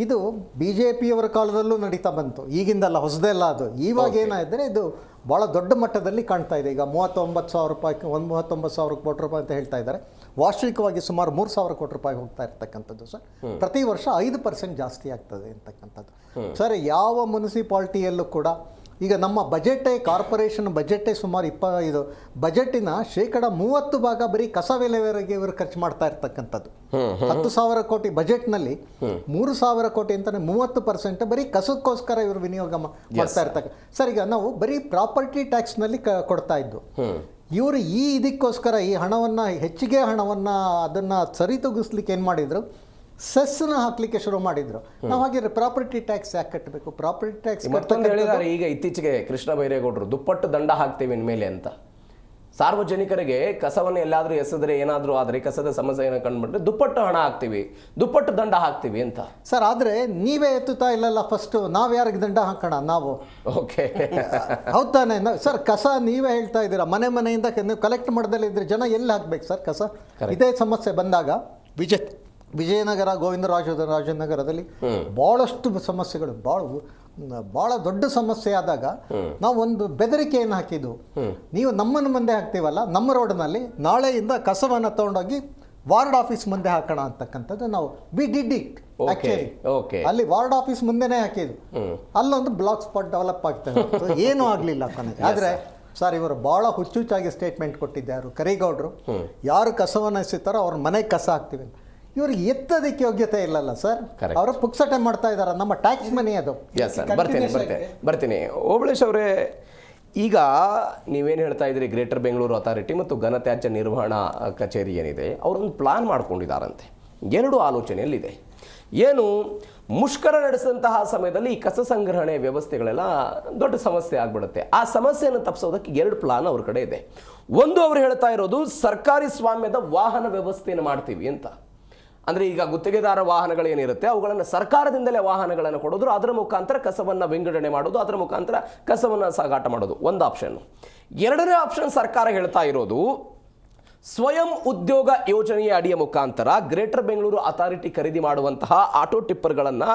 ಇದು BJPಯವರ ಕಾಲದಲ್ಲೂ ನಡೀತಾ ಬಂತು, ಈಗಿಂದಲ್ಲ, ಹೊಸದೆಲ್ಲ ಅದು. ಇವಾಗ ಏನಾದರೆ ಇದು ಭಾಳ ದೊಡ್ಡ ಮಟ್ಟದಲ್ಲಿ ಕಾಣ್ತಾ ಇದೆ. ಈಗ 39,000 ರೂಪಾಯಿ, 39,000 ಕೋಟಿ ರೂಪಾಯಿ ಅಂತ ಹೇಳ್ತಾ ಇದ್ದಾರೆ. ವಾರ್ಷಿಕವಾಗಿ ಸುಮಾರು 3,000 ಕೋಟಿ ರೂಪಾಯಿ ಹೋಗ್ತಾ ಇರ್ತಕ್ಕಂಥದ್ದು ಸರ್. ಪ್ರತಿ ವರ್ಷ 5% ಜಾಸ್ತಿ ಆಗ್ತದೆ ಅಂತಕ್ಕಂಥದ್ದು ಸರ್. ಯಾವ ಮುನ್ಸಿಪಾಲ್ಟಿಯಲ್ಲೂ ಕೂಡ ಈಗ ನಮ್ಮ ಬಜೆಟೇ, ಕಾರ್ಪೊರೇಷನ್ ಬಜೆಟೇ ಸುಮಾರು ಬಜೆಟಿನ 30% ಬರೀ ಕಸ ವಿಲೇವಾರಿಗೆ ಇವರು ಖರ್ಚು ಮಾಡ್ತಾ ಇರ್ತಕ್ಕಂಥದ್ದು. 10,000 ಕೋಟಿ ಬಜೆಟ್ನಲ್ಲಿ 3,000 ಕೋಟಿ ಅಂತಾನೆ 30% ಬರೀ ಕಸಕ್ಕೋಸ್ಕರ ಇವರು ವಿನಿಯೋಗ ಮಾಡ್ತಾ ಇರ್ತಕ್ಕ ಸರ್. ಈಗ ನಾವು ಬರೀ ಪ್ರಾಪರ್ಟಿ ಟ್ಯಾಕ್ಸ್ನಲ್ಲಿ ಕೊಡ್ತಾ ಇದ್ದು, ಇವರು ಇದಕ್ಕೋಸ್ಕರ ಈ ಹಣವನ್ನು, ಹೆಚ್ಚಿಗೆ ಹಣವನ್ನು ಅದನ್ನು ಸರಿತೂಗಿಸ್ಲಿಕ್ಕೆ ಏನು ಮಾಡಿದರು, ಸೆಸ್ನ ಹಾಕ್ಲಿಕ್ಕೆ ಶುರು ಮಾಡಿದ್ರು. ನಾವು ಹಾಗೆ ಪ್ರಾಪರ್ಟಿ ಟ್ಯಾಕ್ಸ್ ಯಾಕೆ ಕಟ್ಟಬೇಕು? ಪ್ರಾಪರ್ಟಿ ಟ್ಯಾಕ್ಸ್ ಮತ್ತೊಂದು ಹೇಳಿದ್ದಾರೆ ಈಗ ಇತ್ತೀಚೆಗೆ ಕೃಷ್ಣ ಬೈರೇಗೌಡರು, ದುಪ್ಪಟ್ಟು ದಂಡ ಹಾಕ್ತೀವಿ ಇನ್ಮೇಲೆ ಅಂತ. ಸಾರ್ವಜನಿಕರಿಗೆ ಕಸವನ್ನು ಎಲ್ಲಾದರೂ ಎಸೆದ್ರೆ, ಏನಾದರೂ ಆದರೆ ಕಸದ ಸಮಸ್ಯೆಯನ್ನು ಕಂಡುಬಿಟ್ರೆ ದುಪ್ಪಟ್ಟು ಹಣ ಹಾಕ್ತೀವಿ, ದುಪ್ಪಟ್ಟು ದಂಡ ಹಾಕ್ತೀವಿ ಅಂತ ಸರ್. ಆದರೆ ನೀವೇ ಎತ್ತುತ್ತಾ ಇಲ್ಲಲ್ಲ, ಫಸ್ಟು ನಾವು ಯಾರಿಗೆ ದಂಡ ಹಾಕೋಣ ನಾವು? ಓಕೆ, ಹೌದು ತಾನೆ ಸರ್? ಕಸ ನೀವೇ ಹೇಳ್ತಾ ಇದ್ದೀರಾ, ಮನೆಯಿಂದ ನೀವು ಕಲೆಕ್ಟ್ ಮಾಡ್ದಲ್ಲೇ ಇದ್ರೆ ಜನ ಎಲ್ಲಿ ಹಾಕ್ಬೇಕು ಸರ್ ಕಸ? ಇದೇ ಸಮಸ್ಯೆ ಬಂದಾಗ ವಿಜಯನಗರ, ಗೋವಿಂದರಾಜನಗರದಲ್ಲಿ ಭಾಳಷ್ಟು ಸಮಸ್ಯೆಗಳು, ಭಾಳ ದೊಡ್ಡ ಸಮಸ್ಯೆ ಆದಾಗ ನಾವು ಒಂದು ಬೆದರಿಕೆಯನ್ನು ಹಾಕಿದ್ದು, ನೀವು ನಮ್ಮನ್ನು ಮುಂದೆ ಹಾಕ್ತೀವಲ್ಲ, ನಮ್ಮ ರೋಡ್ನಲ್ಲಿ ನಾಳೆಯಿಂದ ಕಸವನ್ನು ತಗೊಂಡೋಗಿ ವಾರ್ಡ್ ಆಫೀಸ್ ಮುಂದೆ ಹಾಕೋಣ ಅಂತಕ್ಕಂಥದ್ದು ನಾವು ವಿ ಡಿಡ್ ಇಟ್ ಆಕ್ಚುಲಿ. ಅಲ್ಲಿ ವಾರ್ಡ್ ಆಫೀಸ್ ಮುಂದೆನೇ ಹಾಕಿದ್ದು, ಅಲ್ಲೊಂದು ಬ್ಲಾಕ್ ಸ್ಪಾಟ್ ಡೆವಲಪ್ ಆಗ್ತದೆ, ಏನೂ ಆಗಲಿಲ್ಲ ಕೊನೆಗೆ. ಆದರೆ ಸರ್, ಇವರು ಭಾಳ ಹುಚ್ಚುಚ್ಚಾಗಿ ಸ್ಟೇಟ್ಮೆಂಟ್ ಕೊಟ್ಟಿದ್ದಾರೆ ಕರಿಗೌಡರು, ಯಾರು ಕಸವನ್ನು ಎಸಿತಾರೋ ಅವ್ರ ಮನೆಗೆ ಕಸ ಹಾಕ್ತೀವಿ. ಇವ್ರಿಗೆ ಎತ್ತೋದಕ್ಕೆ ಯೋಗ್ಯತೆ ಇಲ್ಲಲ್ಲ ಸರ್, ಅವರು ಪುಕ್ಸಟೆ ಮಾಡ್ತಾ ಇದ್ದಾರೆ, ನಮ್ಮ ಟ್ಯಾಕ್ಸ್ ಮನಿ ಅದು. ಬರ್ತೀನಿ ಓಬಳೇಶ್ ಅವರೇ. ಈಗ ನೀವೇನು ಹೇಳ್ತಾ ಇದ್ರಿ, ಗ್ರೇಟರ್ ಬೆಂಗಳೂರು ಅಥಾರಿಟಿ ಮತ್ತು ಘನತ್ಯಾಜ್ಯ ನಿರ್ವಹಣಾ ಕಚೇರಿ ಏನಿದೆ, ಅವರೊಂದು ಪ್ಲಾನ್ ಮಾಡ್ಕೊಂಡಿದ್ದಾರಂತೆ. 2 ಆಲೋಚನೆಯಲ್ಲಿದೆ. ಏನು, ಮುಷ್ಕರ ನಡೆಸಿದಂತಹ ಸಮಯದಲ್ಲಿ ಈ ಕಸ ಸಂಗ್ರಹಣೆ ವ್ಯವಸ್ಥೆಗಳೆಲ್ಲ ದೊಡ್ಡ ಸಮಸ್ಯೆ ಆಗ್ಬಿಡುತ್ತೆ. ಆ ಸಮಸ್ಯೆಯನ್ನು ತಪ್ಪಿಸೋದಕ್ಕೆ 2 ಪ್ಲಾನ್ ಅವ್ರ ಕಡೆ ಇದೆ. ಒಂದು, ಅವರು ಹೇಳ್ತಾ ಇರೋದು ಸರ್ಕಾರಿ ಸ್ವಾಮ್ಯದ ವಾಹನ ವ್ಯವಸ್ಥೆಯನ್ನು ಮಾಡ್ತೀವಿ ಅಂತ. ಅಂದರೆ ಈಗ ಗುತ್ತಿಗೆದಾರ ವಾಹನಗಳೇನಿರುತ್ತೆ ಅವುಗಳನ್ನು ಸರ್ಕಾರದಿಂದಲೇ ವಾಹನಗಳನ್ನು ಕೊಡೋದು, ಅದರ ಮುಖಾಂತರ ಕಸವನ್ನು ವಿಂಗಡಣೆ ಮಾಡೋದು, ಅದರ ಮುಖಾಂತರ ಕಸವನ್ನು ಸಾಗಾಟ ಮಾಡೋದು ಒಂದು ಆಪ್ಷನ್. 2ನೇ ಆಪ್ಷನ್ ಸರ್ಕಾರ ಹೇಳ್ತಾ ಇರೋದು, ಸ್ವಯಂ ಉದ್ಯೋಗ ಯೋಜನೆಯ ಅಡಿಯ ಮುಖಾಂತರ ಗ್ರೇಟರ್ ಬೆಂಗಳೂರು ಅಥಾರಿಟಿ ಖರೀದಿ ಮಾಡುವಂತಹ ಆಟೋ ಟಿಪ್ಪರ್ಗಳನ್ನು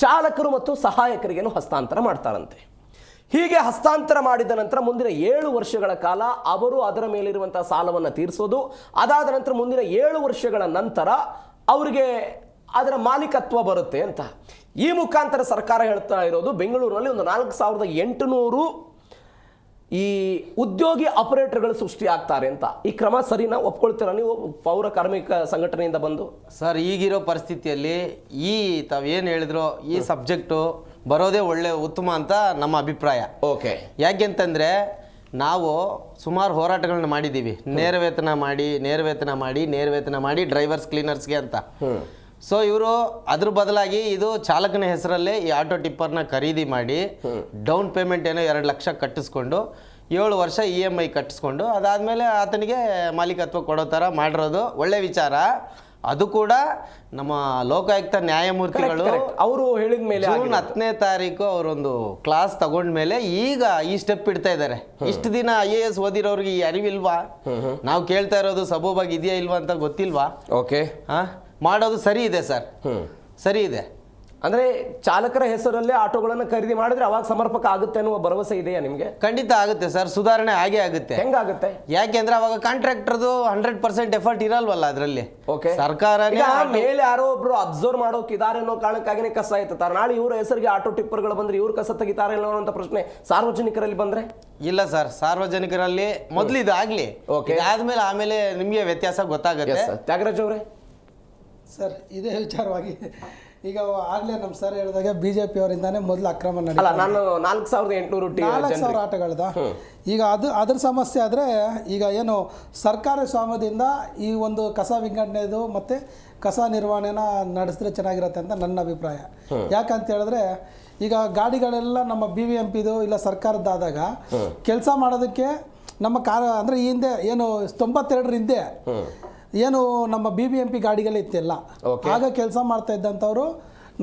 ಚಾಲಕರು ಮತ್ತು ಸಹಾಯಕರಿಗೇನು ಹಸ್ತಾಂತರ ಮಾಡ್ತಾರಂತೆ. ಹೀಗೆ ಹಸ್ತಾಂತರ ಮಾಡಿದ ನಂತರ ಮುಂದಿನ 7 ವರ್ಷಗಳ ಕಾಲ ಅವರು ಅದರ ಮೇಲಿರುವಂತಹ ಸಾಲವನ್ನು ತೀರಿಸೋದು. ಅದಾದ ನಂತರ ಮುಂದಿನ 7 ವರ್ಷಗಳ ನಂತರ ಅವರಿಗೆ ಅದರ ಮಾಲೀಕತ್ವ ಬರುತ್ತೆ ಅಂತ. ಈ ಮುಖಾಂತರ ಸರ್ಕಾರ ಹೇಳ್ತಾ ಇರೋದು, ಬೆಂಗಳೂರಿನಲ್ಲಿ ಒಂದು 4,800 ಈ ಉದ್ಯೋಗಿ ಆಪರೇಟರ್ಗಳು ಸೃಷ್ಟಿ ಆಗ್ತಾರೆ ಅಂತ. ಈ ಕ್ರಮ ಸರಿನಾ, ಒಪ್ಕೊಳ್ತೀರಾ ನೀವು ಪೌರ ಕಾರ್ಮಿಕ ಸಂಘಟನೆಯಿಂದ ಬಂದು? ಸರ್, ಈಗಿರೋ ಪರಿಸ್ಥಿತಿಯಲ್ಲಿ ತಾವೇನು ಹೇಳಿದ್ರು ಈ ಸಬ್ಜೆಕ್ಟು ಬರೋದೇ ಉತ್ತಮ ಅಂತ ನಮ್ಮ ಅಭಿಪ್ರಾಯ. ಓಕೆ, ಯಾಕೆಂತಂದರೆ ನಾವು ಸುಮಾರು ಹೋರಾಟಗಳನ್ನ ಮಾಡಿದ್ದೀವಿ, ನೇರ ವೇತನ ಮಾಡಿ ಡ್ರೈವರ್ಸ್ ಕ್ಲೀನರ್ಸ್ಗೆ ಅಂತ. ಸೊ ಇವರು ಅದ್ರ ಬದಲಾಗಿ ಇದು ಚಾಲಕನ ಹೆಸರಲ್ಲೇ ಈ ಆಟೋ ಟಿಪ್ಪರ್ನ ಖರೀದಿ ಮಾಡಿ ಡೌನ್ ಪೇಮೆಂಟ್ ಏನೋ 2 ಲಕ್ಷ ಕಟ್ಟಿಸ್ಕೊಂಡು 7 ವರ್ಷ EMI ಕಟ್ಟಿಸ್ಕೊಂಡು ಅದಾದಮೇಲೆ ಆತನಿಗೆ ಮಾಲೀಕತ್ವ ಕೊಡೋ ಥರ ಮಾಡಿರೋದು ಒಳ್ಳೆ ವಿಚಾರ. ಅದು ಕೂಡ ನಮ್ಮ ಲೋಕಾಯುಕ್ತ ನ್ಯಾಯಮೂರ್ತಿಗಳು ಅವರು ಹೇಳಿದ ಮೇಲೆ ಜೂನ್ 10ನೇ ತಾರೀಕು ಅವರೊಂದು ಕ್ಲಾಸ್ ತಗೊಂಡ್ಮೇಲೆ ಈಗ ಈ ಸ್ಟೆಪ್ ಇಡ್ತಾ ಇದ್ದಾರೆ. ಇಷ್ಟು ದಿನ IAS ಓದಿರೋರಿಗೆ ಈ ಅರಿವಿಲ್ವಾ? ನಾವು ಕೇಳ್ತಾ ಇರೋದು ಸಬೂಬಾಗಿ ಇದೆಯಾ ಇಲ್ವಾ ಅಂತ ಗೊತ್ತಿಲ್ವಾ? ಓಕೆ, ಮಾಡೋದು ಸರಿ ಇದೆ ಸರ್, ಸರಿ ಇದೆ. ಅಂದ್ರೆ ಚಾಲಕರ ಹೆಸರಲ್ಲೇ ಆಟೋಗಳನ್ನು ಖರೀದಿ ಮಾಡಿದ್ರೆ ಅವಾಗ ಸಮರ್ಪಕ ಆಗುತ್ತೆ ಅನ್ನುವ ಭರವಸೆ ಇದೆಯಾ ನಿಮಗೆ? ಖಂಡಿತ ಆಗುತ್ತೆ ಸರ್, ಸುಧಾರಣೆ ಆಗೇ ಆಗುತ್ತೆ. ಹೆಂಗಾಗುತ್ತೆ? ಯಾಕೆಂದ್ರೆ ಅವಾಗ ಕಾಂಟ್ರಾಕ್ಟರ್ದು 100% ಎಫರ್ಟ್ ಇರಲ್ವಲ್ಲ ಅದರಲ್ಲಿ. ಓಕೆ, ಸರ್ಕಾರ ಮೇಲೆ ಯಾರೋ ಒಬ್ರು ಅಬ್ಸರ್ವ್ ಮಾಡೋಕೆ ಇದಾರೆ ಅನ್ನೋ ಕಾರಣಕ್ಕಾಗಿನೇ ಕಸ ಎತ್ತುತ್ತಾರೆ. ನಾಳೆ ಇವ್ರ ಹೆಸರಿಗೆ ಆಟೋ ಟಿಪ್ಪರ್ಗಳು ಬಂದ್ರೆ ಇವ್ರು ಕಸ ತೆಗಿತಾರೆ ಇಲ್ಲ ಅನ್ನೋ ಪ್ರಶ್ನೆ ಸಾರ್ವಜನಿಕರಲ್ಲಿ ಬಂದ್ರೆ? ಇಲ್ಲ ಸರ್, ಸಾರ್ವಜನಿಕರಲ್ಲಿ ಮೊದಲು ಇದು ಆಗ್ಲಿ, ಆಮೇಲೆ ನಿಮ್ಗೆ ವ್ಯತ್ಯಾಸ ಗೊತ್ತಾಗುತ್ತೆ. ತ್ಯಾಗರಾಜ್ ಅವರೇ ಸರ್, ಇದೇ ವಿಚಾರವಾಗಿ ಈಗ ಆಗ್ಲೇ ನಮ್ಮ ಸರ್ ಹೇಳಿದಾಗ ಬಿಜೆಪಿ ಅವರಿಂದಾನೇ ಮೊದಲು ಅಕ್ರಮ ಅಲ್ಲ ನಡೀತಾ ನಾನು 4800 ಆಟಗಳದ ಈಗ ಅದ್ರ ಸಮಸ್ಯೆ ಆದರೆ ಈಗ ಏನು ಸರ್ಕಾರಿ ಸ್ವಾಮ್ಯದಿಂದ ಈ ಒಂದು ಕಸ ವಿಂಗಡಣೆದು ಮತ್ತು ಕಸ ನಿರ್ವಹಣೆನ ನಡೆಸಿದ್ರೆ ಚೆನ್ನಾಗಿರುತ್ತೆ ಅಂತ ನನ್ನ ಅಭಿಪ್ರಾಯ. ಯಾಕಂತ ಹೇಳಿದ್ರೆ ಈಗ ಗಾಡಿಗಳೆಲ್ಲ ನಮ್ಮ BBMPದು ಇಲ್ಲ ಸರ್ಕಾರದ್ದಾದಾಗ ಕೆಲಸ ಮಾಡೋದಕ್ಕೆ ನಮ್ಮ ಅಂದರೆ ಈ ಹಿಂದೆ ಏನು 92 ಹಿಂದೆ ಏನು ನಮ್ಮ BBMP ಗಾಡಿಗಳೇ ಇತ್ತಿಲ್ಲ. ಆಗ ಕೆಲಸ ಮಾಡ್ತಾ ಇದ್ದಂಥವ್ರು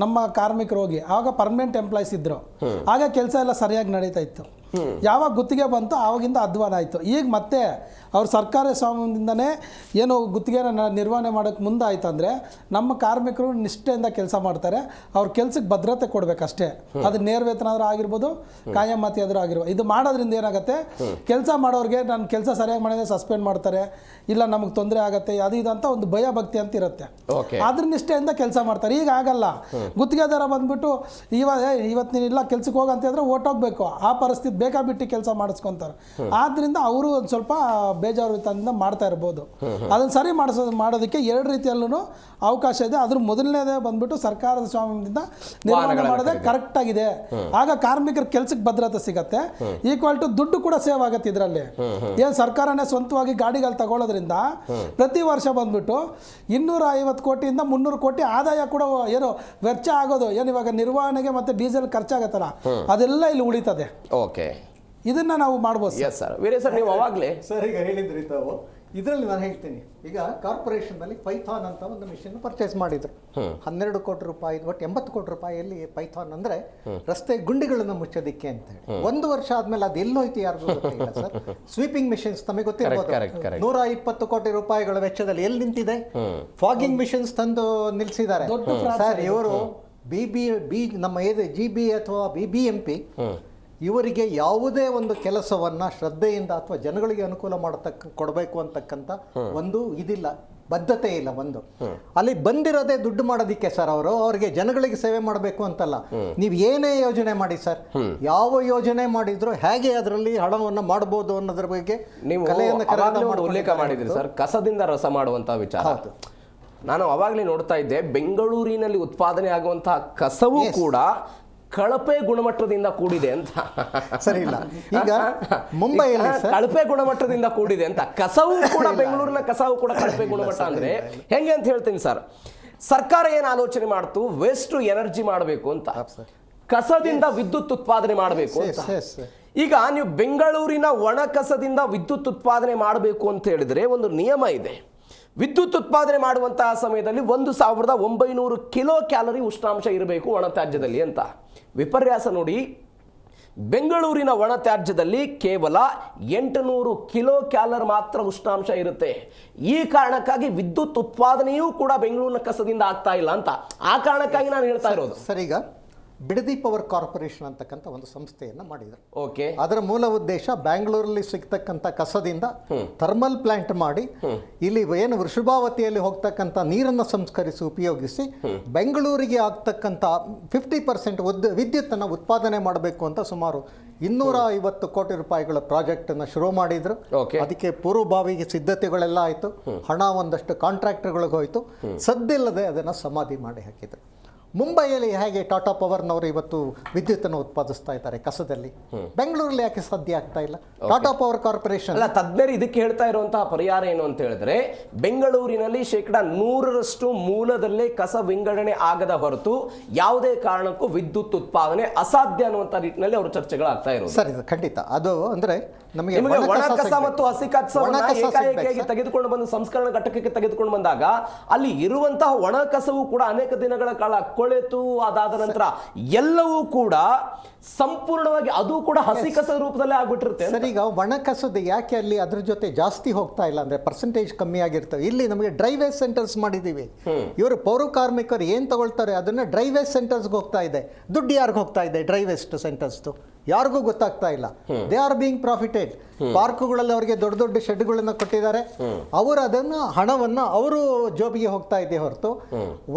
ನಮ್ಮ ಕಾರ್ಮಿಕರು ಹೋಗಿ ಆವಾಗ ಪರ್ಮನೆಂಟ್ ಎಂಪ್ಲಾಯ್ಸ್ ಇದ್ರು. ಆಗ ಕೆಲಸ ಎಲ್ಲ ಸರಿಯಾಗಿ ನಡೀತಾ ಇತ್ತು. ಯಾವಾಗ ಗುತ್ತಿಗೆ ಬಂತು ಆವಾಗಿಂದ ಅಧ್ವಾನ ಆಯಿತು. ಈಗ ಮತ್ತೆ ಅವ್ರು ಸರ್ಕಾರಿ ಸ್ವಾಮ್ಯದಿಂದನೇ ಏನು ಗುತ್ತಿಗೆನ ನಿರ್ವಹಣೆ ಮಾಡೋಕ್ಕೆ ಮುಂದಾಯ್ತು ಅಂದರೆ ನಮ್ಮ ಕಾರ್ಮಿಕರು ನಿಷ್ಠೆಯಿಂದ ಕೆಲಸ ಮಾಡ್ತಾರೆ. ಅವ್ರ ಕೆಲಸಕ್ಕೆ ಭದ್ರತೆ ಕೊಡಬೇಕಷ್ಟೇ. ಅದು ನೇರ ವೇತನ ಆದರೂ ಆಗಿರ್ಬೋದು, ಕಾಯಮತಿ ಆದರೂ ಆಗಿರ್ಬೋದು. ಇದು ಮಾಡೋದ್ರಿಂದ ಏನಾಗುತ್ತೆ, ಕೆಲಸ ಮಾಡೋರಿಗೆ ನಾನು ಕೆಲಸ ಸರಿಯಾಗಿ ಮಾಡಿದ್ರೆ ಸಸ್ಪೆಂಡ್ ಮಾಡ್ತಾರೆ, ಇಲ್ಲ ನಮಗೆ ತೊಂದರೆ ಆಗುತ್ತೆ, ಅದು ಇದು ಅಂತ ಒಂದು ಭಯ ಭಕ್ತಿ ಅಂತ ಇರುತ್ತೆ. ಅದ್ರ ನಿಷ್ಠೆಯಿಂದ ಕೆಲಸ ಮಾಡ್ತಾರೆ. ಈಗ ಆಗಲ್ಲ, ಗುತ್ತಿಗೆದಾರ ಬಂದ್ಬಿಟ್ಟು ಇವತ್ತು ನೀನಿಲ್ಲ ಕೆಲ್ಸಕ್ಕೆ ಹೋಗಂತ ಹೇಳಿದ್ರೆ ಓಟೋಗ್ಬೇಕು. ಆ ಪರಿಸ್ಥಿತಿ ಬೇಕಾಬಿಟ್ಟು ಕೆಲಸ ಮಾಡಿಸ್ಕೊಂತಾರೆ. ಆದ್ರಿಂದ ಅವರು ಒಂದು ಸ್ವಲ್ಪ ಬೇಜಾರುತನದಿಂದ ಮಾಡ್ತಾ ಇರ್ಬೋದು. ಅದನ್ನು ಸರಿ ಮಾಡೋದಕ್ಕೆ ಎರಡು ರೀತಿಯಲ್ಲೂ ಅವಕಾಶ ಇದೆ. ಅದ್ರ ಮೊದಲನೇದೇ ಬಂದ್ಬಿಟ್ಟು ಸರ್ಕಾರದ ಸ್ವಾಮ್ಯದಿಂದ ನಿರ್ವಹಣೆ ಮಾಡೋದೇ ಕರೆಕ್ಟ್ ಆಗಿದೆ. ಆಗ ಕಾರ್ಮಿಕರ ಕೆಲ್ಸಕ್ಕೆ ಭದ್ರತೆ ಸಿಗತ್ತೆ, ಈಕ್ವಲ್ ಟು ದುಡ್ಡು ಕೂಡ ಸೇವ್ ಆಗತ್ತೆ. ಇದರಲ್ಲಿ ಏನು ಸರ್ಕಾರನೇ ಸ್ವಂತವಾಗಿ ಗಾಡಿಗಳು ತಗೊಳ್ಳೋದ್ರಿಂದ ಪ್ರತಿ ವರ್ಷ ಬಂದ್ಬಿಟ್ಟು 250 ಕೋಟಿಯಿಂದ 300 ಕೋಟಿ ಆದಾಯ ಕೂಡ ಏನು ವೆಚ್ಚ ಆಗೋದು ಏನು ಇವಾಗ ನಿರ್ವಹಣೆಗೆ ಮತ್ತೆ ಡೀಸೆಲ್ ಖರ್ಚಾಗತ್ತಲ್ಲ, ಅದೆಲ್ಲ ಇಲ್ಲಿ ಉಳಿತದೆ. ಓಕೆ, ಇದನ್ನ ನಾವು ಮಾಡ್ಬೋದು. Yes sir. ವೀರೇ ಸರ್, ನೀವು ಅವಾಗಲೇ ಸರ್ ಈಗ ಹೇಳಿದ್ರಿ ತಾವು. ಇದರಲ್ಲಿ ನಾನು ಹೇಳ್ತೀನಿ, ಈಗ ಕಾರ್ಪೊರೇಷನ್ನಲ್ಲಿ ಪೈಥಾನ್ ಅಂತ ಒಂದು ಮಿಷನ್ ಪರ್ಚೇಸ್ ಮಾಡಿದ್ರು. 12 ಕೋಟಿ ರೂಪಾಯಿ, ಒಟ್ಟು 80 ಕೋಟಿ ರೂಪಾಯಿಯಲ್ಲಿ ಪೈಥಾನ್ ಅಂದ್ರೆ ರಸ್ತೆ ಗುಂಡಿಗಳನ್ನು ಮುಚ್ಚೋದಿಕ್ಕೆ ಅಂತ ಹೇಳಿ. 1 ವರ್ಷ ಆದ್ಮೇಲೆ ಅದು ಎಲ್ಲೋಯ್ತು ಯಾರಿಗೂ ಗೊತ್ತಿಲ್ಲ ಸರ್. ಸ್ವೀಪಿಂಗ್ ಮಿಷನ್ಸ್ ತಮಗೆ ಗೊತ್ತಿರ್ಬೋದು, 120 ಕೋಟಿ ರೂಪಾಯಿಗಳ ವೆಚ್ಚದಲ್ಲಿ ಎಲ್ಲಿ ನಿಂತಿದೆ. ಫಾಗಿಂಗ್ ಮಿಷನ್ಸ್ ತಂದು ನಿಲ್ಸಿದ್ದಾರೆ ಸರ್. ಇವರು ನಮ್ಮ GB ಅಥವಾ BBMP ಇವರಿಗೆ ಯಾವುದೇ ಒಂದು ಕೆಲಸವನ್ನ ಶ್ರದ್ಧೆಯಿಂದ ಅಥವಾ ಜನಗಳಿಗೆ ಅನುಕೂಲ ಕೊಡಬೇಕು ಅಂತಕ್ಕಂಥ ಒಂದು ಇದಿಲ್ಲ, ಬದ್ಧತೆ ಇಲ್ಲ. ಒಂದು ಅಲ್ಲಿ ಬಂದಿರೋದೇ ದುಡ್ಡು ಮಾಡೋದಿಕ್ಕೆ ಸರ್. ಅವ್ರಿಗೆ ಜನಗಳಿಗೆ ಸೇವೆ ಮಾಡಬೇಕು ಅಂತಲ್ಲ. ನೀವು ಏನೇ ಯೋಜನೆ ಮಾಡಿ ಸರ್, ಯಾವ ಯೋಜನೆ ಮಾಡಿದ್ರು ಹೇಗೆ ಅದರಲ್ಲಿ ಹಣವನ್ನು ಮಾಡಬಹುದು ಅನ್ನೋದ್ರ ಬಗ್ಗೆ ನೀವು ಉಲ್ಲೇಖ ಮಾಡಿದ್ರಿ ಸರ್, ಕಸದಿಂದ ರಸ ಮಾಡುವಂತಹ ವಿಚಾರ. ನಾನು ಅವಾಗಲೇ ನೋಡ್ತಾ ಇದ್ದೆ, ಬೆಂಗಳೂರಿನಲ್ಲಿ ಉತ್ಪಾದನೆ ಆಗುವಂತಹ ಕಸವೂ ಕೂಡ ಕಳಪೆ ಗುಣಮಟ್ಟದಿಂದ ಕೂಡಿದೆ ಅಂತ. ಸರಿ ಇಲ್ಲ, ಈಗ ಮುಂಬೈಯಲ್ಲಿ ಕಳಪೆ ಗುಣಮಟ್ಟದಿಂದ ಕೂಡಿದೆ ಅಂತ. ಕಸವೂ ಕೂಡ ಬೆಂಗಳೂರಿನ ಕಸವೂ ಕೂಡ ಕಳಪೆ ಗುಣಮಟ್ಟ ಅಂದ್ರೆ ಹೆಂಗೆ ಅಂತ ಹೇಳ್ತೀನಿ ಸರ್. ಸರ್ಕಾರ ಏನು ಆಲೋಚನೆ ಮಾಡ್ತು, ವೇಸ್ಟ್ ಟು ಎನರ್ಜಿ ಮಾಡಬೇಕು ಅಂತ, ಕಸದಿಂದ ವಿದ್ಯುತ್ ಉತ್ಪಾದನೆ ಮಾಡಬೇಕು ಅಂತ. ಈಗ ನೀವು ಬೆಂಗಳೂರಿನ ಒಣ ಕಸದಿಂದ ವಿದ್ಯುತ್ ಉತ್ಪಾದನೆ ಮಾಡಬೇಕು ಅಂತ ಹೇಳಿದ್ರೆ ಒಂದು ನಿಯಮ ಇದೆ. ವಿದ್ಯುತ್ ಉತ್ಪಾದನೆ ಮಾಡುವಂತಹ ಸಮಯದಲ್ಲಿ 1900 ಕಿಲೋ ಕ್ಯಾಲರಿ ಉಷ್ಣಾಂಶ ಇರಬೇಕು ಒಣ ತ್ಯಾಜ್ಯದಲ್ಲಿ ಅಂತ. ವಿಪರ್ಯಾಸ ನೋಡಿ, ಬೆಂಗಳೂರಿನ ಒಣ ತ್ಯಾಜ್ಯದಲ್ಲಿ ಕೇವಲ 800 ಕಿಲೋ ಕ್ಯಾಲರ್ ಮಾತ್ರ ಉಷ್ಣಾಂಶ ಇರುತ್ತೆ. ಈ ಕಾರಣಕ್ಕಾಗಿ ವಿದ್ಯುತ್ ಉತ್ಪಾದನೆಯೂ ಕೂಡ ಬೆಂಗಳೂರಿನ ಕಸದಿಂದ ಆಗ್ತಾ ಇಲ್ಲ ಅಂತ. ಆ ಕಾರಣಕ್ಕಾಗಿ ನಾನು ಹೇಳ್ತಾ ಇರೋದು ಸರ್. ಈಗ ಬಿಡದಿ ಪವರ್ ಕಾರ್ಪೊರೇಷನ್ ಅಂತಕ್ಕಂಥ ಒಂದು ಸಂಸ್ಥೆಯನ್ನ ಮಾಡಿದ್ರು. ಓಕೆ, ಅದರ ಮೂಲ ಉದ್ದೇಶ ಬ್ಯಾಂಗ್ಳೂರಲ್ಲಿ ಸಿಗ್ತಕ್ಕಂಥ ಕಸದಿಂದ ಥರ್ಮಲ್ ಪ್ಲಾಂಟ್ ಮಾಡಿ ಇಲ್ಲಿ ಏನು ವೃಷಭಾವತಿಯಲ್ಲಿ ಹೋಗ್ತಕ್ಕಂಥ ನೀರನ್ನು ಸಂಸ್ಕರಿಸಿ ಉಪಯೋಗಿಸಿ ಬೆಂಗಳೂರಿಗೆ ಆಗ್ತಕ್ಕಂಥ 50% ವಿದ್ಯುತ್ತನ್ನು ಉತ್ಪಾದನೆ ಮಾಡಬೇಕು ಅಂತ ಸುಮಾರು 250 ಕೋಟಿ ರೂಪಾಯಿಗಳ ಪ್ರಾಜೆಕ್ಟ್ ಅನ್ನು ಶುರು ಮಾಡಿದ್ರು. ಅದಕ್ಕೆ ಪೂರ್ವಭಾವಿಗೆ ಸಿದ್ಧತೆಗಳೆಲ್ಲ ಆಯಿತು, ಹಣ ಒಂದಷ್ಟು ಕಾಂಟ್ರಾಕ್ಟರ್ಗಳಿಗೆ ಹೋಯಿತು. ಸದ್ದಿಲ್ಲದೆ ಅದನ್ನು ಸಮಾಧಿ ಮಾಡಿ ಹಾಕಿದ್ರು. ಮುಂಬೈಯಲ್ಲಿ ಹೇಗೆ ಟಾಟಾ ಪವರ್ನವರು ಇವತ್ತು ವಿದ್ಯುತ್ತನ್ನು ಉತ್ಪಾದಿಸ್ತಾ ಇದ್ದಾರೆ ಕಸದಲ್ಲಿ, ಬೆಂಗಳೂರಲ್ಲಿ ಯಾಕೆ ಸಾಧ್ಯ ಆಗ್ತಾ ಇಲ್ಲ? ಟಾಟಾ ಪವರ್ ಕಾರ್ಪೊರೇಷನ್ ಅಲ್ಲ, ತಜ್ಞರು ಇದಕ್ಕೆ ಹೇಳ್ತಾ ಇರುವಂತಹ ಪರಿಹಾರ ಏನು ಅಂತ ಹೇಳಿದ್ರೆ, ಬೆಂಗಳೂರಿನಲ್ಲಿ 100% ಮೂಲದಲ್ಲೇ ಕಸ ವಿಂಗಡಣೆ ಆಗದ ಹೊರತು ಯಾವುದೇ ಕಾರಣಕ್ಕೂ ವಿದ್ಯುತ್ ಉತ್ಪಾದನೆ ಅಸಾಧ್ಯ ಅನ್ನುವಂತ ನಿಟ್ಟಿನಲ್ಲಿ ಅವರು ಚರ್ಚೆಗಳಾಗ್ತಾ ಇರೋದು. ಸರಿ, ಖಂಡಿತ. ಅದು ಅಂದ್ರೆ ನಮಗೆ ಒಣ ಕಸ ಮತ್ತು ಹಸಿ ಕಸವನ್ನು ಏಕಾಏಕಿಯಾಗಿ ತೆಗೆದುಕೊಂಡು ಬಂದು ಸಂಸ್ಕರಣಾ ಘಟಕಕ್ಕೆ ತೆಗೆದುಕೊಂಡು ಬಂದಾಗ ಅಲ್ಲಿ ಇರುವಂತಹ ಒಣ ಕಸವು ಕೂಡ ಅನೇಕ ದಿನಗಳ ಕಾಲ ಕೊಳೆತು ಅದಾದ ನಂತರ ಎಲ್ಲವೂ ಕೂಡ ಸಂಪೂರ್ಣವಾಗಿ ಅದು ಕೂಡ ಹಸಿ ಕಸದ ರೂಪದಲ್ಲೇ ಆಗ್ಬಿಟ್ಟಿರುತ್ತೆ. ಸರ್, ಈಗ ಒಣ ಕಸದ ಯಾಕೆ ಅಲ್ಲಿ ಅದ್ರ ಜೊತೆ ಜಾಸ್ತಿ ಹೋಗ್ತಾ ಇಲ್ಲ ಅಂದ್ರೆ ಪರ್ಸೆಂಟೇಜ್ ಕಮ್ಮಿ ಆಗಿರ್ತವೆ. ಇಲ್ಲಿ ನಮಗೆ ಡ್ರೈ ವೇಸ್ಟ್ ಸೆಂಟರ್ಸ್ ಮಾಡಿದ್ದೀವಿ. ಇವರು ಪೌರ ಕಾರ್ಮಿಕರು ಏನ್ ತಗೊಳ್ತಾರೆ ಅದನ್ನ ಡ್ರೈ ವೇಸ್ಟ್ ಸೆಂಟರ್ಸ್ಗೆ ಹೋಗ್ತಾ ಇದೆ. ದುಡ್ಡು ಯಾರಿಗೆ ಹೋಗ್ತಾ ಇದೆ ಡ್ರೈ ವೇಸ್ಟ್ ಸೆಂಟರ್ಸ್ದು? ಯಾರಿಗೂ ಗೊತ್ತಾಗ್ತಾ ಇಲ್ಲ. They are being profited. ಪಾರ್ಕ್ಗಳಲ್ಲಿ ಅವರಿಗೆ ದೊಡ್ಡ ದೊಡ್ಡ ಶೆಡ್ಗಳನ್ನು ಕೊಟ್ಟಿದ್ದಾರೆ, ಅವರು ಅದನ್ನು ಹಣವನ್ನು ಅವರು ಜೋಬಿಗೆ ಹೋಗ್ತಾ ಇದೆ ಹೊರತು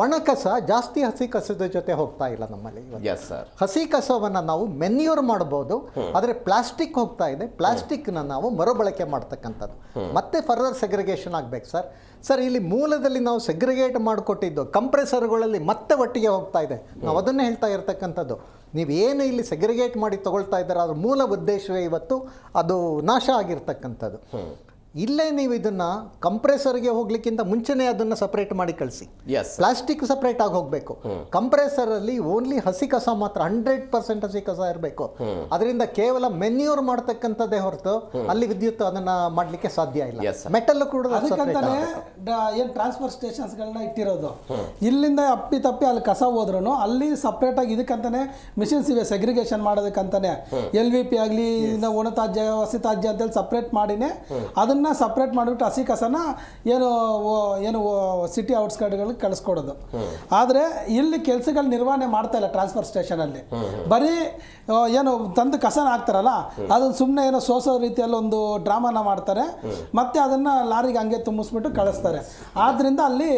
ಒಣ ಕಸ ಜಾಸ್ತಿ ಹಸಿ ಕಸದ ಜೊತೆ ಹೋಗ್ತಾ ಇಲ್ಲ ನಮ್ಮಲ್ಲಿ ಇವತ್ತು. Yes sir. ಹಸಿ ಕಸವನ್ನು ನಾವು ಮೆನ್ಯೂರ್ ಮಾಡಬಹುದು, ಆದರೆ ಪ್ಲಾಸ್ಟಿಕ್ ಹೋಗ್ತಾ ಇದೆ. ಪ್ಲಾಸ್ಟಿಕ್ನ ನಾವು ಮರುಬಳಕೆ ಮಾಡ್ತಕ್ಕಂಥದ್ದು ಮತ್ತೆ ಫರ್ದರ್ ಸೆಗ್ರಿಗೇಷನ್ ಆಗಬೇಕು ಸರ್. ಸರ್, ಇಲ್ಲಿ ಮೂಲದಲ್ಲಿ ನಾವು ಸೆಗ್ರಿಗೇಟ್ ಮಾಡಿಕೊಟ್ಟಿದ್ದು ಕಂಪ್ರೆಸರ್ಗಳಲ್ಲಿ ಮತ್ತೆ ಒಟ್ಟಿಗೆ ಹೋಗ್ತಾ ಇದೆ. ನಾವು ಅದನ್ನೇ ಹೇಳ್ತಾ ಇರ್ತಕ್ಕಂಥದ್ದು. ನೀವೇನು ಇಲ್ಲಿ ಸೆಗ್ರಿಗೇಟ್ ಮಾಡಿ ತಗೊಳ್ತಾ ಇದ್ದಾರೆ ಅದ್ರ ಮೂಲ ಉದ್ದೇಶವೇ ಇವತ್ತು ಅದು ನಾಶ ಆಗಿರ್ತಕ್ಕಂಥದ್ದು. ಇಲ್ಲೇ ನೀವು ಇದನ್ನ ಕಂಪ್ರೆಸರ್ಗೆ ಹೋಗ್ಲಿಕ್ಕಿಂತ ಮುಂಚೆನೇ ಅದನ್ನ ಸಪರೇಟ್ ಮಾಡಿ ಕಳಿಸಿ. ಪ್ಲಾಸ್ಟಿಕ್ ಸಪರೇಟ್ ಆಗಿ ಹೋಗಬೇಕು. ಕಂಪ್ರೆಸರ್ ಅಲ್ಲಿ ಓನ್ಲಿ ಹಸಿ ಕಸ ಮಾತ್ರ 100% ಹಸಿ ಕಸ ಇರಬೇಕು. ಅದರಿಂದ ಕೇವಲ ಮೆನ್ಯೂರ್ ಮಾಡ್ತಕ್ಕಂಥದ್ದೇ ಹೊರತು ಅಲ್ಲಿ ವಿದ್ಯುತ್ ಅದನ್ನ ಮಾಡ್ಲಿಕ್ಕೆ ಸಾಧ್ಯ ಇಲ್ಲ. ಮೆಟಲ್ ಕೂಡ ಅದಕ್ಕಂತಾನೆ ಏನ್ ಟ್ರಾನ್ಸ್ಫರ್ ಸ್ಟೇಷನ್ಸ್ಗಳನ್ನ ಇಟ್ಟಿರೋದು. ಇಲ್ಲಿಂದ ಅಪ್ಪಿ ತಪ್ಪಿ ಅಲ್ಲಿ ಕಸ ಹೋದ್ರೂ ಅಲ್ಲಿ ಸಪ್ರೇಟ್ ಆಗಿ ಇದಕ್ಕಂತಾನೆ ಮಿಷನ್ಸ್ ಇವೆ ಸೆಗ್ರಿಗೇಷನ್ ಮಾಡೋದಕ್ಕಂತಾನೆ. LVP ಆಗಲಿ ಒಣತಾಜ್ಯ ಹಸಿ ತಾಜ್ಯ ಅಂತೇಳಿ ಸಪ್ರೇಟ್ ಮಾಡಿನೇ ಅದನ್ನ ಸಪ್ರೇಟ್ ಮಾಡಿಬಿಟ್ಟು ಹಸಿ ಕಸನ ಏನು ಸಿಟಿ ಔಟ್ಸ್ಕರ್ಟ್ಗಳಿಗೆ ಕಳಿಸ್ಕೊಡೋದು. ಆದರೆ ಇಲ್ಲಿ ಕೆಲಸಗಳು ನಿರ್ವಹಣೆ ಮಾಡ್ತಾ ಇಲ್ಲ ಟ್ರಾನ್ಸ್ಫರ್ ಸ್ಟೇಷನಲ್ಲಿ. ಬರೀ ಏನು ತಂದು ಕಸನ ಹಾಕ್ತಾರಲ್ಲ ಅದನ್ನು ಸುಮ್ಮನೆ ಏನೋ ಸೋಸೋ ರೀತಿಯಲ್ಲಿ ಒಂದು ಡ್ರಾಮಾನ ಮಾಡ್ತಾರೆ, ಮತ್ತೆ ಅದನ್ನು ಲಾರಿಗೆ ಹಂಗೆ ತುಂಬಿಸ್ಬಿಟ್ಟು ಕಳಿಸ್ತಾರೆ. ಆದ್ರಿಂದ ಅಲ್ಲಿ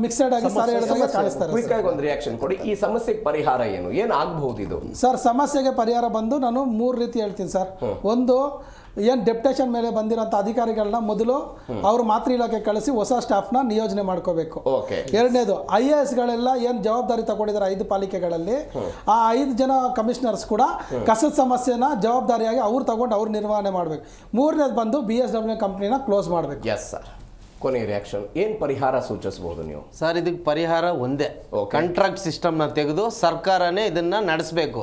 ಮಿಕ್ಸೆಡ್ ಆಗಿ ಸಾರಿ ಹೇಳಿದಾಗ ಕಳಿಸ್ತಾರೆ. ಒಂದು ರಿಯಾಕ್ಷನ್ ಕೊಡಿ. ಈ ಸಮಸ್ಯೆಗೆ ಪರಿಹಾರ ಏನು ಆಗಬಹುದು ಇದು ಸರ್? ಸಮಸ್ಯೆಗೆ ಪರಿಹಾರ ಬಂದು ನಾನು 3 ರೀತಿ ಹೇಳ್ತೀನಿ ಸರ್. ಒಂದು, ಏನು ಡೆಪ್ಯುಟೇಷನ್ ಮೇಲೆ ಬಂದಿರೋಂಥ ಅಧಿಕಾರಿಗಳನ್ನ ಮೊದಲು ಅವರು ಮಾತೃ ಇಲಾಖೆ ಕಳಿಸಿ ಹೊಸ ಸ್ಟಾಫ್ನ ನಿಯೋಜನೆ ಮಾಡ್ಕೋಬೇಕು. ಎರಡನೇದು, IASಗಳೆಲ್ಲ ಏನು ಜವಾಬ್ದಾರಿ ತಗೊಂಡಿದ್ದಾರೆ 5 ಪಾಲಿಕೆಗಳಲ್ಲಿ, ಆ 5 ಜನ ಕಮಿಷನರ್ಸ್ ಕೂಡ ಕಸದ ಸಮಸ್ಯೆನ ಜವಾಬ್ದಾರಿಯಾಗಿ ಅವ್ರು ತಗೊಂಡು ಅವ್ರು ನಿರ್ವಹಣೆ ಮಾಡಬೇಕು. ಮೂರನೇದು ಬಂದು BSW ಕಂಪ್ನಿನ ಕ್ಲೋಸ್ ಮಾಡಬೇಕು. Yes sir. ಕೊನೆ ರಿಯಾಕ್ಷನ್, ಏನು ಪರಿಹಾರ ಸೂಚಿಸಬಹುದು ನೀವು? ಸರ್, ಇದಕ್ಕೆ ಪರಿಹಾರ ಒಂದೇ, ಕಾಂಟ್ರಾಕ್ಟ್ ಸಿಸ್ಟಮ್ನ ತೆಗೆದು ಸರ್ಕಾರನೇ ಇದನ್ನ ನಡೆಸಬೇಕು.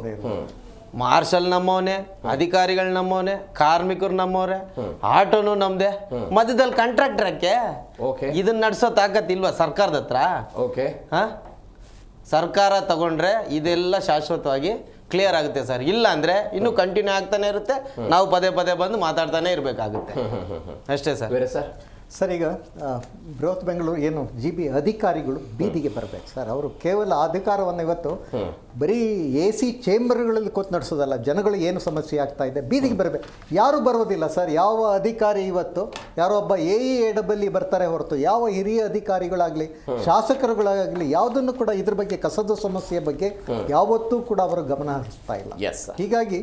ಮಾರ್ಷಲ್ ನಮ್ಮವನೇ, ಅಧಿಕಾರಿಗಳು ನಮ್ಮವನೇ, ಕಾರ್ಮಿಕರು ನಮ್ಮವ್ರೆ, ಆಟೋನು ನಮ್ದೆ, ಮಧ್ಯದಲ್ಲಿ ಕಾಂಟ್ರಾಕ್ಟರ್ ಯಾಕೆ? ಇದನ್ನ ನಡೆಸೋ ತಾಕತ್ತಿಲ್ವಾ ಸರ್ಕಾರದ ಹತ್ರ? ಸರ್ಕಾರ ತಗೊಂಡ್ರೆ ಇದೆಲ್ಲ ಶಾಶ್ವತವಾಗಿ ಕ್ಲಿಯರ್ ಆಗುತ್ತೆ ಸರ್. ಇಲ್ಲ ಅಂದ್ರೆ ಇನ್ನೂ ಕಂಟಿನ್ಯೂ ಆಗ್ತಾನೆ ಇರುತ್ತೆ, ನಾವು ಪದೇ ಪದೇ ಬಂದು ಮಾತಾಡ್ತಾನೆ ಇರಬೇಕಾಗುತ್ತೆ ಅಷ್ಟೇ ಸರ್. ಬೇರೆ ಸರ್? ಸರ್, ಈಗ ಬೃಹತ್ ಬೆಂಗಳೂರು ಏನು GB ಅಧಿಕಾರಿಗಳು ಬೀದಿಗೆ ಬರಬೇಕು ಸರ್. ಅವರು ಕೇವಲ ಅಧಿಕಾರವನ್ನು ಇವತ್ತು ಬರೀ AC ಚೇಂಬರ್ಗಳಲ್ಲಿ ಕೂತು ನಡೆಸೋದಲ್ಲ, ಜನಗಳಿಗೆ ಏನು ಸಮಸ್ಯೆ ಆಗ್ತಾ ಇದೆ ಬೀದಿಗೆ ಬರಬೇಕು. ಯಾರು ಬರೋದಿಲ್ಲ ಸರ್. ಯಾವ ಅಧಿಕಾರಿ ಇವತ್ತು ಯಾರೋ ಒಬ್ಬ AE ಬರ್ತಾರೆ ಹೊರತು ಯಾವ ಹಿರಿಯ ಅಧಿಕಾರಿಗಳಾಗಲಿ ಶಾಸಕರುಗಳಾಗಲಿ ಯಾವುದನ್ನು ಕೂಡ ಇದ್ರ ಬಗ್ಗೆ ಕಸದ ಸಮಸ್ಯೆ ಬಗ್ಗೆ ಯಾವತ್ತೂ ಕೂಡ ಅವರು ಗಮನ ಹರಿಸ್ತಾ ಇಲ್ಲ. ಹೀಗಾಗಿ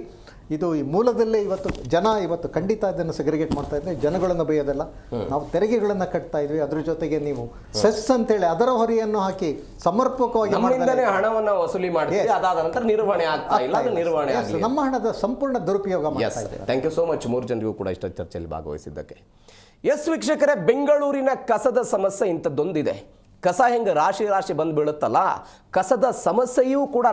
ಇದು ಈ ಮೂಲದಲ್ಲೇ ಇವತ್ತು ಖಂಡಿತ ಇದನ್ನು ಸೆಗ್ರಿಗೇಟ್ ಮಾಡ್ತಾ ಇದ್ರೆ ಜನಗಳನ್ನು ಬೈಯೋದಲ್ಲ. ನಾವು ತೆರಿಗೆಗಳನ್ನು ಕಟ್ತಾ ಇದ್ವಿ, ಅದ್ರ ಜೊತೆಗೆ ನೀವು ಸೆಸ್ ಅಂತೇಳಿ ಅದರ ಹೊರೆಯನ್ನು ಹಾಕಿ ಸಮರ್ಪಕವಾಗಿ ಹಣವನ್ನು ವಸೂಲಿ ಮಾಡ್ತೀವಿ, ಅದಾದ ನಂತರ ನಿರ್ವಹಣೆ ಆಗ್ತಾ ಇಲ್ಲ. ನಿರ್ವಹಣೆ ನಮ್ಮ ಹಣದ ಸಂಪೂರ್ಣ ದುರುಪಯೋಗ ಮಾಡ್ತಾ ಇದ್ದೀವಿ. ಥ್ಯಾಂಕ್ ಯು ಸೋ ಮಚ್ 3 ಜನರಿಗೂ ಕೂಡ ಇಷ್ಟ ಚರ್ಚೆಯಲ್ಲಿ ಭಾಗವಹಿಸಿದ್ದಕ್ಕೆ. ಎಸ್ ವೀಕ್ಷಕರೇ, ಬೆಂಗಳೂರಿನ ಕಸದ ಸಮಸ್ಯೆ ಇಂಥದ್ದೊಂದಿದೆ. ಕಸ ಹೆಂಗೆ ರಾಶಿ ರಾಶಿ ಬಂದು ಬೀಳುತ್ತಲ್ಲ, ಕಸದ ಸಮಸ್ಯೆಯೂ ಕೂಡ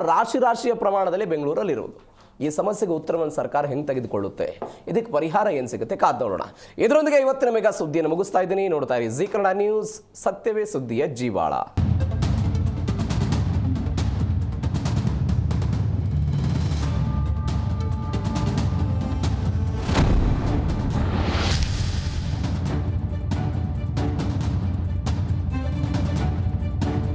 ರಾಶಿಯ ಪ್ರಮಾಣದಲ್ಲಿ ಬೆಂಗಳೂರಲ್ಲಿರುವುದು. ಈ ಸಮಸ್ಯೆಗೆ ಉತ್ತರವನ್ನು ಸರ್ಕಾರ ಹೆಂಗೆ ತೆಗೆದುಕೊಳ್ಳುತ್ತೆ, ಇದಕ್ಕೆ ಪರಿಹಾರ ಏನು ಸಿಗುತ್ತೆ ಕಾದ್ ನೋಡೋಣ. ಇದರೊಂದಿಗೆ ಇವತ್ತಿನ ಮೆಗಾ ಸುದ್ದಿಯನ್ನು ಮುಗಿಸ್ತಾ ಇದ್ದೀನಿ. ನೋಡ್ತಾ ಇರಿ ಜೀ ಕನ್ನಡ ನ್ಯೂಸ್, ಸತ್ಯವೇ ಸುದ್ದಿಯ ಜೀವಾಳ.